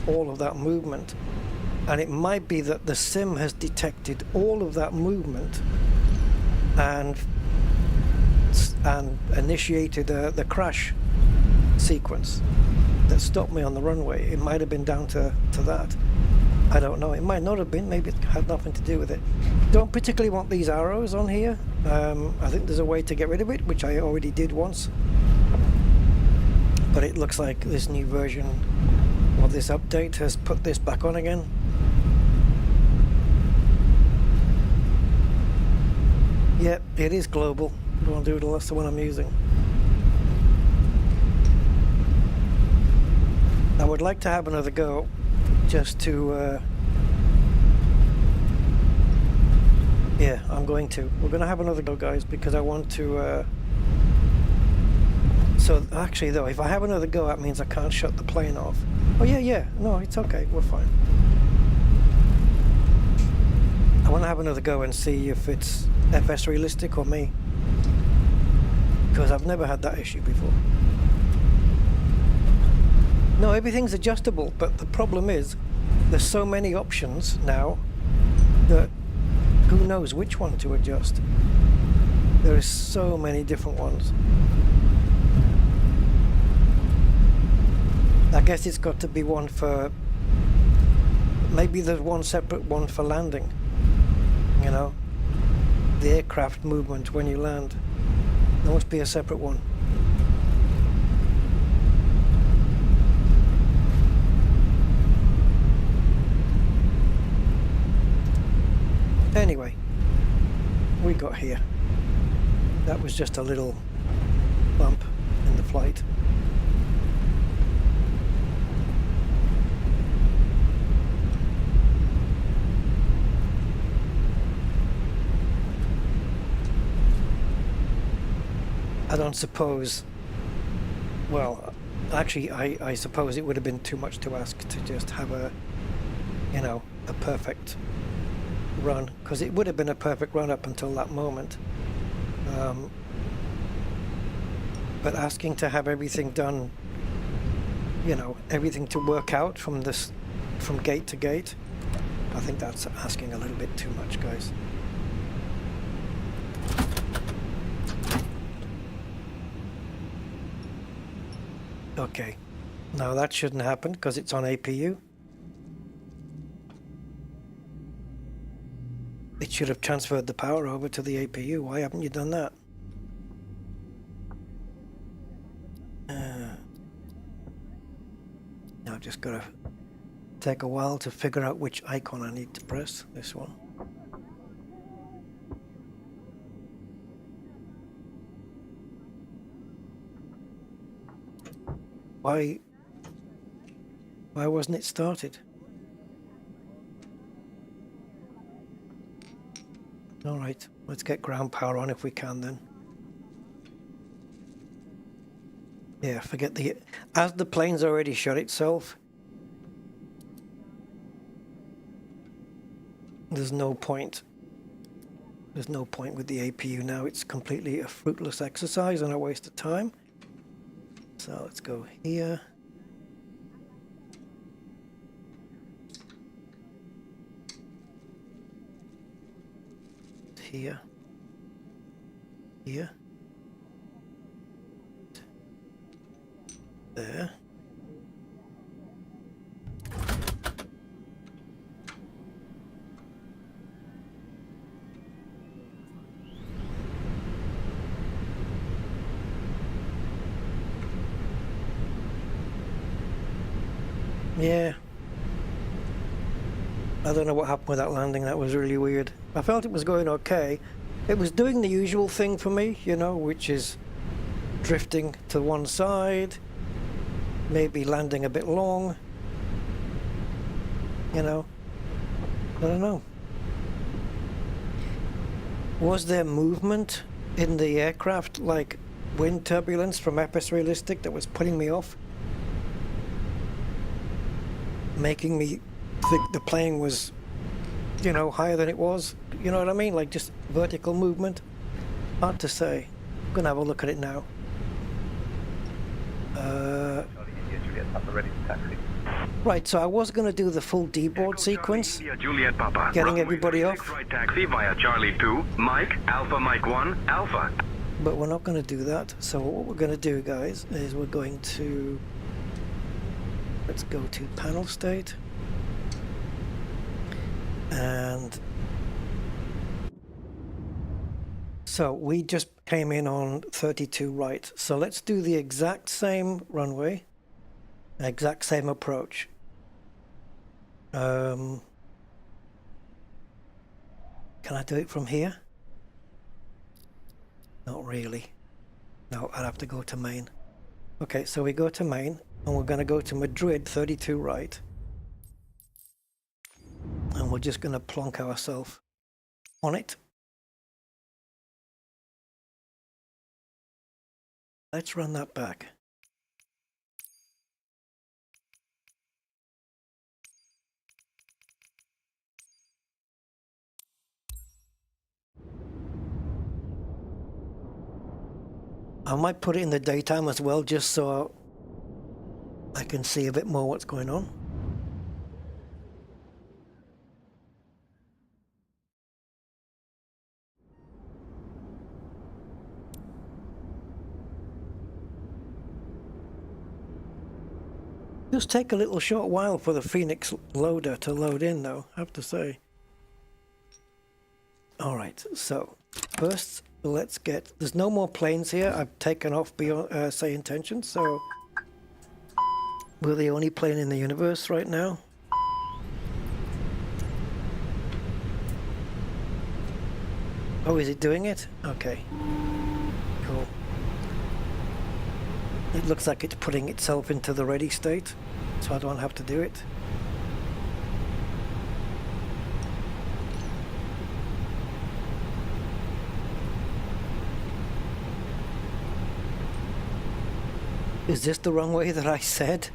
all of that movement. And it might be that the sim has detected all of that movement and initiated the crash sequence that stopped me on the runway. It might have been down to that. I don't know. It might not have been. Maybe it had nothing to do with it. Don't particularly want these arrows on here. I think there's a way to get rid of it, which I already did once. But it looks like this new version of this update has put this back on again. Yep, it is global. Don't do it unless the one I'm using. I would like to have another go, just to yeah, I'm going to. We're going to have another go, guys, because I want to so actually though, if I have another go, that means I can't shut the plane off. Oh yeah, no, it's okay, we're fine. I want to have another go and see if it's FSRealistic or me, because I've never had that issue before. No, everything's adjustable, but the problem is there's so many options now that who knows which one to adjust. There is so many different ones. I guess it's got to be one for, maybe there's one separate one for landing, you know, the aircraft movement when you land. There must be a separate one. Anyway, we got here. That was just a little bump in the flight. I don't suppose, well, actually I suppose it would have been too much to ask to just have a, you know, a perfect run, because it would have been a perfect run up until that moment. But asking to have everything done, you know, everything to work out from this, from gate to gate, I think that's asking a little bit too much, guys. Okay, now that shouldn't happen because it's on APU. It should have transferred the power over to the APU. Why haven't you done that? Now I've just got to take a while to figure out which icon I need to press. This one. Why wasn't it started? All right, let's get ground power on if we can then. Yeah, forget the... As the plane's already shut itself, there's no point. There's no point with the APU now. It's completely a fruitless exercise and a waste of time. So let's go here. Here. Here. There. Yeah. I don't know what happened with that landing. That was really weird. I felt it was going okay. It was doing the usual thing for me, you know, which is drifting to one side, maybe landing a bit long, you know. I don't know. Was there movement in the aircraft, like wind turbulence from FSRealistic, that was putting me off? Making me think the plane was, you know, higher than it was. You know what I mean? Like just vertical movement. Hard to say. I'm gonna have a look at it now. Juliet, Upper ready to taxi. Right, so I was going to do the full D-board sequence, Juliet Papa. getting everybody off. Right taxi via Charlie 2, Mike, Alpha Mike 1, Alpha. But we're not going to do that. So what we're going to do, guys, is we're going to... Let's go to panel state. And... So we just came in on 32 right. So let's do the exact same runway, exact same approach. Can I do it from here? Not really. No, I'd have to go to main. Okay, so we go to main, and we're going to go to Madrid, 32 right. And we're just going to plonk ourselves on it. Let's run that back. I might put it in the daytime as well, just so I can see a bit more what's going on. Just take a little short while for the Phoenix loader to load in, though, I have to say. Alright, so first let's get... There's no more planes here. I've taken off beyond say intentions, so we're the only plane in the universe right now. Oh, is it doing it? Okay. Cool. It looks like it's putting itself into the ready state, so I don't have to do it. Is this the runway that I said?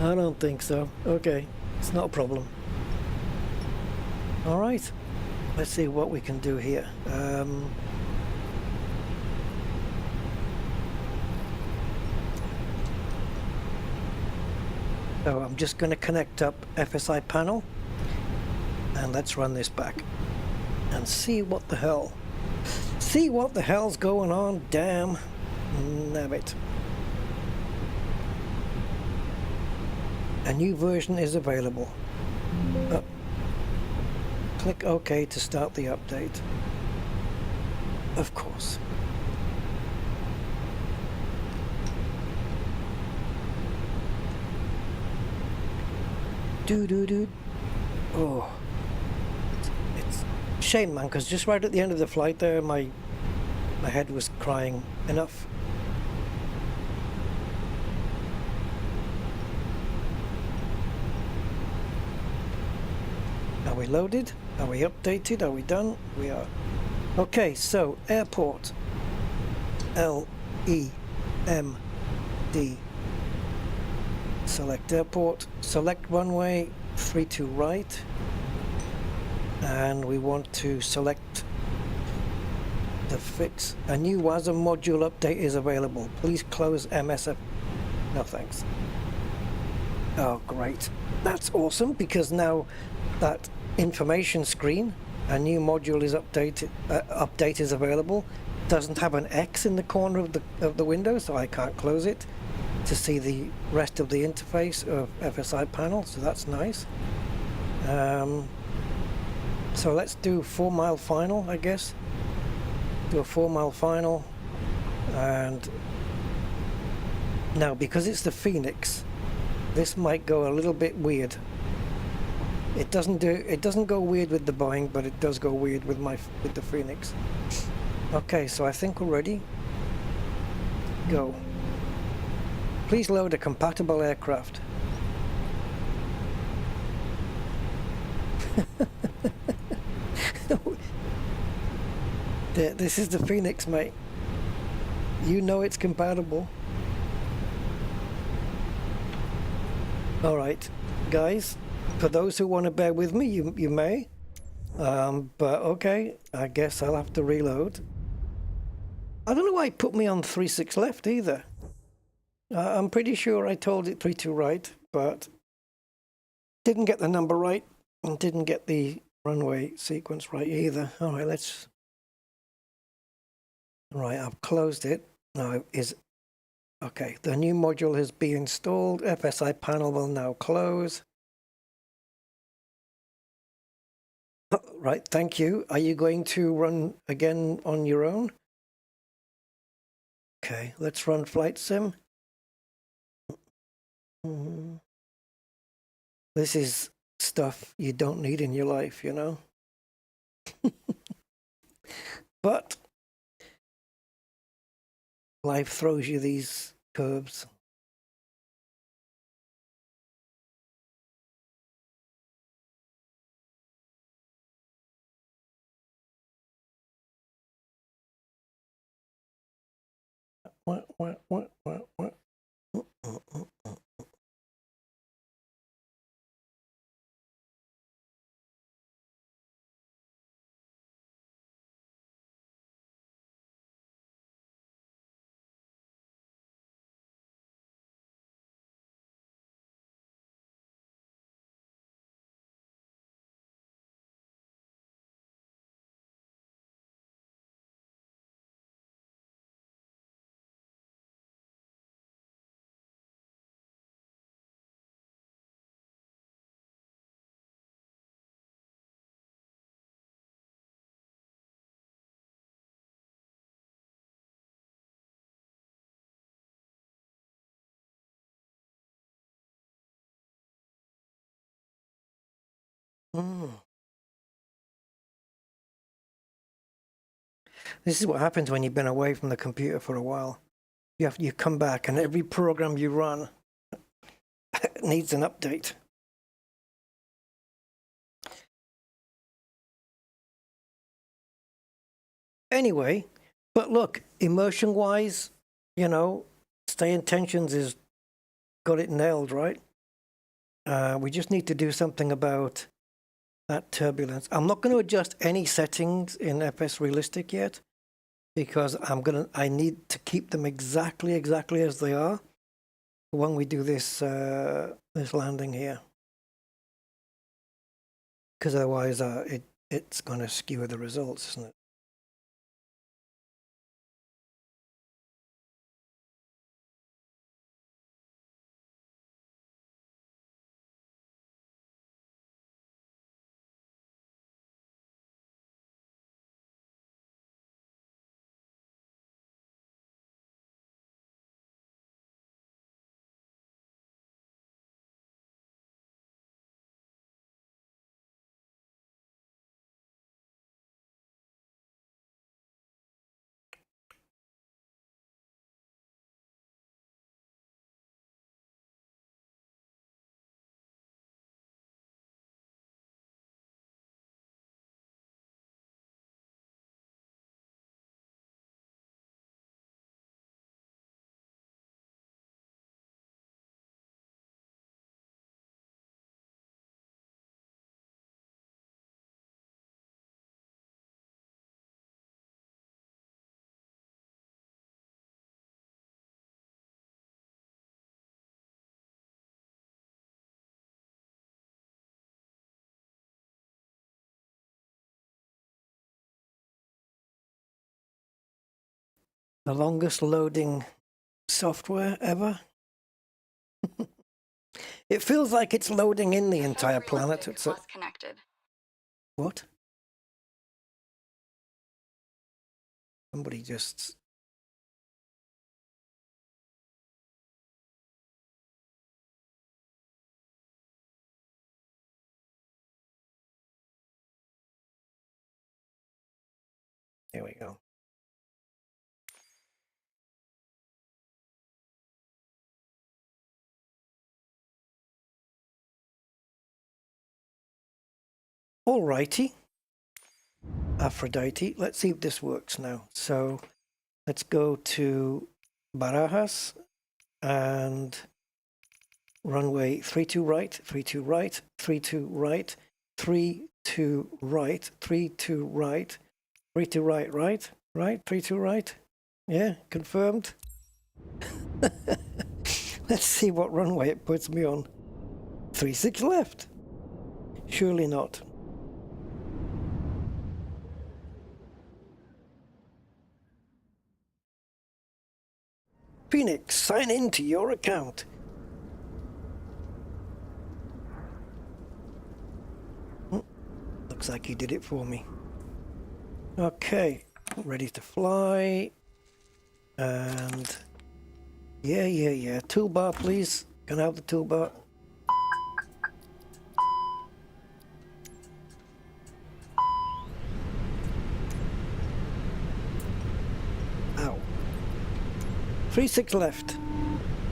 I don't think so. Okay, it's not a problem. Alright, let's see what we can do here. So I'm just going to connect up FSI panel, and let's run this back and see what the hell. See what the hell's going on, damn nabbit. A new version is available. Click OK to start the update. Of course. Doo-doo-doo. Oh. It's a shame, man, because just right at the end of the flight there, my head was crying enough. Are we loaded? Are we updated? Are we done? We are. Okay, so airport. L-E-M-D. Select airport. Select runway 32 right. And we want to select the fix. A new WASM module update is available. Please close MSF. No thanks. Oh, great. That's awesome, because now that information screen, a new module is updated. Update is available. Doesn't have an X in the corner of the window, so I can't close it to see the rest of the interface of FSI panel. So that's nice. So let's do 4 mile final, I guess. Do a 4 mile final, and now because it's the Phoenix, this might go a little bit weird. It doesn't go weird with the Boeing, but it does go weird with the Phoenix. Okay, so I think we're ready. Go. Please load a compatible aircraft. This is the Phoenix, mate. You know it's compatible. Alright, guys. For those who want to bear with me, you may. But okay, I guess I'll have to reload. I don't know why it put me on 3.6 left either. I'm pretty sure I told it 32 right, but didn't get the number right and didn't get the runway sequence right either. All right, let's... Right, I've closed it. Now is... Okay, the new module has been installed. FSI panel will now close. Right, thank you. Are you going to run again on your own? Okay, let's run flight sim. This is stuff you don't need in your life, you know? But life throws you these curves. What? This is what happens when you've been away from the computer for a while. You come back and every program you run needs an update. Anyway, but look, emotion-wise, you know, sayintentions is got it nailed, right? We just need to do something about that turbulence. I'm not going to adjust any settings in FSRealistic yet because I need to keep them exactly as they are when we do this this landing here. Because otherwise it's going to skew the results, isn't it? The longest loading software ever. It feels like it's loading in the entire planet. It's connected. What? Somebody just... Here we go. Alrighty. Aphrodite. Let's see if this works now. So let's go to Barajas and runway 32 right, 32 right, 32 right, 32 right, 32 right, 32 right, right, 32 right. Yeah, confirmed. Let's see what runway it puts me on. 36 left. Surely not. Phoenix, sign in to your account. Looks like he did it for me. Okay, ready to fly. And yeah. Toolbar, please. Can I have the toolbar? Ow. 36 left.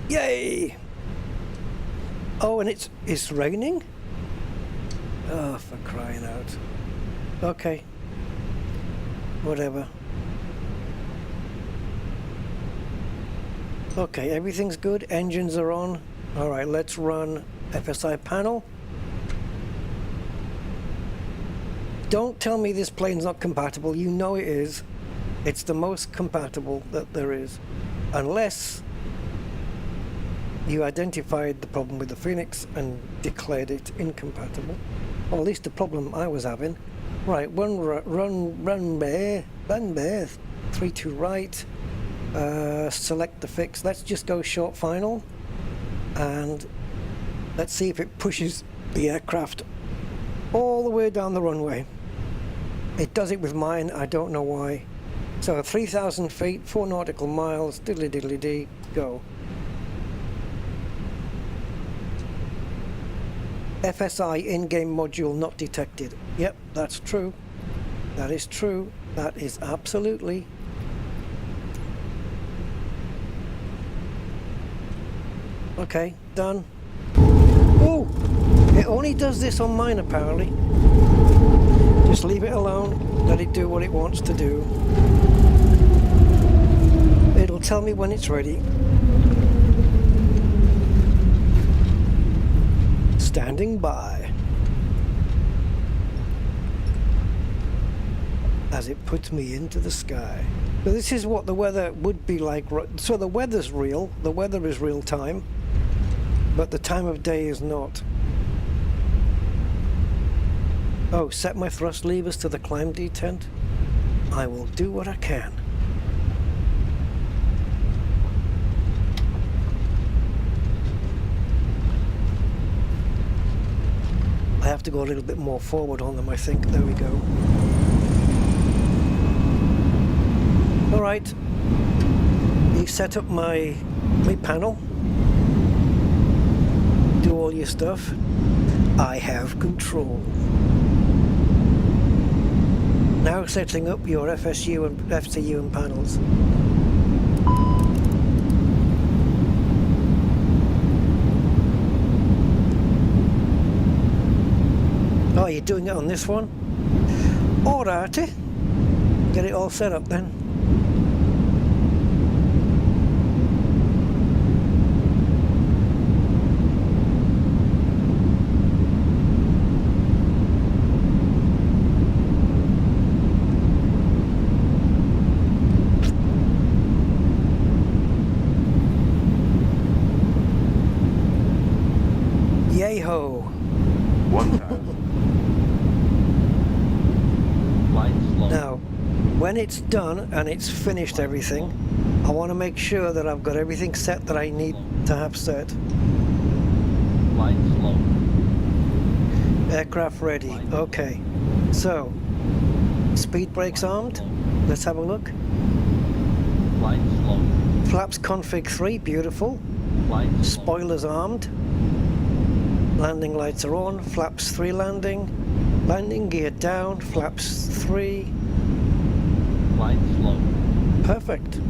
Yay! Oh, and it's raining? Oh, for crying out. Okay. Whatever. Okay, everything's good. Engines are on. Alright, let's run FSI panel. Don't tell me this plane's not compatible. You know it is. It's the most compatible that there is. Unless you identified the problem with the Phoenix and declared it incompatible. Or at least the problem I was having. Right, run bear, 3-2 right. Select the fix. Let's just go short final. And let's see if it pushes the aircraft all the way down the runway. It does it with mine, I don't know why. So 3,000 feet, 4 nautical miles, diddly diddly dee, go. FSI in-game module not detected. Yep, that's true. That is true. That is absolutely. Okay, done. Oh! It only does this on mine apparently. Just leave it alone. Let it do what it wants to do. It'll tell me when it's ready. Standing by. As it puts me into the sky. So this is what the weather would be like. So the weather's real. The weather is real time. But the time of day is not. Oh, set my thrust levers to the climb detent. I will do what I can. I have to go a little bit more forward on them, I think. There we go. Alright. You set up my panel. Do all your stuff. I have control. Now setting up your FSU and FCU and panels. Oh, you're doing it on this one? Alrighty. Get it all set up then. Yay-ho! 1,000. Now, when it's done and it's finished everything, I want to make sure that I've got everything set that I need to have set. Aircraft ready. Okay. So, speed brakes armed. Let's have a look. Flaps config 3, beautiful. Spoilers armed. Landing lights are on, flaps 3 landing. Landing gear down, flaps 3. Flight slow. Perfect.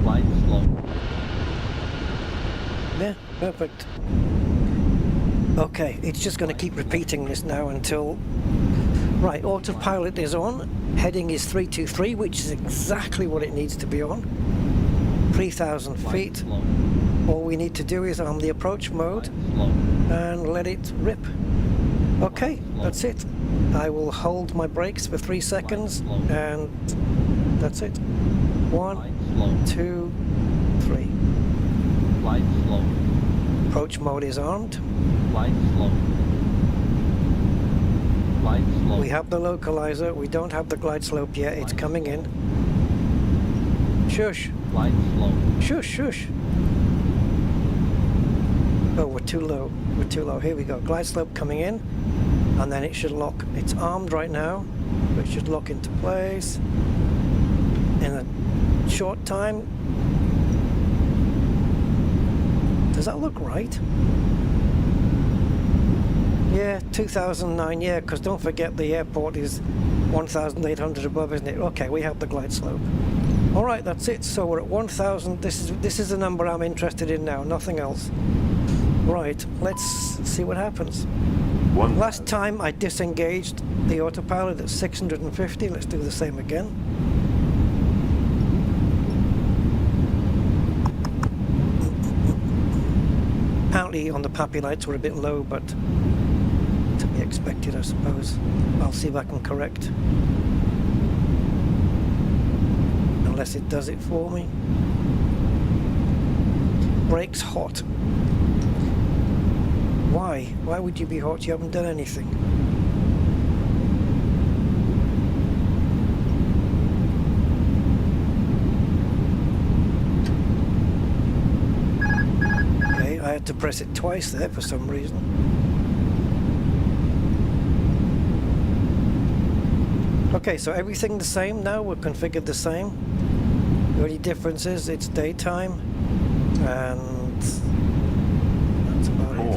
Flight slow. Yeah, perfect. Okay, it's just going to keep repeating this now until... Right, autopilot is on. Heading is 323, which is exactly what it needs to be on. 3,000 feet. All we need to do is arm the approach mode and let it rip. Okay, that's it. I will hold my brakes for 3 seconds and that's it. 1, 2, 3. Flight slow. Approach mode is armed. Flight slow. Flight slow. We have the localizer. We don't have the glide slope yet. It's coming in. Shush. Flight slow. Shush, shush. Oh, we're too low. We're too low. Here we go. Glide slope coming in. And then it should lock. It's armed right now. But it should lock into place. In a short time. Does that look right? Yeah, 2009, yeah, because don't forget the airport is 1,800 above, isn't it? Okay, we have the glide slope. All right, that's it. So we're at 1,000. This is the number I'm interested in now, nothing else. Right, let's see what happens. Last time I disengaged the autopilot at 650. Let's do the same again. Apparently on the PAPI lights were a bit low, but to be expected, I suppose. I'll see if I can correct. Unless it does it for me. Brakes hot. Why? Why would you be hot? You haven't done anything. Okay, I had to press it twice there for some reason. Okay, so everything the same now, we're configured the same. The only difference is it's daytime, and that's about it.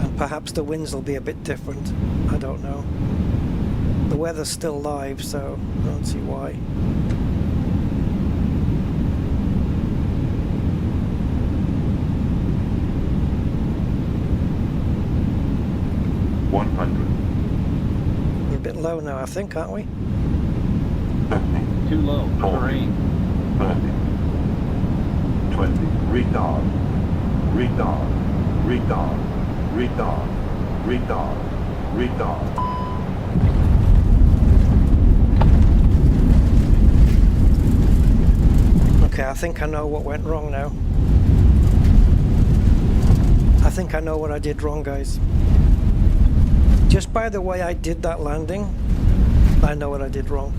And perhaps the winds will be a bit different, I don't know. The weather's still live, so I don't see why. We're a bit low now, I think, aren't we? 50. Too low. 40. Terrain. 30. 20. Retard. Retard. Retard. Retard. Retard. Retard. Okay, I think I know what went wrong now. I think I know what I did wrong, guys. Just by the way I did that landing, I know what I did wrong.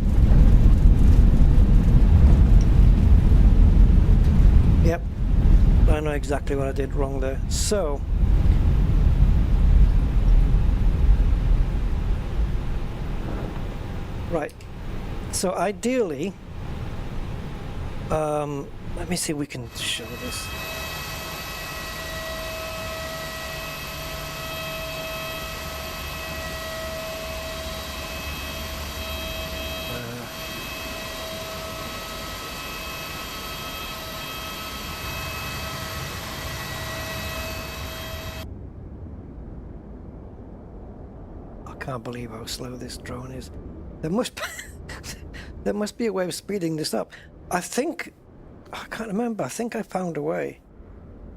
Yep, I know exactly what I did wrong there. So, right. So ideally, let me see if we can show this. I can't believe how slow this drone is. There must be, there must be a way of speeding this up. I think, I can't remember, I think I found a way.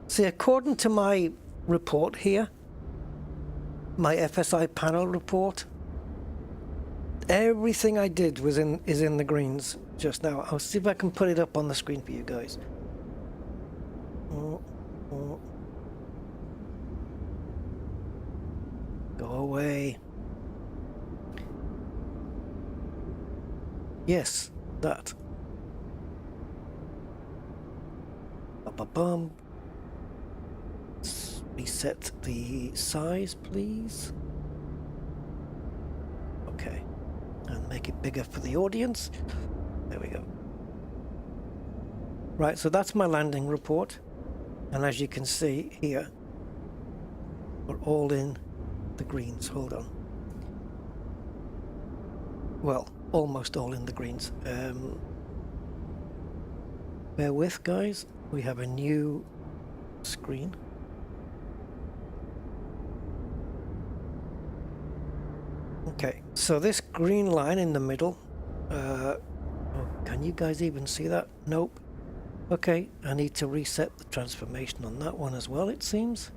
See, according to my report here, my FSI panel report, everything I did was is in the greens just now. I'll see if I can put it up on the screen for you guys. Go away. Yes, that. Ba-ba-bum. Let's reset the size, please. Okay. And make it bigger for the audience. There we go. Right, so that's my landing report. And as you can see here, we're all in the greens. Hold on. Well, almost all in the greens. Bear with, guys. We have a new screen. Okay, so this green line in the middle. Oh, can you guys even see that? Nope. Okay, I need to reset the transformation on that one as well, it seems.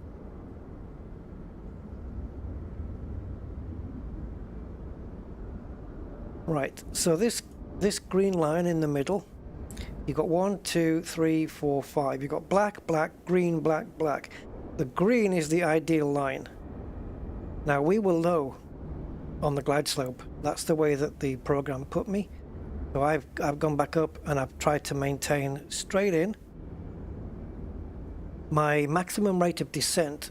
Right, so this green line in the middle You got 1, 2, 3, 4, 5. You got black, black, green, black, black. The green is the ideal line. Now we were low on the glide slope. That's the way that the program put me. So I've gone back up and I've tried to maintain straight in. My maximum rate of descent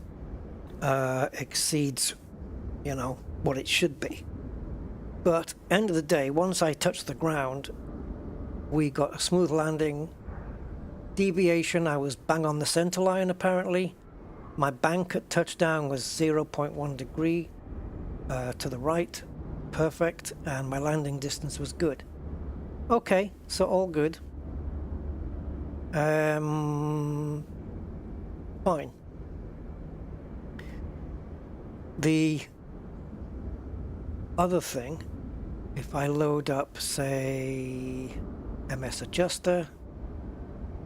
exceeds, you know, what it should be. But end of the day, once I touched the ground, we got a smooth landing. Deviation, I was bang on the center line apparently. My bank at touchdown was 0.1 degree to the right, perfect, and my landing distance was good. Okay, so all good. Fine. The other thing, if I load up, say, MS adjuster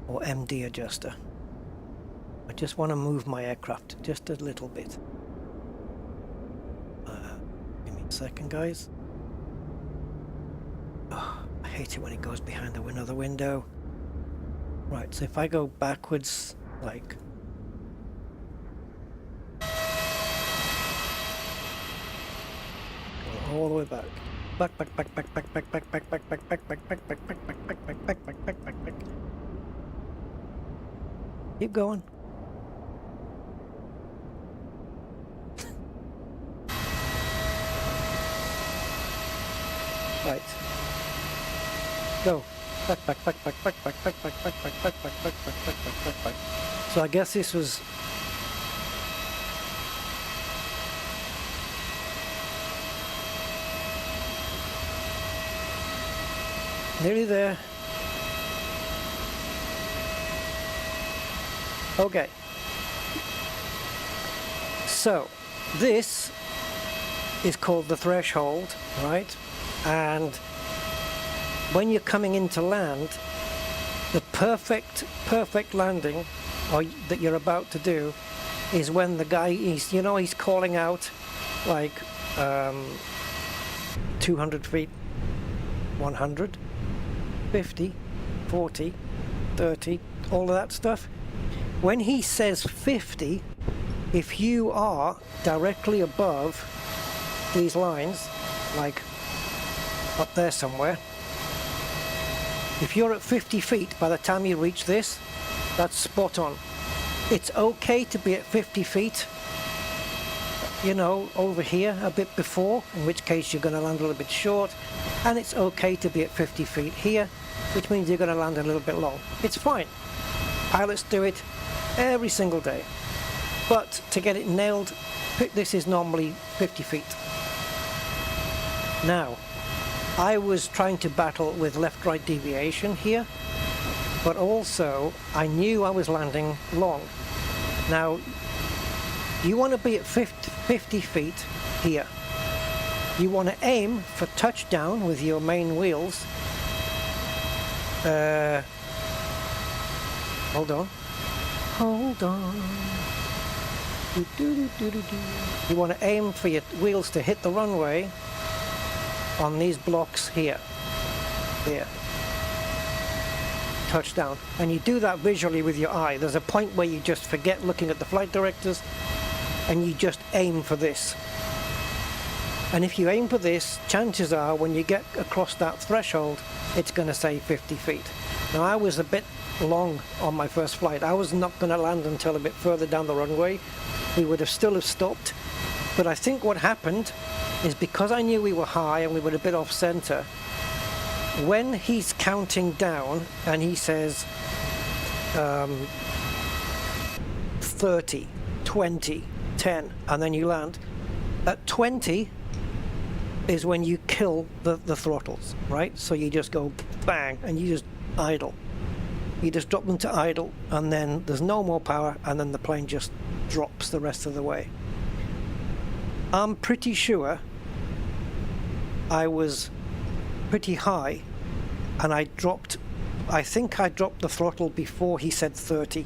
or MD adjuster, I just want to move my aircraft just a little bit. Give me a second, guys. Oh, I hate it when it goes behind another window. Right, so if I go backwards, like... all the way back. Back. Keep going. Right. Go. Back. So I guess this was... nearly there. Okay. So, this is called the threshold, right? And when you're coming into land, the perfect landing that you're about to do is when the guy is, you know, he's calling out like 200 feet, 100, 50, 40, 30, all of that stuff. When he says 50, if you are directly above these lines, like up there somewhere, if you're at 50 feet by the time you reach this, that's spot on. It's okay to be at 50 feet, you know, over here a bit before, in which case you're going to land a little bit short, and it's okay to be at 50 feet here, which means you're going to land a little bit long. It's fine. Pilots do it every single day. But to get it nailed, this is normally 50 feet. Now, I was trying to battle with left-right deviation here, but also I knew I was landing long. Now, you want to be at 50 feet here. You want to aim for touchdown with your main wheels. Hold on. You want to aim for your wheels to hit the runway on these blocks here. Here. Touchdown. And you do that visually with your eye. There's a point where you just forget looking at the flight directors and you just aim for this. And if you aim for this, chances are when you get across that threshold, it's going to say 50 feet. Now I was a bit long on my first flight. I was not going to land until a bit further down the runway. We would have still stopped. But I think what happened is because I knew we were high and we were a bit off center, when he's counting down and he says 30, 20, 10, and then you land, at 20 is when you kill the throttles, right? So you just go bang and you just idle. You just drop them to idle and then there's no more power and then the plane just drops the rest of the way. I'm pretty sure I was pretty high and I think I dropped the throttle before he said 30.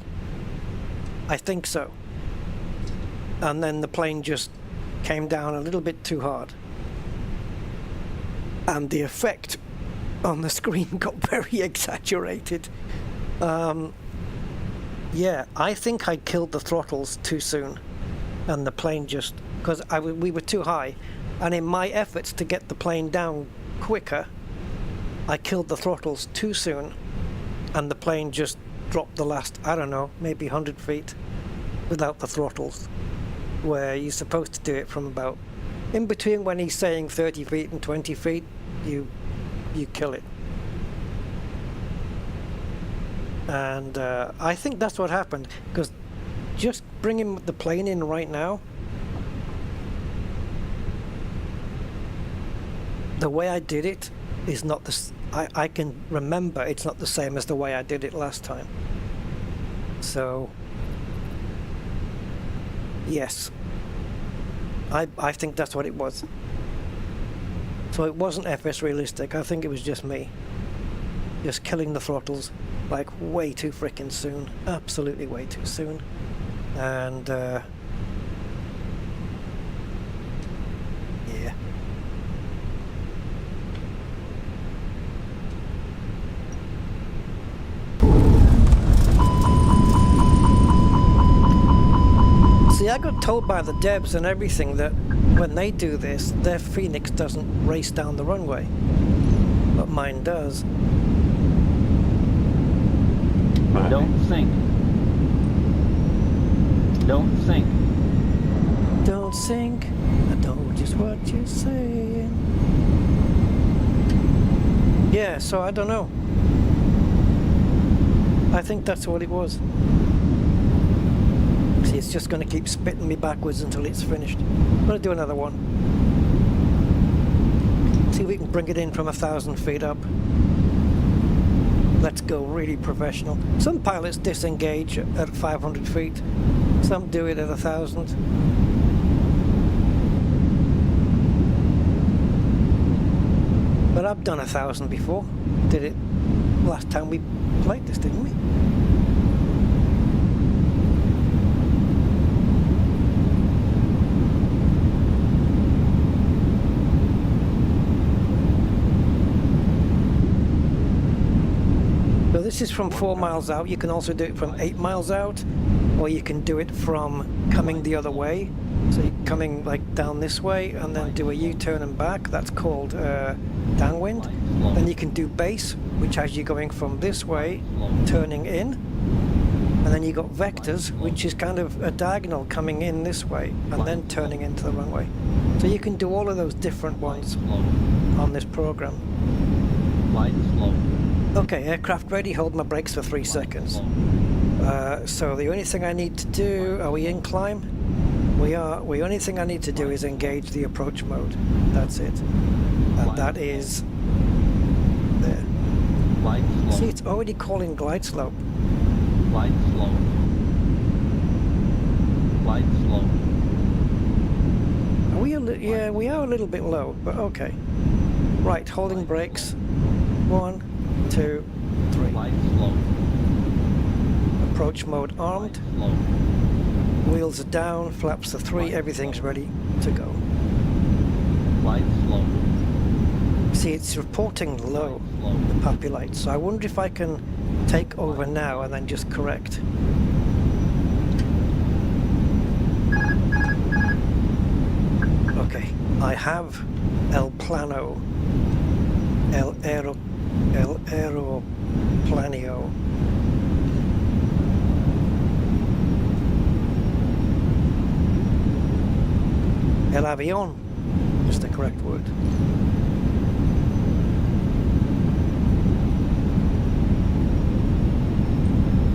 I think so. And then the plane just came down a little bit too hard. And the effect on the screen got very exaggerated. Yeah, I think I killed the throttles too soon, and the plane just, because we were too high, and in my efforts to get the plane down quicker, I killed the throttles too soon, and the plane just dropped the last, I don't know, maybe 100 feet without the throttles, where you're supposed to do it from about, in between when he's saying 30 feet and 20 feet, you kill it. And I think that's what happened, because just bringing the plane in right now, the way I did it is not the, I can remember it's not the same as the way I did it last time. So yes, I think that's what it was. So it wasn't FSRealistic, I think it was just me. Just killing the throttles like way too frickin' soon. Absolutely way too soon. And yeah. See, I got told by the devs and everything that when they do this, their Phoenix doesn't race down the runway, but mine does. Don't think. Don't think. Don't think. I know just what you're saying. Yeah, so I don't know. I think that's what it was. See, it's just going to keep spitting me backwards until it's finished. I'm going to do another one. See if we can bring it in from 1,000 feet up. Let's go really professional. Some pilots disengage at 500 feet. Some do it at 1,000. But I've done 1,000 before. Did it last time we played this, didn't we? So this is from 4 miles out. You can also do it from 8 miles out, or you can do it from coming the other way. So you're coming like down this way and then do a U-turn and back. That's called downwind. Then you can do base, which has you going from this way, turning in. And then you got vectors, which is kind of a diagonal coming in this way and then turning into the runway. So you can do all of those different ones on this program. Okay, aircraft ready, hold my brakes for 3 seconds. So the only thing I need to do, are we in climb? We are. The only thing I need to do is engage the approach mode. That's it. And that is there. See, it's already calling glide slope. Glide slow. Glide slow. Are we yeah, we are a little bit low, but okay. Right, holding brakes. 1, 2, 3. Approach mode armed. Wheels are down, flaps are 3, everything's ready to go. See, it's reporting low, the puppy light, so I wonder if I can take over now and then just correct. Okay, I have El Plano, El Aeroplanio. El Avión is the correct word.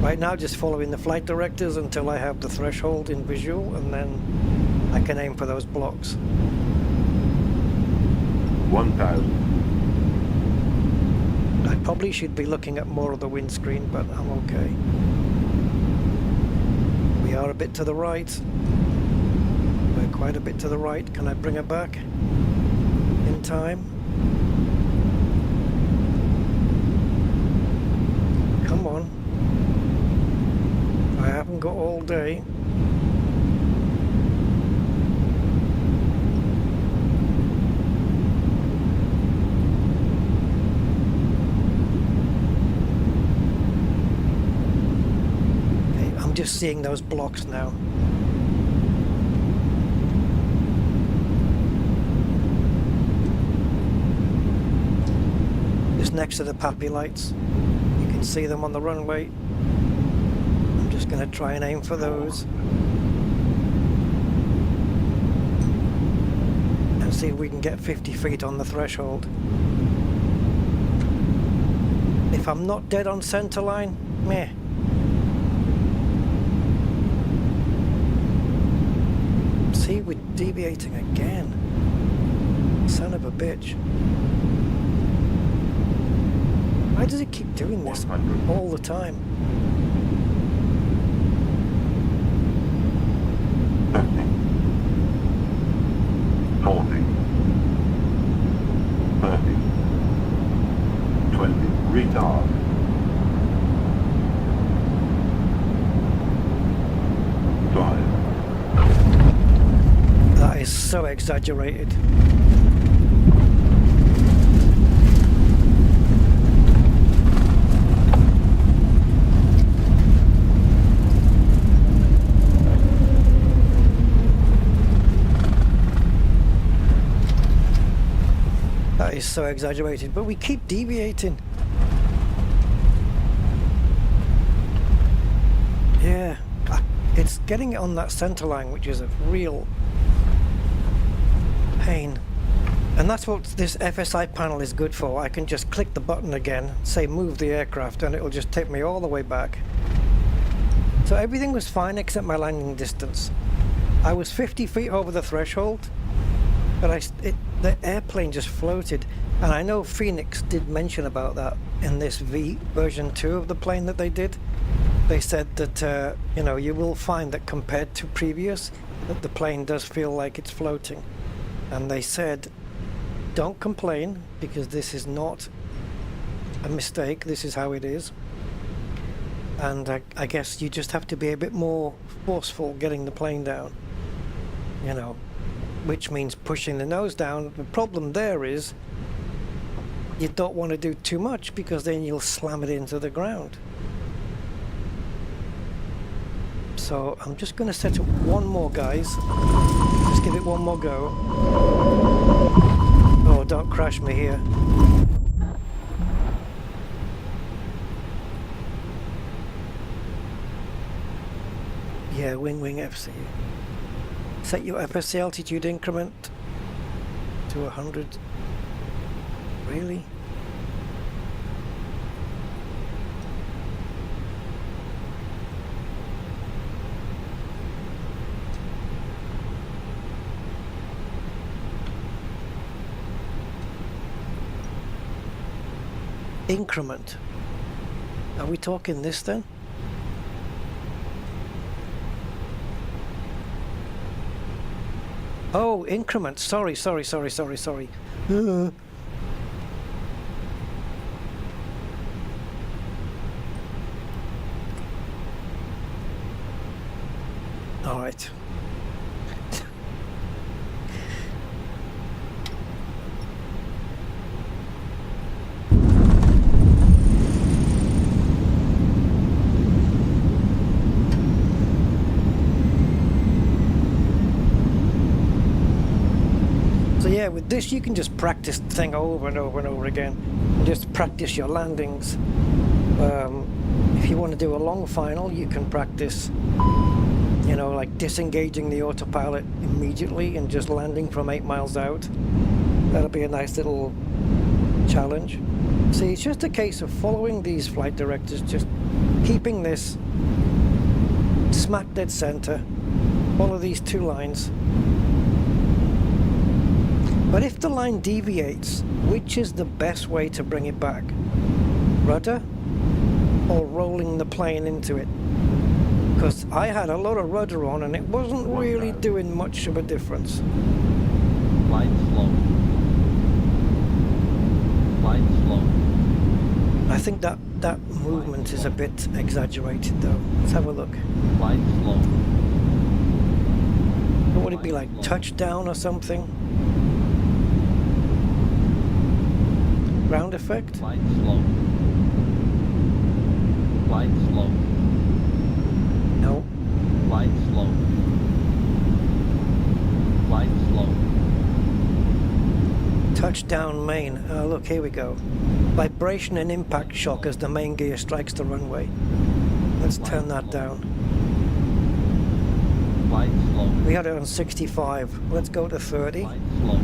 Right now, just following the flight directives until I have the threshold in visual, and then I can aim for those blocks. 1,000. I probably should be looking at more of the windscreen, but I'm okay. We are a bit to the right. We're quite a bit to the right. Can I bring her back in time? Come on. I haven't got all day. just seeing those blocks now. Just next to the PAPI lights. You can see them on the runway. I'm just going to try and aim for those. And see if we can get 50 feet on the threshold. If I'm not dead on center line, meh. See, we're deviating again. Son of a bitch. Why does it keep doing this all the time? 50, 40, 30, 20, retard. Drive. That is so exaggerated. That is so exaggerated, but we keep deviating. Yeah, it's getting it on that center line, which is a real pain. And that's what this FSI panel is good for. I can just click the button again, say move the aircraft, and it'll just take me all the way back. So everything was fine except my landing distance. I was 50 feet over the threshold, but the airplane just floated. And I know Phoenix did mention about that in this version 2 of the plane that they did. They said that, you know, you will find that compared to previous, that the plane does feel like it's floating. And they said, don't complain, because this is not a mistake, this is how it is. And I guess you just have to be a bit more forceful getting the plane down, you know, which means pushing the nose down. The problem there is you don't want to do too much, because then you'll slam it into the ground. So I'm just going to set up one more, guys. Just give it one more go. Oh, don't crash me here. Yeah, wing FC. Set your FSC altitude increment to 100. Really? Increment. Are we talking this then? Oh, increment. Sorry. All right. Yeah, with this you can just practice the thing over and over and over again, and just practice your landings. If you want to do a long final, you can practice, you know, like disengaging the autopilot immediately and just landing from 8 miles out. That'll be a nice little challenge. See, it's just a case of following these flight directives, just keeping this smack dead center, follow these 2 lines. But if the line deviates, which is the best way to bring it back? Rudder or rolling the plane into it? Because I had a lot of rudder on and it wasn't really doing much of a difference. Flight slow. Flight slow. I think that movement is a bit exaggerated though. Let's have a look. Flight slow. What would it be like? Touchdown or something? Ground effect? Flight slow. Flight slow. No. Glide slow. Glide slow. Touchdown main. Oh, look, here we go. Vibration and impact shock as the main gear strikes the runway. Let's turn that down. Glide slow. We had it on 65. Let's go to 30. Glide slow.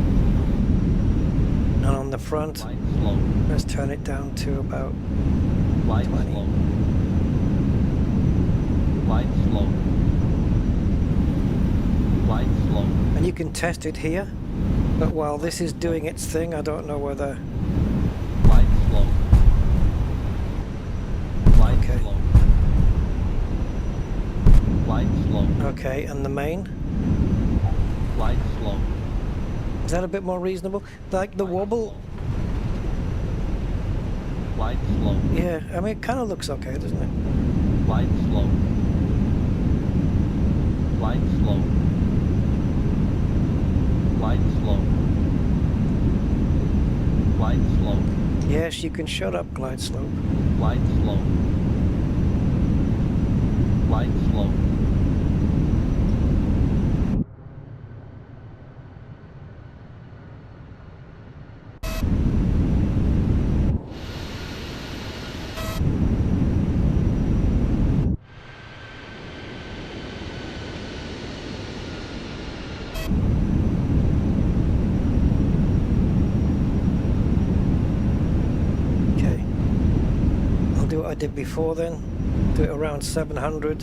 And on the front, Glide slow. let's turn it down to about Glide 20. slow. Glide slow. Glide slow. And you can test it here. But while this is doing its thing, I don't know whether... Glide slow. Glide Okay. slow. Glide slow. Okay, and the main? Glide slow. Is that a bit more reasonable? Like the wobble? Glide slow. Yeah, I mean, it kind of looks okay, doesn't it? Glide slow. Glide slow. Glide slow. Glide slow. Yes, you can shut up, glide slope. Glide slow. Glide slow. Okay. I'll do what I did before then. Do it around 700,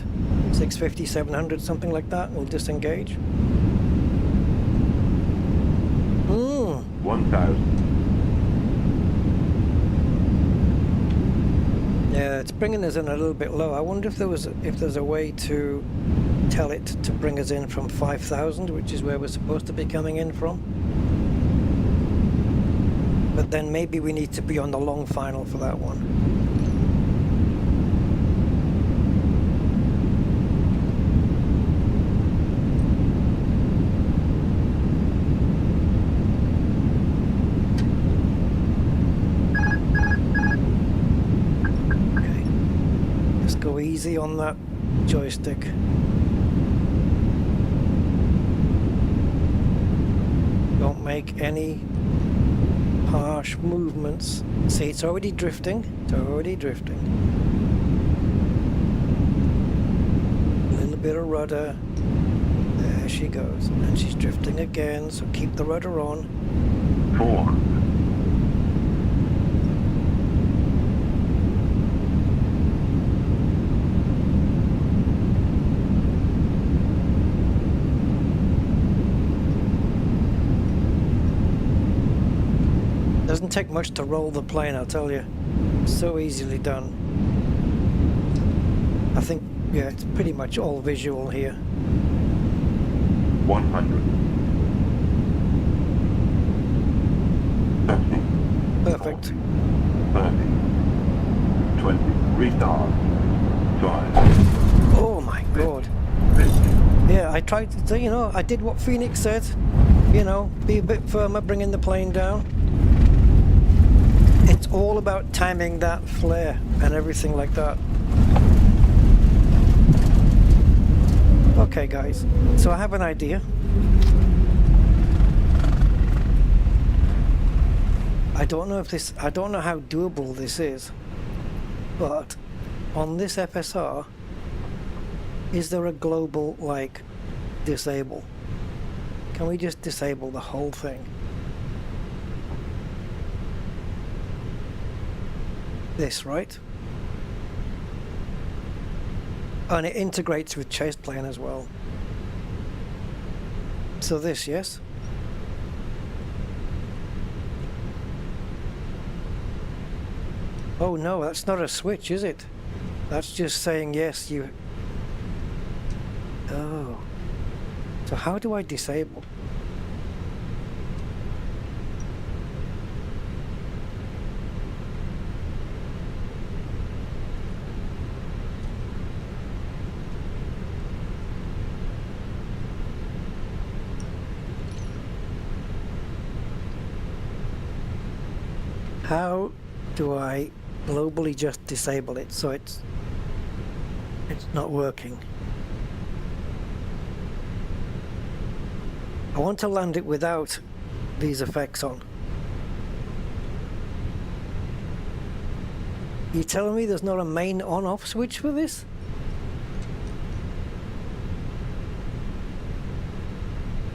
650, 700, something like that. We'll disengage. 1,000. Yeah, it's bringing us in a little bit low. I wonder if there's a way to tell it to bring us in from 5,000, which is where we're supposed to be coming in from. But then maybe we need to be on the long final for that one. Okay. Let's go easy on that joystick. Don't make any harsh movements. See, it's already drifting. It's already drifting. A little bit of rudder. There she goes. And she's drifting again, so keep the rudder on. 400. Doesn't take much to roll the plane, I'll tell you. So easily done. I think, yeah, it's pretty much all visual here. 100. 50. Perfect. 30. 20. Retard. 5. Oh my god. 50. Yeah, I tried to, you know, I did what Phoenix said. You know, be a bit firmer, bringing the plane down. It's all about timing that flare and everything like that. Okay, guys, so I have an idea. I don't know how doable this is, but on this FSR, is there a global, like, disable? Can we just disable the whole thing? This, right? Oh, and it integrates with chase plane as well. So this, yes? Oh no, that's not a switch, is it? That's just saying yes, you... Oh. So how do I disable? How do I globally just disable it so it's not working? I want to land it without these effects on. You telling me there's not a main on-off switch for this?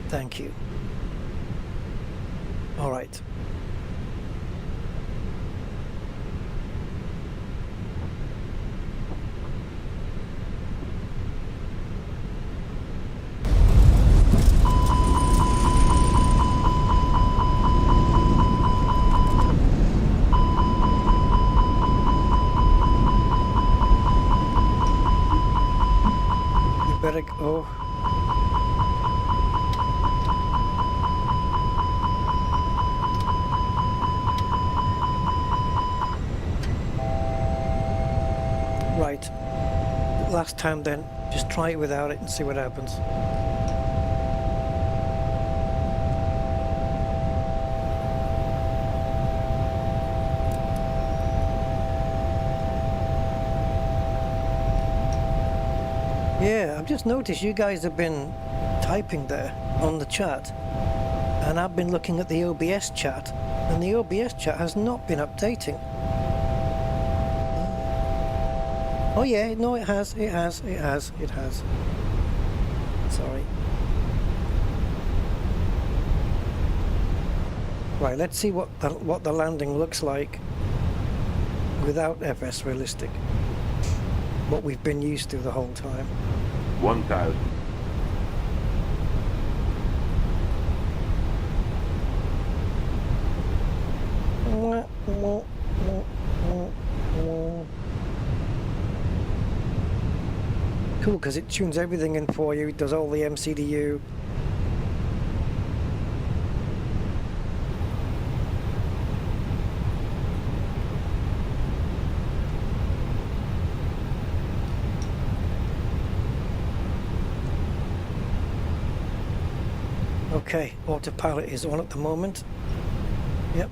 Thank you. All right. You better go. Right. Last time then, just try it without it and see what happens. Yeah, I've just noticed you guys have been typing there on the chat, and I've been looking at the OBS chat, and the OBS chat has not been updating. Oh yeah, no, it has. Sorry. Right, let's see what the landing looks like without FSRealistic. What we've been used to the whole time. 1,000. Cool, because it tunes everything in for you. It does all the MCDU. Okay, autopilot is on at the moment. Yep.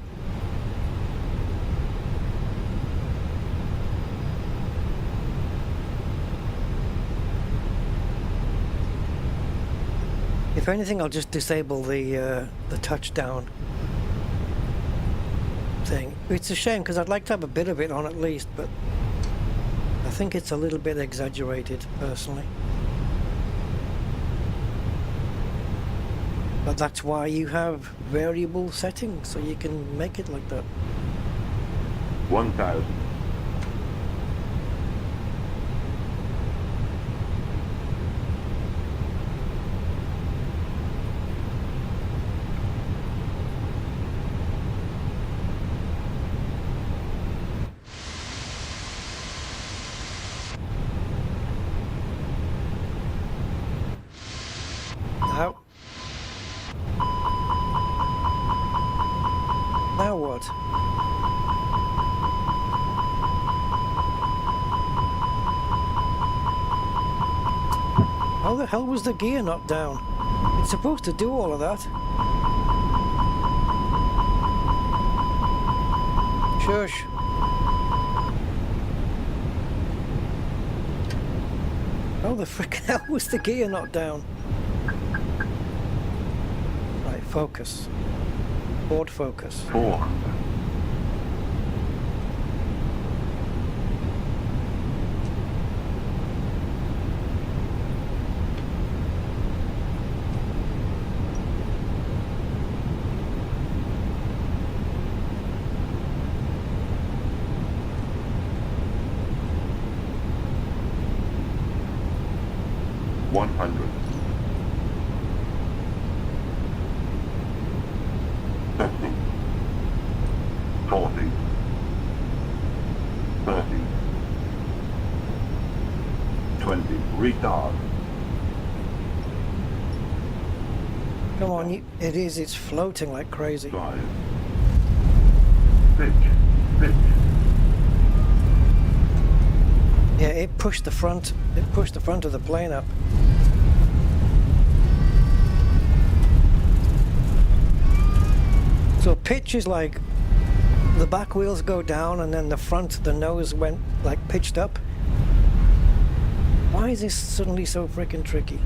If anything, I'll just disable the touchdown thing. It's a shame because I'd like to have a bit of it on at least, but I think it's a little bit exaggerated personally. But that's why you have variable settings, so you can make it like that. 1,000. Now. Now what? How the hell was the gear not down? It's supposed to do all of that. Shush. How the frick hell was the gear not down? Right, focus. Board focus. 4. Come on, it is, it's floating like crazy. 5. Pitch. Yeah, it pushed the front of the plane up. So pitch is like the back wheels go down and then the nose went like pitched up. Why is this suddenly so freaking tricky?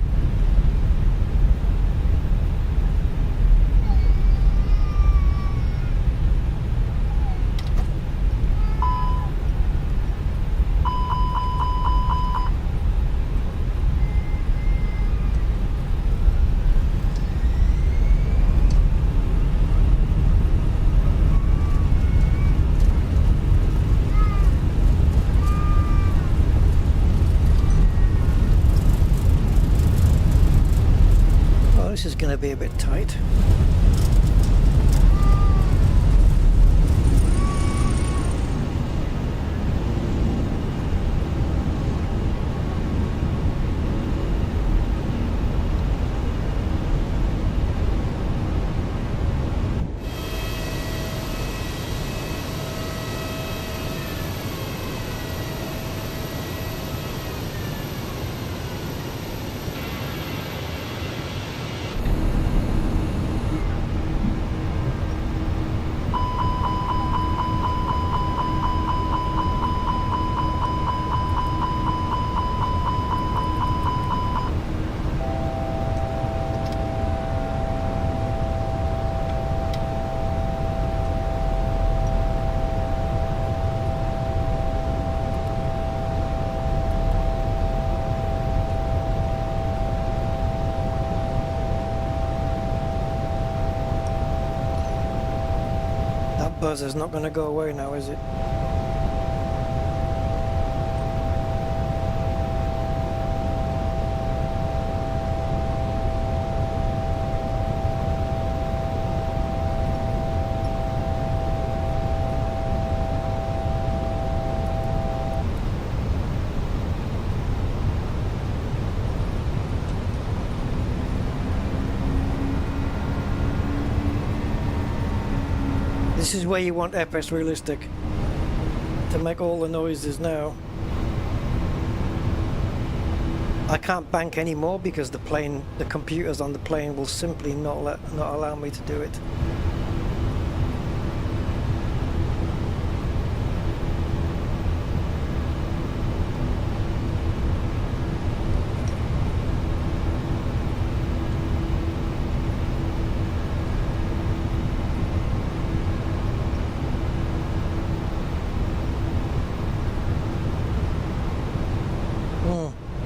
be a bit tight. Buzzer's not going to go away now, is it? This is where you want FSRealistic to make all the noises now. I can't bank anymore because the computers on the plane will simply not allow me to do it.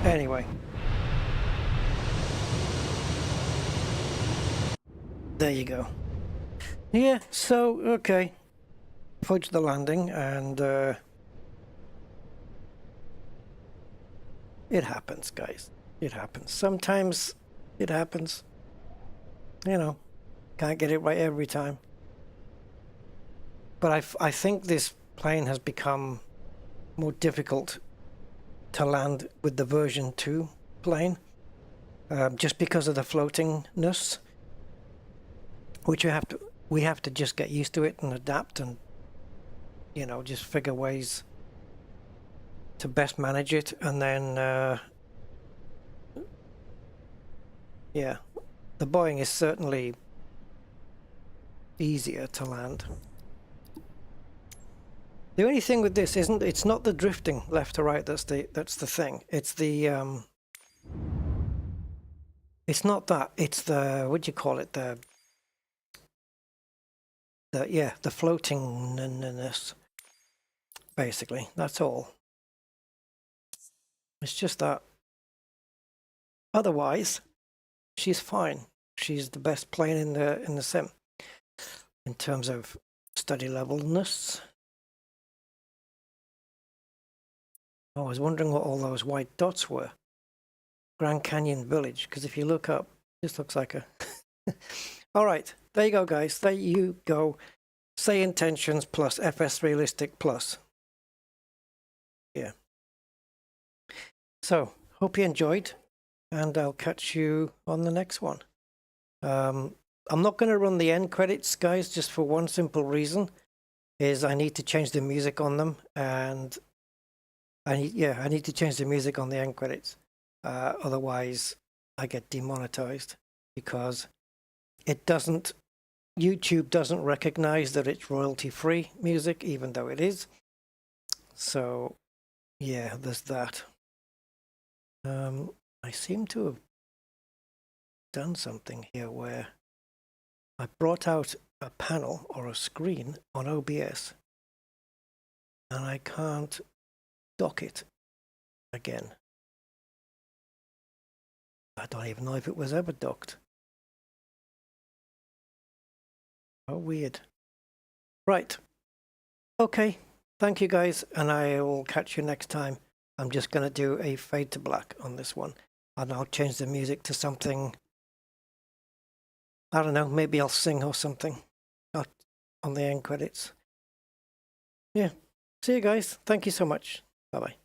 Anyway, there you go. Yeah, so okay, fudge the landing, and it happens, guys. It happens. Sometimes it happens. You know, can't get it right every time. But I think this plane has become more difficult to land with the version 2 plane, just because of the floatingness, which we have to just get used to it and adapt, and you know, just figure ways to best manage it. And then yeah, the Boeing is certainly easier to land. The only thing with this it's not the drifting left to right that's the thing. It's the it's not that, it's the, what do you call it, the floatingness, basically. That's all. It's just that. Otherwise, she's fine. She's the best plane in the sim in terms of study levelness. I was wondering what all those white dots were. Grand Canyon Village, because if you look up, this looks like a... All right, there you go, guys. There you go. Say Intentions plus FSRealistic plus. Yeah. So, hope you enjoyed, and I'll catch you on the next one. I'm not going to run the end credits, guys, just for one simple reason, is I need to change the music on them, and I need to change the music on the end credits. Otherwise, I get demonetized because YouTube doesn't recognize that it's royalty-free music, even though it is. So, yeah, there's that. I seem to have done something here where I brought out a panel or a screen on OBS, and I can't dock it again. I don't even know if it was ever docked. Oh, weird. Right. Okay. Thank you, guys, and I will catch you next time. I'm just going to do a fade to black on this one, and I'll change the music to something I don't know, maybe I'll sing or something on the end credits. Yeah. See you guys. Thank you so much. Bye-bye.